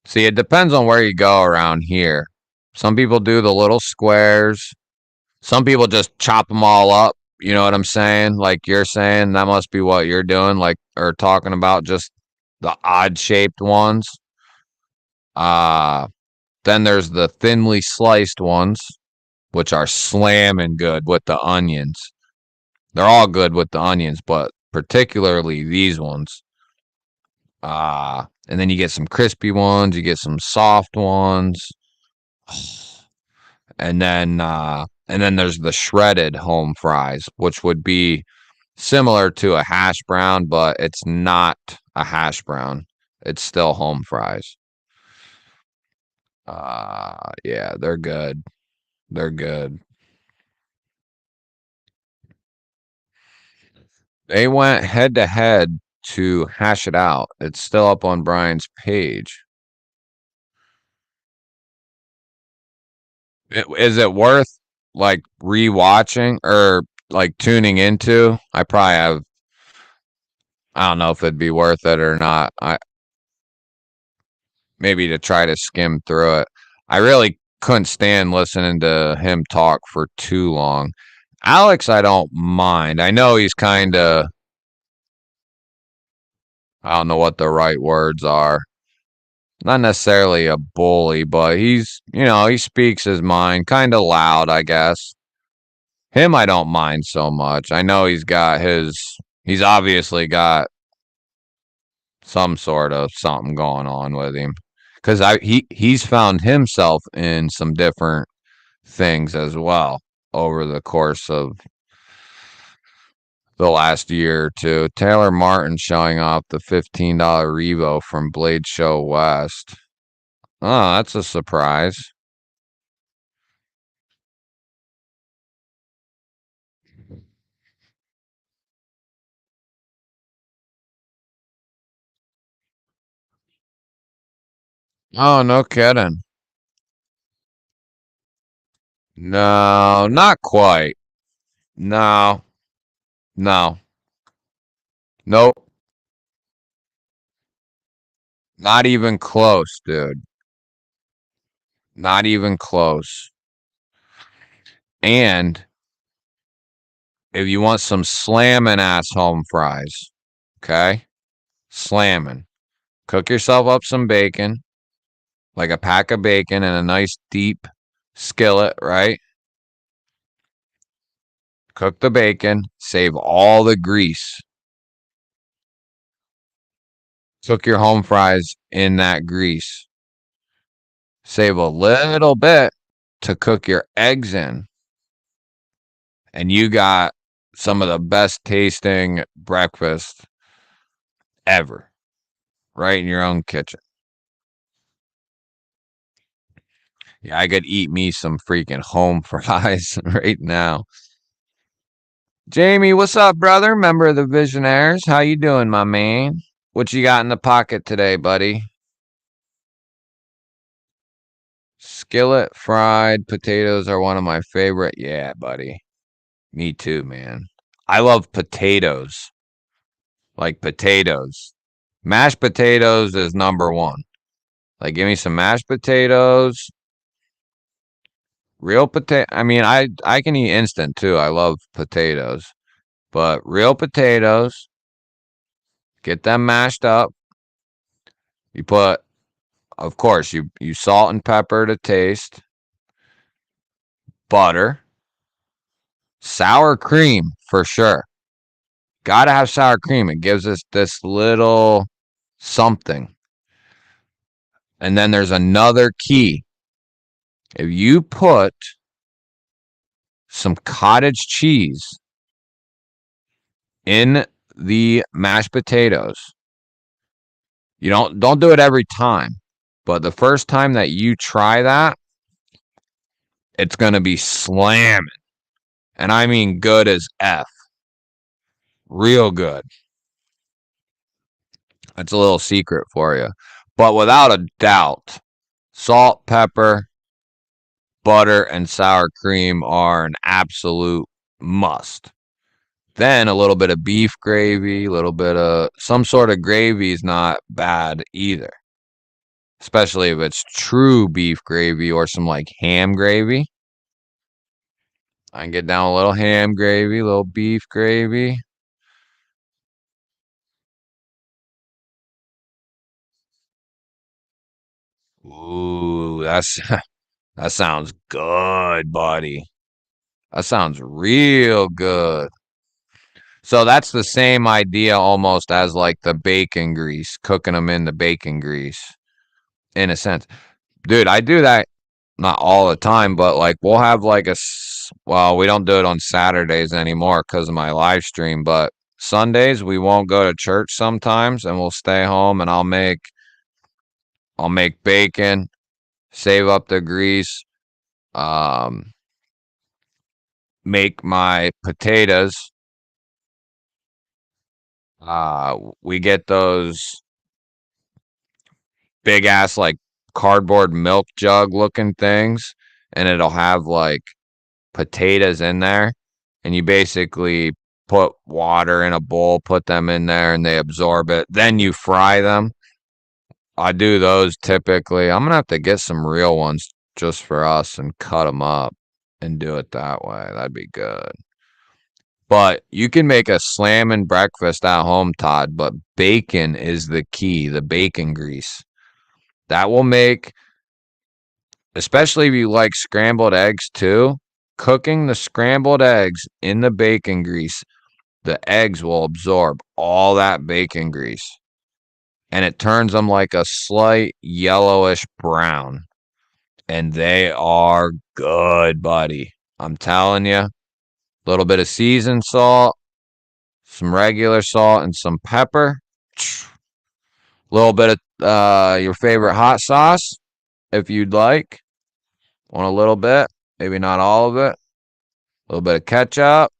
See, it depends on where you go around here. Some people do the little squares. Some people just chop them all up. You know what I'm saying? Like you're saying, that must be what you're doing, like, or talking about just the odd shaped ones. Uh, then there's the thinly sliced ones, which are slamming good with the onions. They're all good with the onions, but particularly these ones. And then you get some crispy ones, you get some soft ones. And then there's the shredded home fries, which would be similar to a hash brown, but it's not a hash brown. It's still home fries. Yeah, they're good. They're good. They went head to head to hash it out. It's still up on Brian's page. Is it worth like rewatching or like tuning into? I don't know if it'd be worth it or not. I maybe to try to skim through it. I really couldn't stand listening to him talk for too long. Alex, I don't mind. I know he's kind of, I don't know what the right words are. Not necessarily a bully, but he speaks his mind kind of loud, I guess. Him, I don't mind so much. I know he's obviously got some sort of something going on with him. Because he's found himself in some different things as well over the course of the last year or two. Taylor Martin showing off the $15 Revo from Blade Show West. Oh, that's a surprise. Oh, no kidding. No, not quite. No, no, nope. Not even close, dude. Not even close. And if you want some slamming ass home fries, okay? Slamming. Cook yourself up some bacon, like a pack of bacon in a nice deep skillet, right? Cook the bacon, save all the grease. Cook your home fries in that grease. Save a little bit to cook your eggs in. And you got some of the best tasting breakfast ever, right in your own kitchen. Yeah, I could eat me some freaking home fries right now. Jamie, what's up, brother? Member of the Visionaires. How you doing, my man? What you got in the pocket today, buddy? Skillet fried potatoes are one of my favorite. Yeah, buddy. Me too, man. I love potatoes. Like potatoes. Mashed potatoes is number one. Like, give me some mashed potatoes. Real potato. I mean, I can eat instant too. I love potatoes. But real potatoes, get them mashed up. You put, of course, you salt and pepper to taste. Butter. Sour cream for sure. Gotta have sour cream. It gives us this little something. And then there's another key. If you put some cottage cheese in the mashed potatoes, you don't do it every time, but the first time that you try that, it's gonna be slamming. And I mean good as F. Real good. That's a little secret for you. But without a doubt, salt, pepper, butter, and sour cream are an absolute must. Then a little bit of beef gravy, a little bit of some sort of gravy is not bad either. especially if it's true beef gravy or some like ham gravy. I can get down a little ham gravy, a little beef gravy. Ooh, that sounds good, buddy. That sounds real good. So that's the same idea almost as like the bacon grease, cooking them in the bacon grease, in a sense. Dude, I do that not all the time, but like we'll have like well, we don't do it on Saturdays anymore because of my live stream, but Sundays we won't go to church sometimes and we'll stay home and I'll make bacon, save up the grease, um, make my potatoes. We get those big ass like cardboard milk jug looking things, and it'll have like potatoes in there, and you basically put water in a bowl, put them in there, and they absorb it. Then you fry them. I do those typically. I'm gonna have to get some real ones just for us and cut them up and do it that way. That'd be good. But you can make a slamming breakfast at home, Todd, but bacon is the key, the bacon grease. That will make, especially if you like scrambled eggs too, cooking the scrambled eggs in the bacon grease, the eggs will absorb all that bacon grease and it turns them like a slight yellowish brown. And they are good, buddy. I'm telling you. A little bit of seasoned salt, some regular salt, and some pepper. A little bit of your favorite hot sauce, if you'd like. Want a little bit, maybe not all of it. A little bit of ketchup.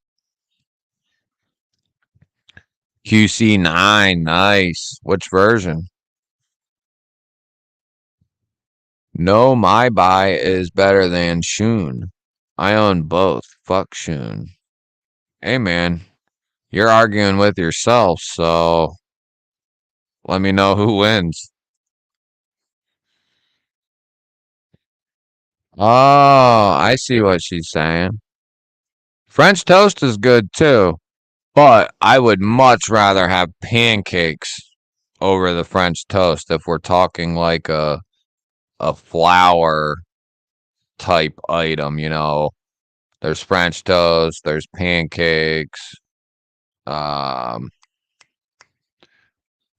QC9, nice. Which version? No, my buy is better than Shun. I own both. Fuck Shun. Hey, man, you're arguing with yourself, so let me know who wins. Oh, I see what she's saying. French toast is good too, but I would much rather have pancakes over the French toast if we're talking like a flour type item, you know. There's French toast, there's pancakes, um,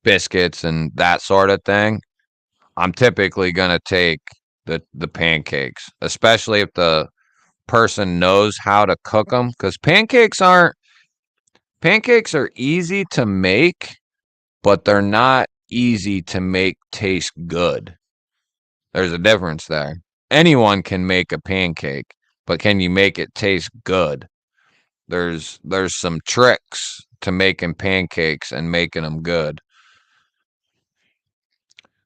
biscuits, and that sort of thing. I'm typically gonna take the pancakes, especially if the person knows how to cook them, because pancakes are easy to make, but they're not easy to make taste good. There's a difference there. Anyone can make a pancake, but can you make it taste good? There's some tricks to making pancakes and making them good.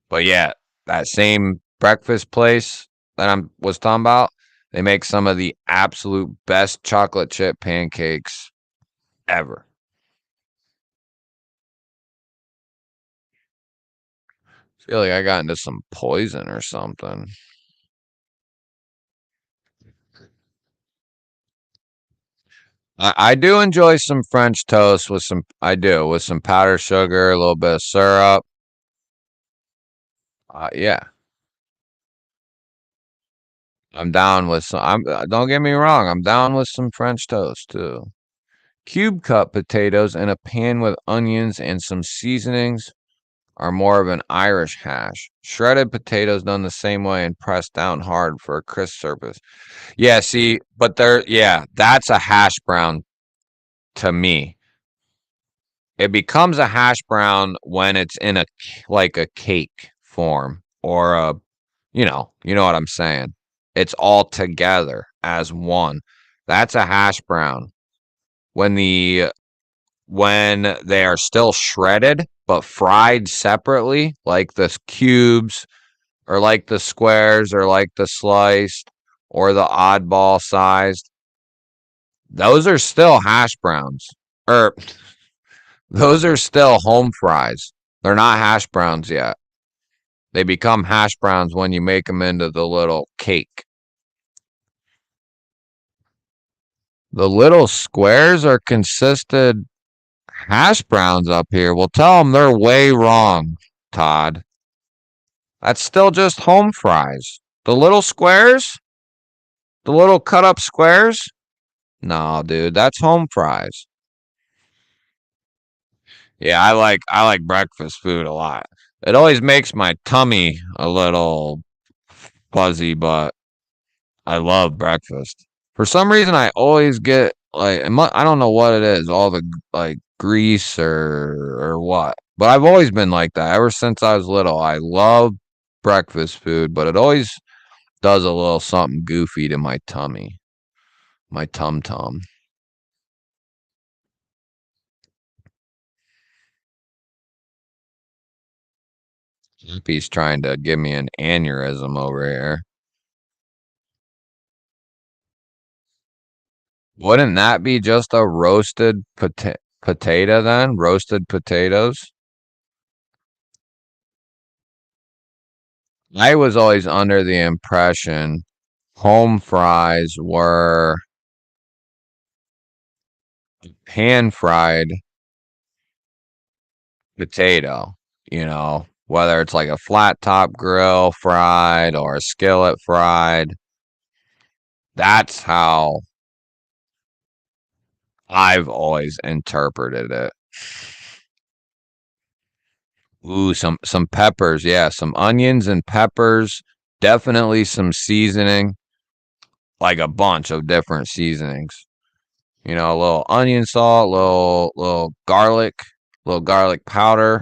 But yeah, that same breakfast place that I was talking about, they make some of the absolute best chocolate chip pancakes ever. Feel like I got into some poison or something. I do enjoy some French toast with some powdered sugar, a little bit of syrup. Yeah, I'm down with some. Don't get me wrong, I'm down with some French toast too. Cube cut potatoes in a pan with onions and some seasonings are more of an Irish hash. Shredded potatoes done the same way and pressed down hard for a crisp surface. Yeah, see, but that's a hash brown to me. It becomes a hash brown when it's in like a cake form or you know what I'm saying. It's all together as one. That's a hash brown. When they are still shredded but fried separately, like the cubes or like the squares or like the sliced or the oddball sized, those are still hash browns. Or those are still home fries. They're not hash browns yet. They become hash browns when you make them into the little cake. The little squares are consisted hash browns up here. Well, tell them they're way wrong, Todd. That's still just home fries. The little squares? The little cut up squares? No, dude, that's home fries. Yeah, I like breakfast food a lot. It always makes my tummy a little fuzzy, but I love breakfast. For some reason, I always get like I don't know what it is, all the like grease or what. But I've always been like that ever since I was little. I love breakfast food, but it always does a little something goofy to my tummy, my tum tum. He's trying to give me an aneurysm over here. Wouldn't that be just a roasted potato then? Roasted potatoes? I was always under the impression home fries were pan fried potato, whether it's like a flat top grill fried or a skillet fried. That's how I've always interpreted it. Ooh, some peppers, yeah, some onions and peppers, definitely some seasoning, like a bunch of different seasonings. A little onion salt, little garlic powder,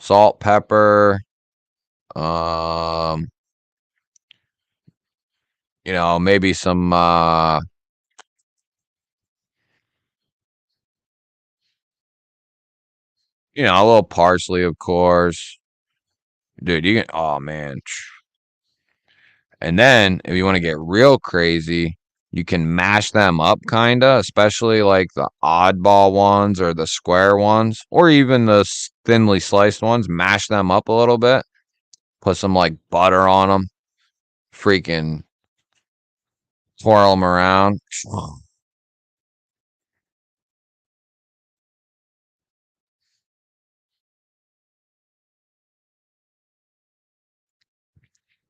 salt, pepper, um, maybe some a little parsley, of course. Dude, you can oh man. And then if you want to get real crazy, you can mash them up kinda, especially like the oddball ones or the square ones, or even the thinly sliced ones. Mash them up a little bit, put some like butter on them, freaking twirl them around.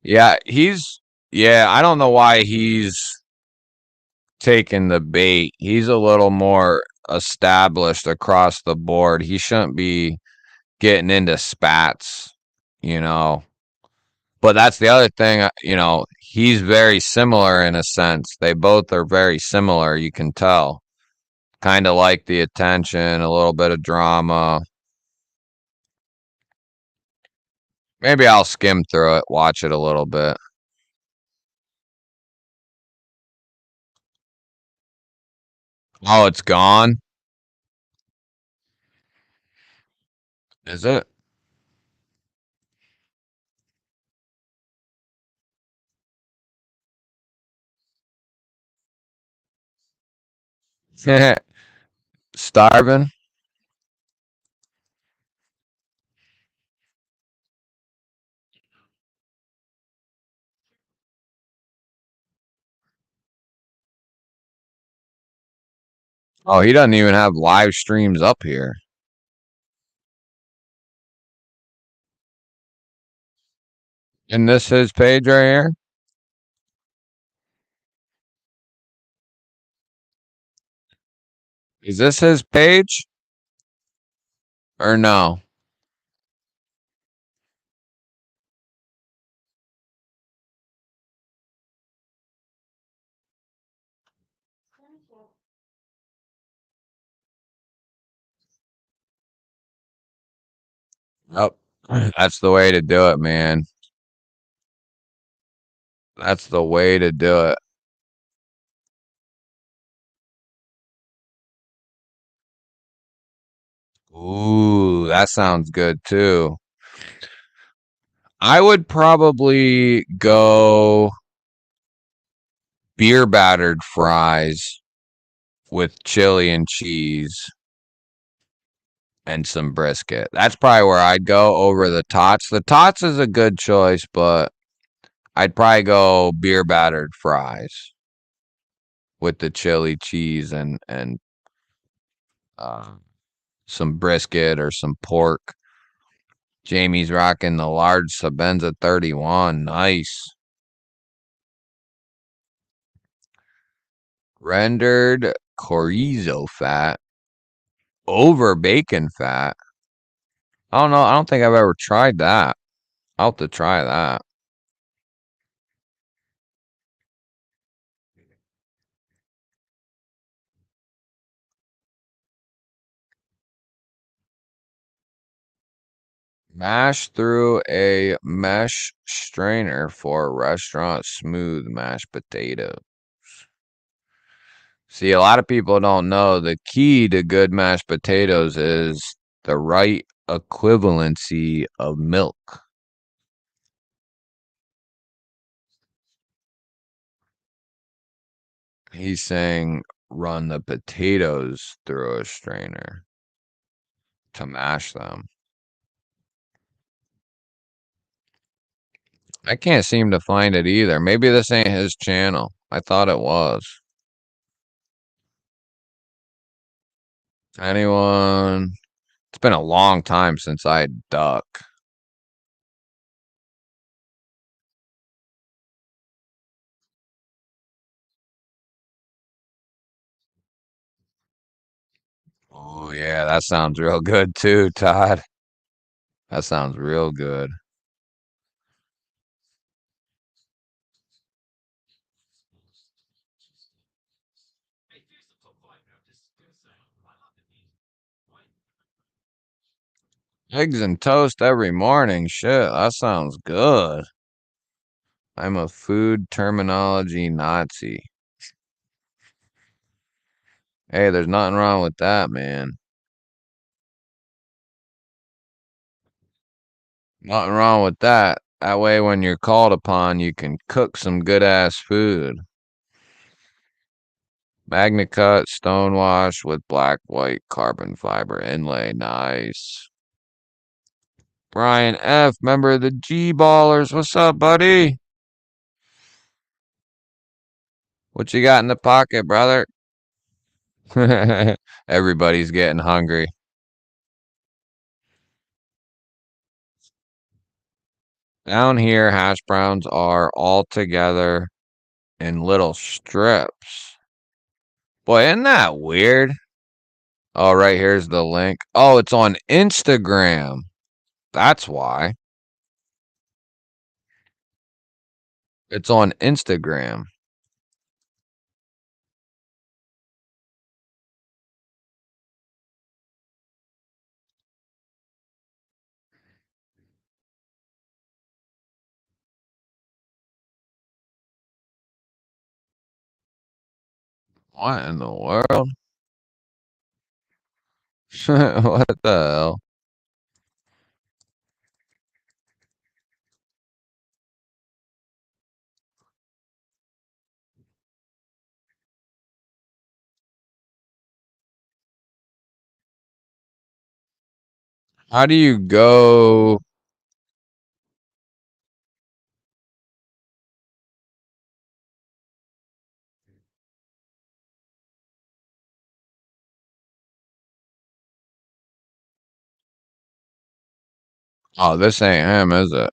Yeah, yeah, I don't know why he's taking the bait. He's a little more established across the board. He shouldn't be getting into spats, you know. But that's the other thing, he's very similar in a sense. They both are very similar, you can tell. Kind of like the attention, a little bit of drama. Maybe I'll skim through it, watch it a little bit. Oh, it's gone? Is it? Starving? Oh, he doesn't even have live streams up here. Isn't this his page right here? Is this his page? Or no? Oh, that's the way to do it, man. That's the way to do it. Ooh, that sounds good too. I would probably go beer battered fries with chili and cheese. and some brisket. That's probably where I'd go over the tots. The tots is a good choice, but I'd probably go beer battered fries with the chili cheese and uh, some brisket or some pork. Jamie's rocking the large Sabenza 31. Nice. Rendered chorizo fat over bacon fat. I don't know. I don't think I've ever tried that. I'll have to try that. Mash through a mesh strainer for restaurant smooth mashed potato. See, a lot of people don't know the key to good mashed potatoes is the right equivalency of milk. He's saying run the potatoes through a strainer to mash them. I can't seem to find it either. Maybe this ain't his channel. I thought it was. Anyone? It's been a long time since I duck. Oh, yeah, that sounds real good too, Todd. That sounds real good. Eggs and toast every morning. Shit, that sounds good. I'm a food terminology Nazi. Hey, there's nothing wrong with that, man. Nothing wrong with that. That way, when you're called upon, you can cook some good ass food. Magna cut, stone wash with black, white carbon fiber inlay. Nice. Brian F., member of the G Ballers. What's up, buddy? What you got in the pocket, brother? Everybody's getting hungry. Down here, hash browns are all together in little strips. Boy, isn't that weird? Oh, right here's the link. Oh, it's on Instagram. That's why. It's on Instagram. What in the world? What the hell? How do you go? Oh, this ain't him, is it?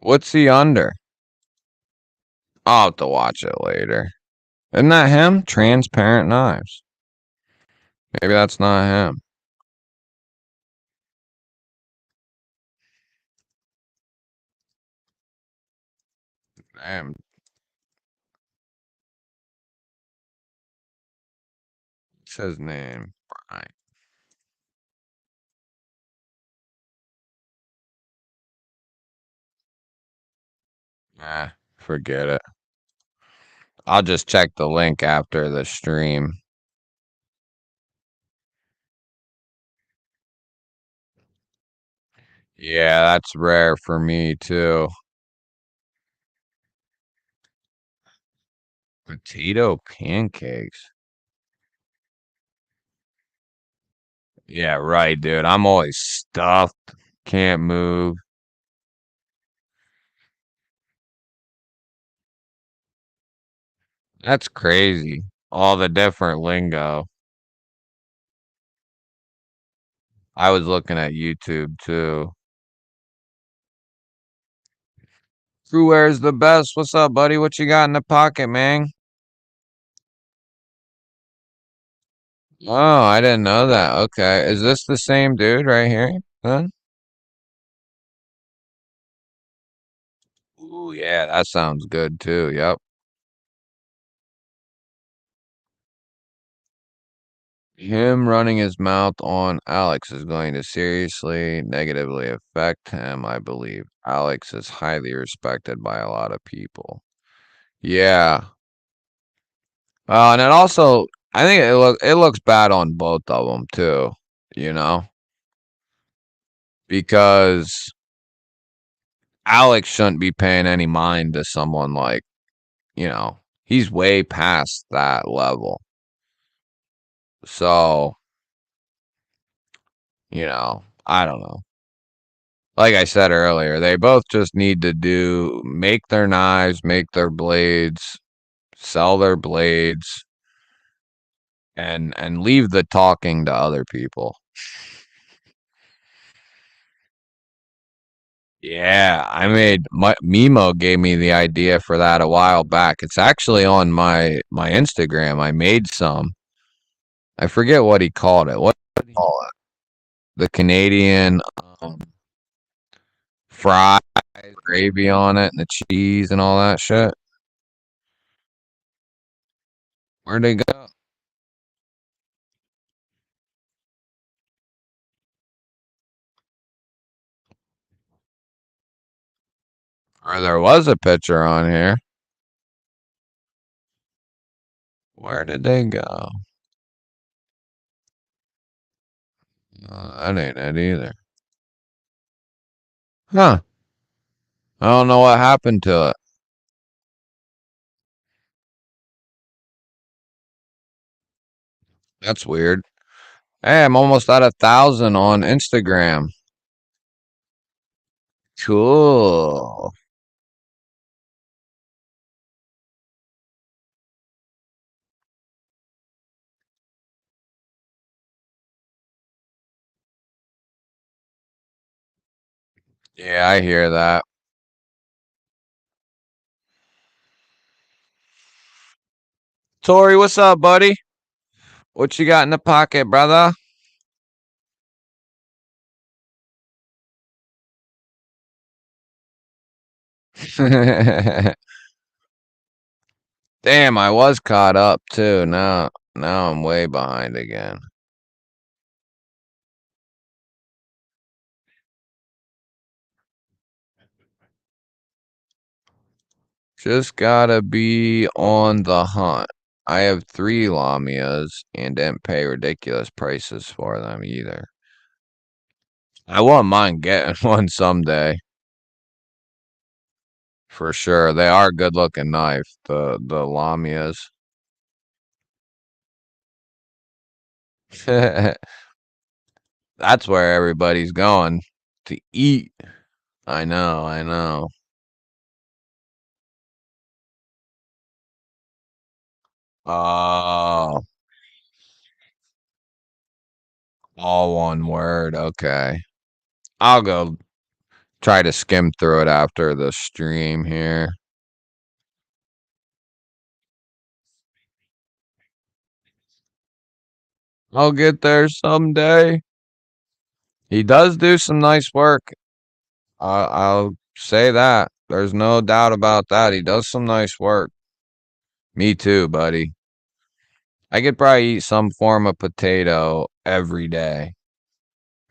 What's he under? I'll have to watch it later. Isn't that him? Transparent knives. Maybe that's not him. Damn. What's his name? Brian. Forget it. I'll just check the link after the stream. Yeah, that's rare for me too. Potato pancakes. Yeah, right, dude. I'm always stuffed. Can't move. That's crazy. All the different lingo. I was looking at YouTube too. Who wears the best? What's up, buddy? What you got in the pocket, man? Oh, I didn't know that. Okay. Is this the same dude right here? Huh? Ooh, yeah, that sounds good too. Yep. Him running his mouth on Alex is going to seriously negatively affect him, I believe. Alex is highly respected by a lot of people. Yeah. And it also, I think it looks bad on both of them too, you know, because Alex shouldn't be paying any mind to someone like, he's way past that level. So, I don't know. Like I said earlier, they both just need to make their knives, make their blades, sell their blades, and leave the talking to other people. Yeah, Mimo gave me the idea for that a while back. It's actually on my Instagram. I made some. I forget what he called it. What did he call it? The Canadian fries, gravy on it, and the cheese and all that shit. Where'd they go? Or there was a picture on here. Where did they go? That ain't it either. Huh. I don't know what happened to it. That's weird. Hey, I'm almost at 1,000 on Instagram. Cool. Yeah, I hear that. Tori, what's up, buddy? What you got in the pocket, brother? Damn, I was caught up too. Now I'm way behind again. Just gotta be on the hunt. I have 3 Lamias and didn't pay ridiculous prices for them either. I wouldn't mind getting one someday. For sure. They are good looking knife, the Lamias. That's where everybody's going to eat. I know, I know. Oh, all one word. Okay. I'll go try to skim through it after the stream here. I'll get there someday. He does do some nice work. I'll say that. There's no doubt about that. He does some nice work. Me too, buddy. I could probably eat some form of potato every day.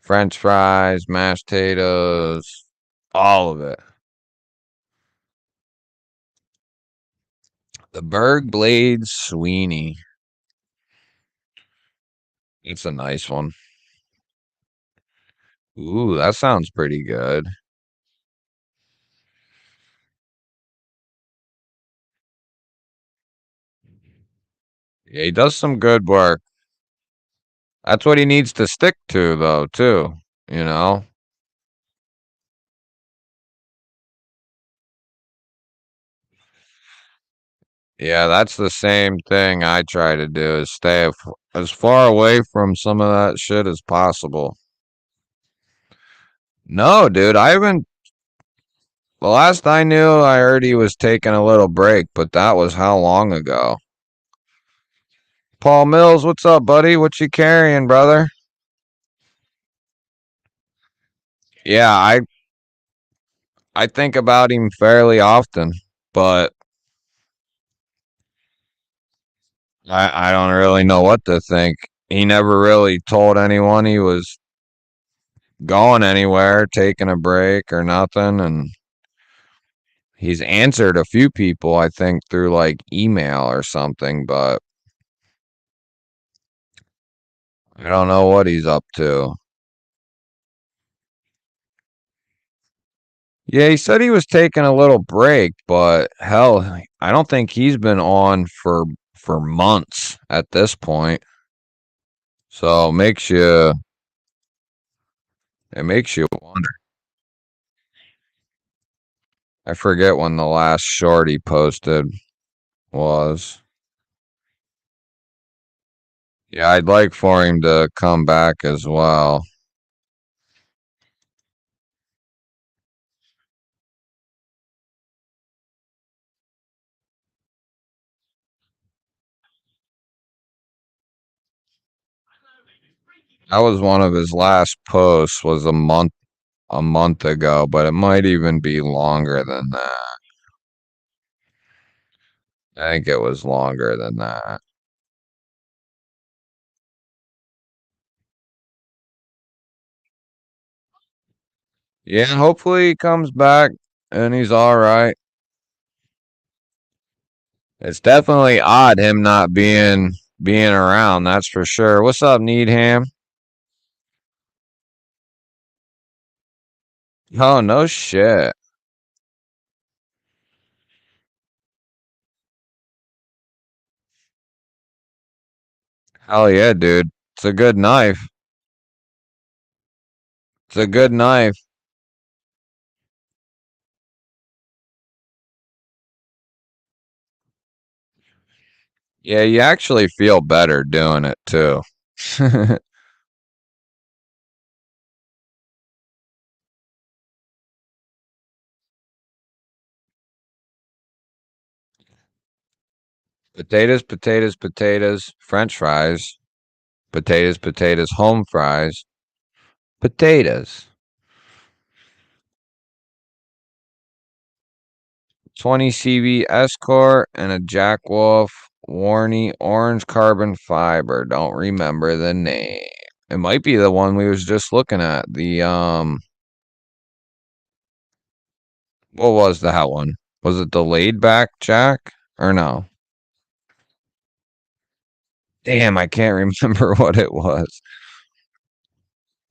French fries, mashed potatoes, all of it. The Berg Blade Sweeney. It's a nice one. Ooh, that sounds pretty good. Yeah, he does some good work. That's what he needs to stick to, though, too. You know? Yeah, that's the same thing I try to do is stay as far away from some of that shit as possible. No, dude, I haven't. The last I knew, I heard he was taking a little break, but that was how long ago? Paul Mills, what's up, buddy? What you carrying, brother? Yeah, I think about him fairly often, but I don't really know what to think. He never really told anyone he was going anywhere, taking a break or nothing, and he's answered a few people, I think, through like email or something, but I don't know what he's up to. Yeah, he said he was taking a little break, but hell, I don't think he's been on for months at this point. So it makes you wonder. I forget when the last short he posted was. Yeah, I'd like for him to come back as well. That was one of his last posts was a month ago, but it might even be longer than that. I think it was longer than that. Yeah, hopefully he comes back and he's all right. It's definitely odd him not being around, that's for sure. What's up, Needham? Oh, no shit. Hell yeah, dude. It's a good knife. It's a good knife. Yeah, you actually feel better doing it too. Potatoes, potatoes, potatoes, French fries, potatoes, potatoes, home fries, potatoes. 20 CV Escort and a Jack Wolf Warney orange carbon fiber. Don't remember the name. It might be the one we was just looking at. What was that one? Was it the laid back Jack or no? Damn, I can't remember what it was.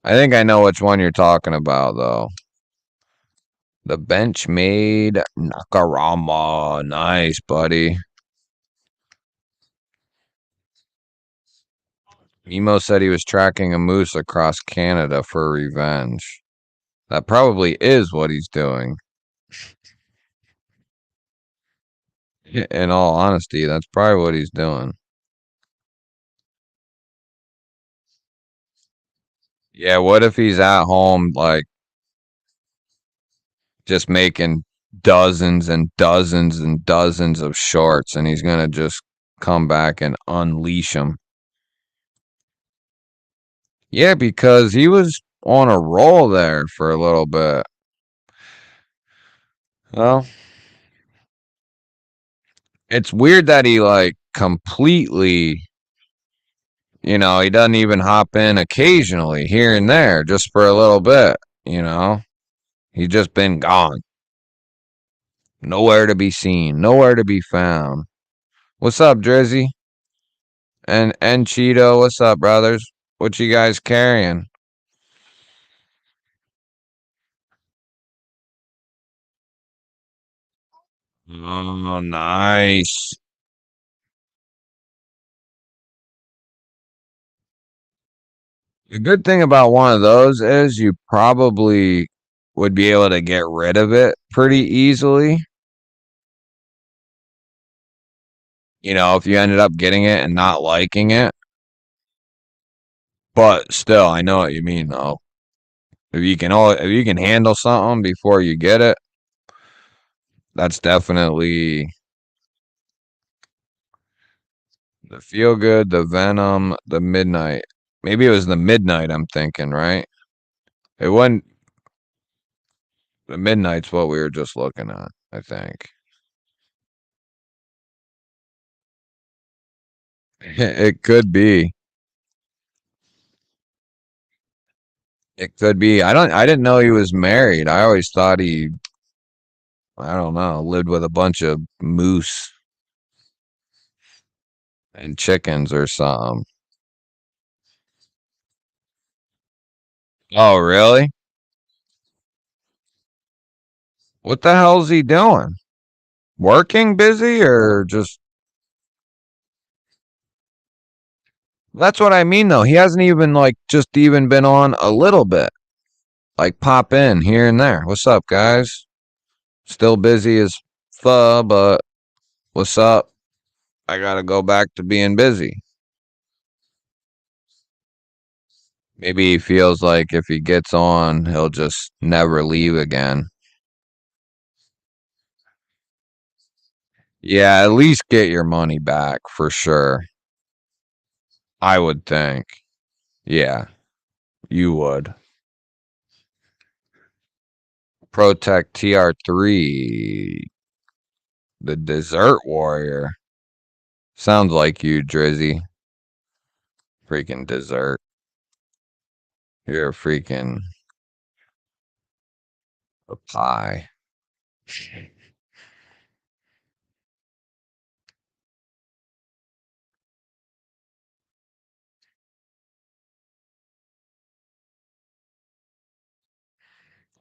I think I know which one you're talking about though. The bench made Nakarama. Nice, buddy. Emo said he was tracking a moose across Canada for revenge. That probably is what he's doing. In all honesty, that's probably what he's doing. Yeah, what if he's at home, like, just making dozens and dozens and dozens of shorts, and he's going to just come back and unleash them? Yeah, because he was on a roll there for a little bit. Well, it's weird that he, like, completely, he doesn't even hop in occasionally here and there just for a little bit, you know? He's just been gone. Nowhere to be seen, nowhere to be found. What's up, Drizzy? And Cheeto, what's up, brothers? What you guys carrying? Oh, nice. The good thing about one of those is you probably would be able to get rid of it pretty easily. You know, if you ended up getting it and not liking it. But still, I know what you mean though. If you can handle something before you get it, that's definitely the feel good, the venom, the midnight. Maybe it was the midnight I'm thinking, right? It wasn't the midnight's what we were just looking at, I think. It could be. It could be. I didn't know he was married. I always thought I don't know, lived with a bunch of moose and chickens or something. Oh, really? What the hell's he doing? Working busy or just that's what I mean though. He hasn't even like just even been on a little bit. Like pop in here and there. What's up, guys? Still busy as but what's up? I gotta go back to being busy. Maybe he feels like if he gets on, he'll just never leave again. Yeah, at least get your money back for sure. I would think. Yeah, you would. Protect TR3, the Desert Warrior. Sounds like you, Drizzy. Freaking dessert. You're a freaking a pie.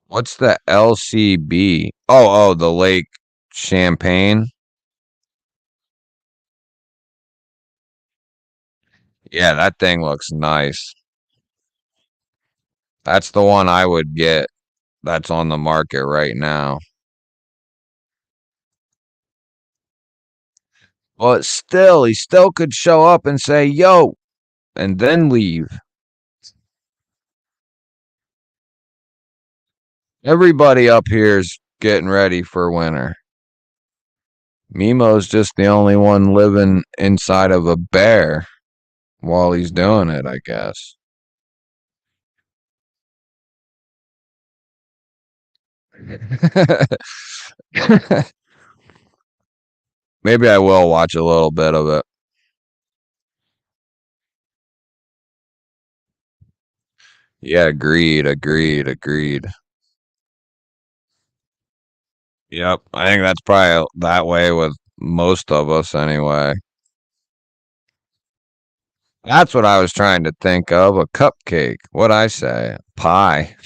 What's the LCB? Oh, the Lake Champagne. Yeah, that thing looks nice. That's the one I would get that's on the market right now. But still, he still could show up and say, yo, and then leave. Everybody up here's getting ready for winter. Mimo's just the only one living inside of a bear while he's doing it, I guess. Maybe I will watch a little bit of it. Yeah, agreed. Yep, I think that's probably that way with most of us anyway. That's what I was trying to think of, a cupcake. What'd I say? Pie.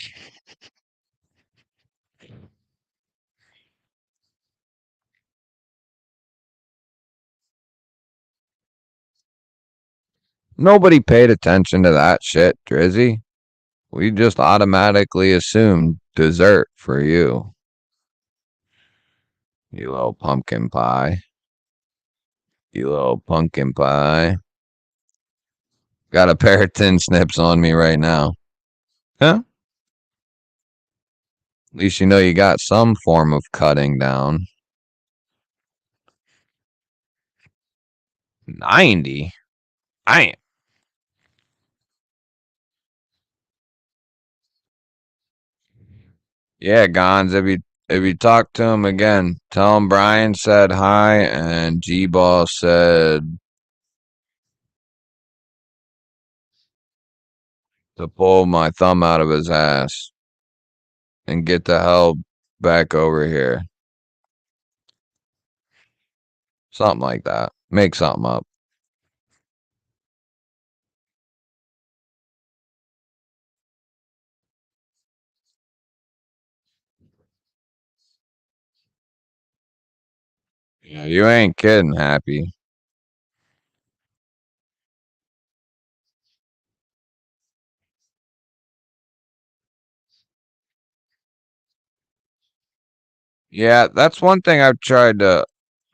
Nobody paid attention to that shit, Drizzy. We just automatically assumed dessert for you. You little pumpkin pie. You little pumpkin pie. Got a pair of tin snips on me right now. Huh? At least you know you got some form of cutting down. 90? I ain't. Yeah, Gons, if you talk to him again, tell him Brian said hi and G-Ball said to pull my thumb out of his ass and get the hell back over here. Something like that. Make something up. Yeah, you ain't kidding, Happy. Yeah, that's one thing I've tried to.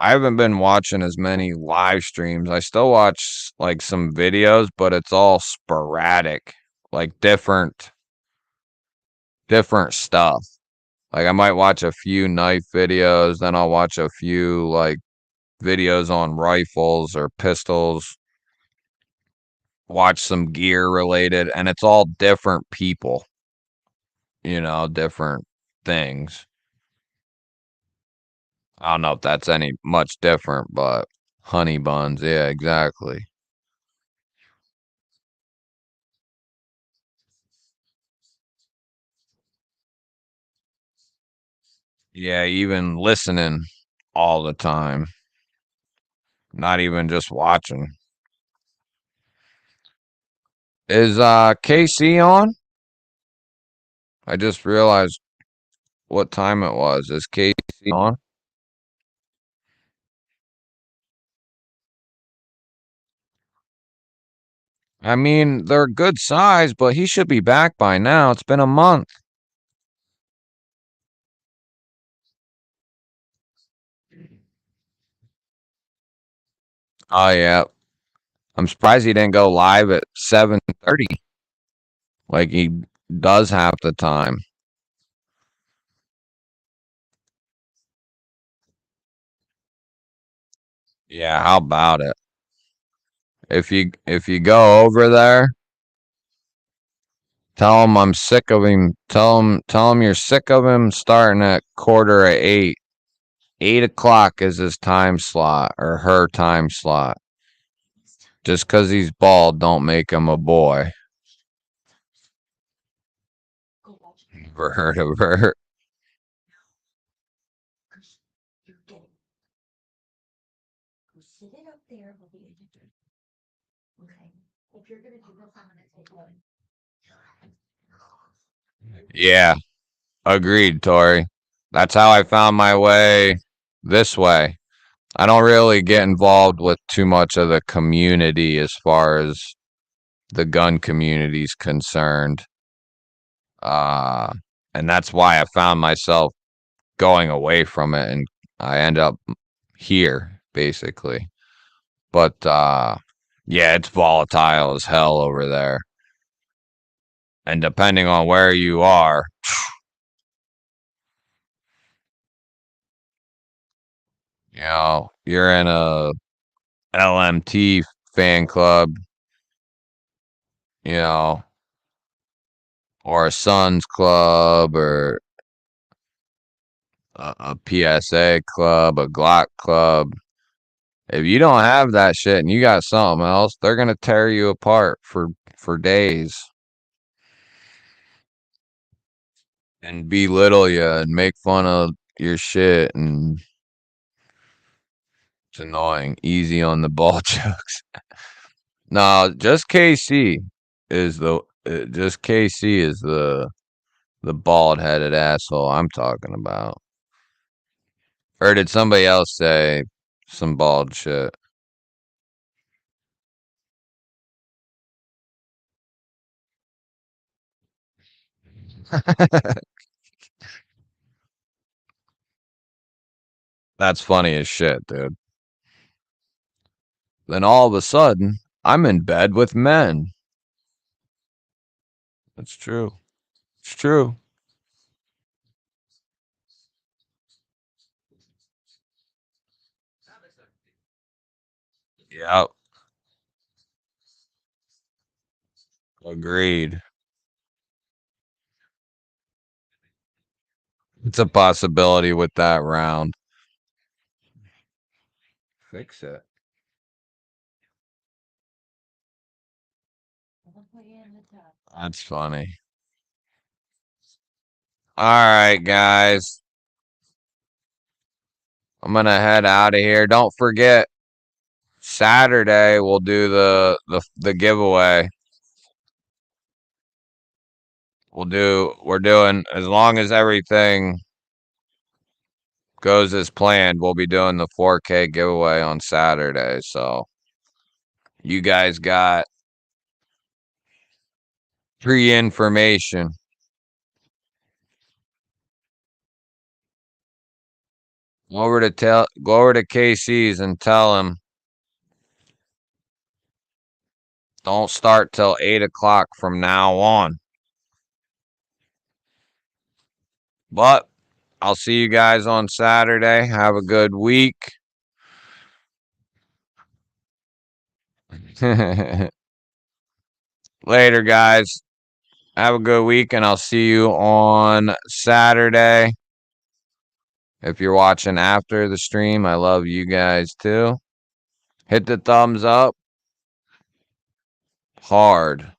I haven't been watching as many live streams. I still watch like some videos, but it's all sporadic, like different stuff. Like I might watch a few knife videos, then I'll watch a few like videos on rifles or pistols, watch some gear related, and it's all different people, different things. I don't know if that's any much different, but honey buns, yeah, exactly. Yeah, even listening all the time, not even just watching. Is KC on? I just realized what time it was. Is KC on? I mean, they're good size, but he should be back by now. It's been a month. Oh yeah. I'm surprised he didn't go live at 7:30 like he does half the time. Yeah, how about it? If you go over there, tell him I'm sick of him. Tell him you're sick of him starting at 7:45. 8 o'clock is his time slot or her time slot. Just because he's bald, don't make him a boy. Go watch it. Never heard of her. Cause you're getting. Go sit it up there. We'll be in it. Okay. If you're gonna do this, I'm gonna take one. Yeah, agreed, Tori. That's how I found my way this way. I don't really get involved with too much of the community as far as the gun community is concerned. Uh, and that's why I found myself going away from it and I end up here basically. But yeah, it's volatile as hell over there. And depending on where you are, you're in a LMT fan club, you know, or a Suns club or a PSA club, a Glock club. If you don't have that shit and you got something else, they're gonna tear you apart for days and belittle you and make fun of your shit, and it's annoying. Easy on the ball jokes. No, just KC is the bald headed asshole I'm talking about. Or did somebody else say some bald shit? That's funny as shit, dude. Then all of a sudden, I'm in bed with men. That's true. It's true. Yep. Agreed. It's a possibility with that round. Fix it. I'll put you in the tub. That's funny. All right, guys. I'm gonna head out of here. Don't forget, Saturday we'll do the giveaway. We're doing, as long as everything goes as planned, we'll be doing the 4K giveaway on Saturday. So you guys got pre-information. Go over to KC's and tell him don't start till 8 o'clock from now on. But I'll see you guys on Saturday. Have a good week. Later, guys. Have a good week, and I'll see you on Saturday. If you're watching after the stream, I love you guys too. Hit the thumbs up hard.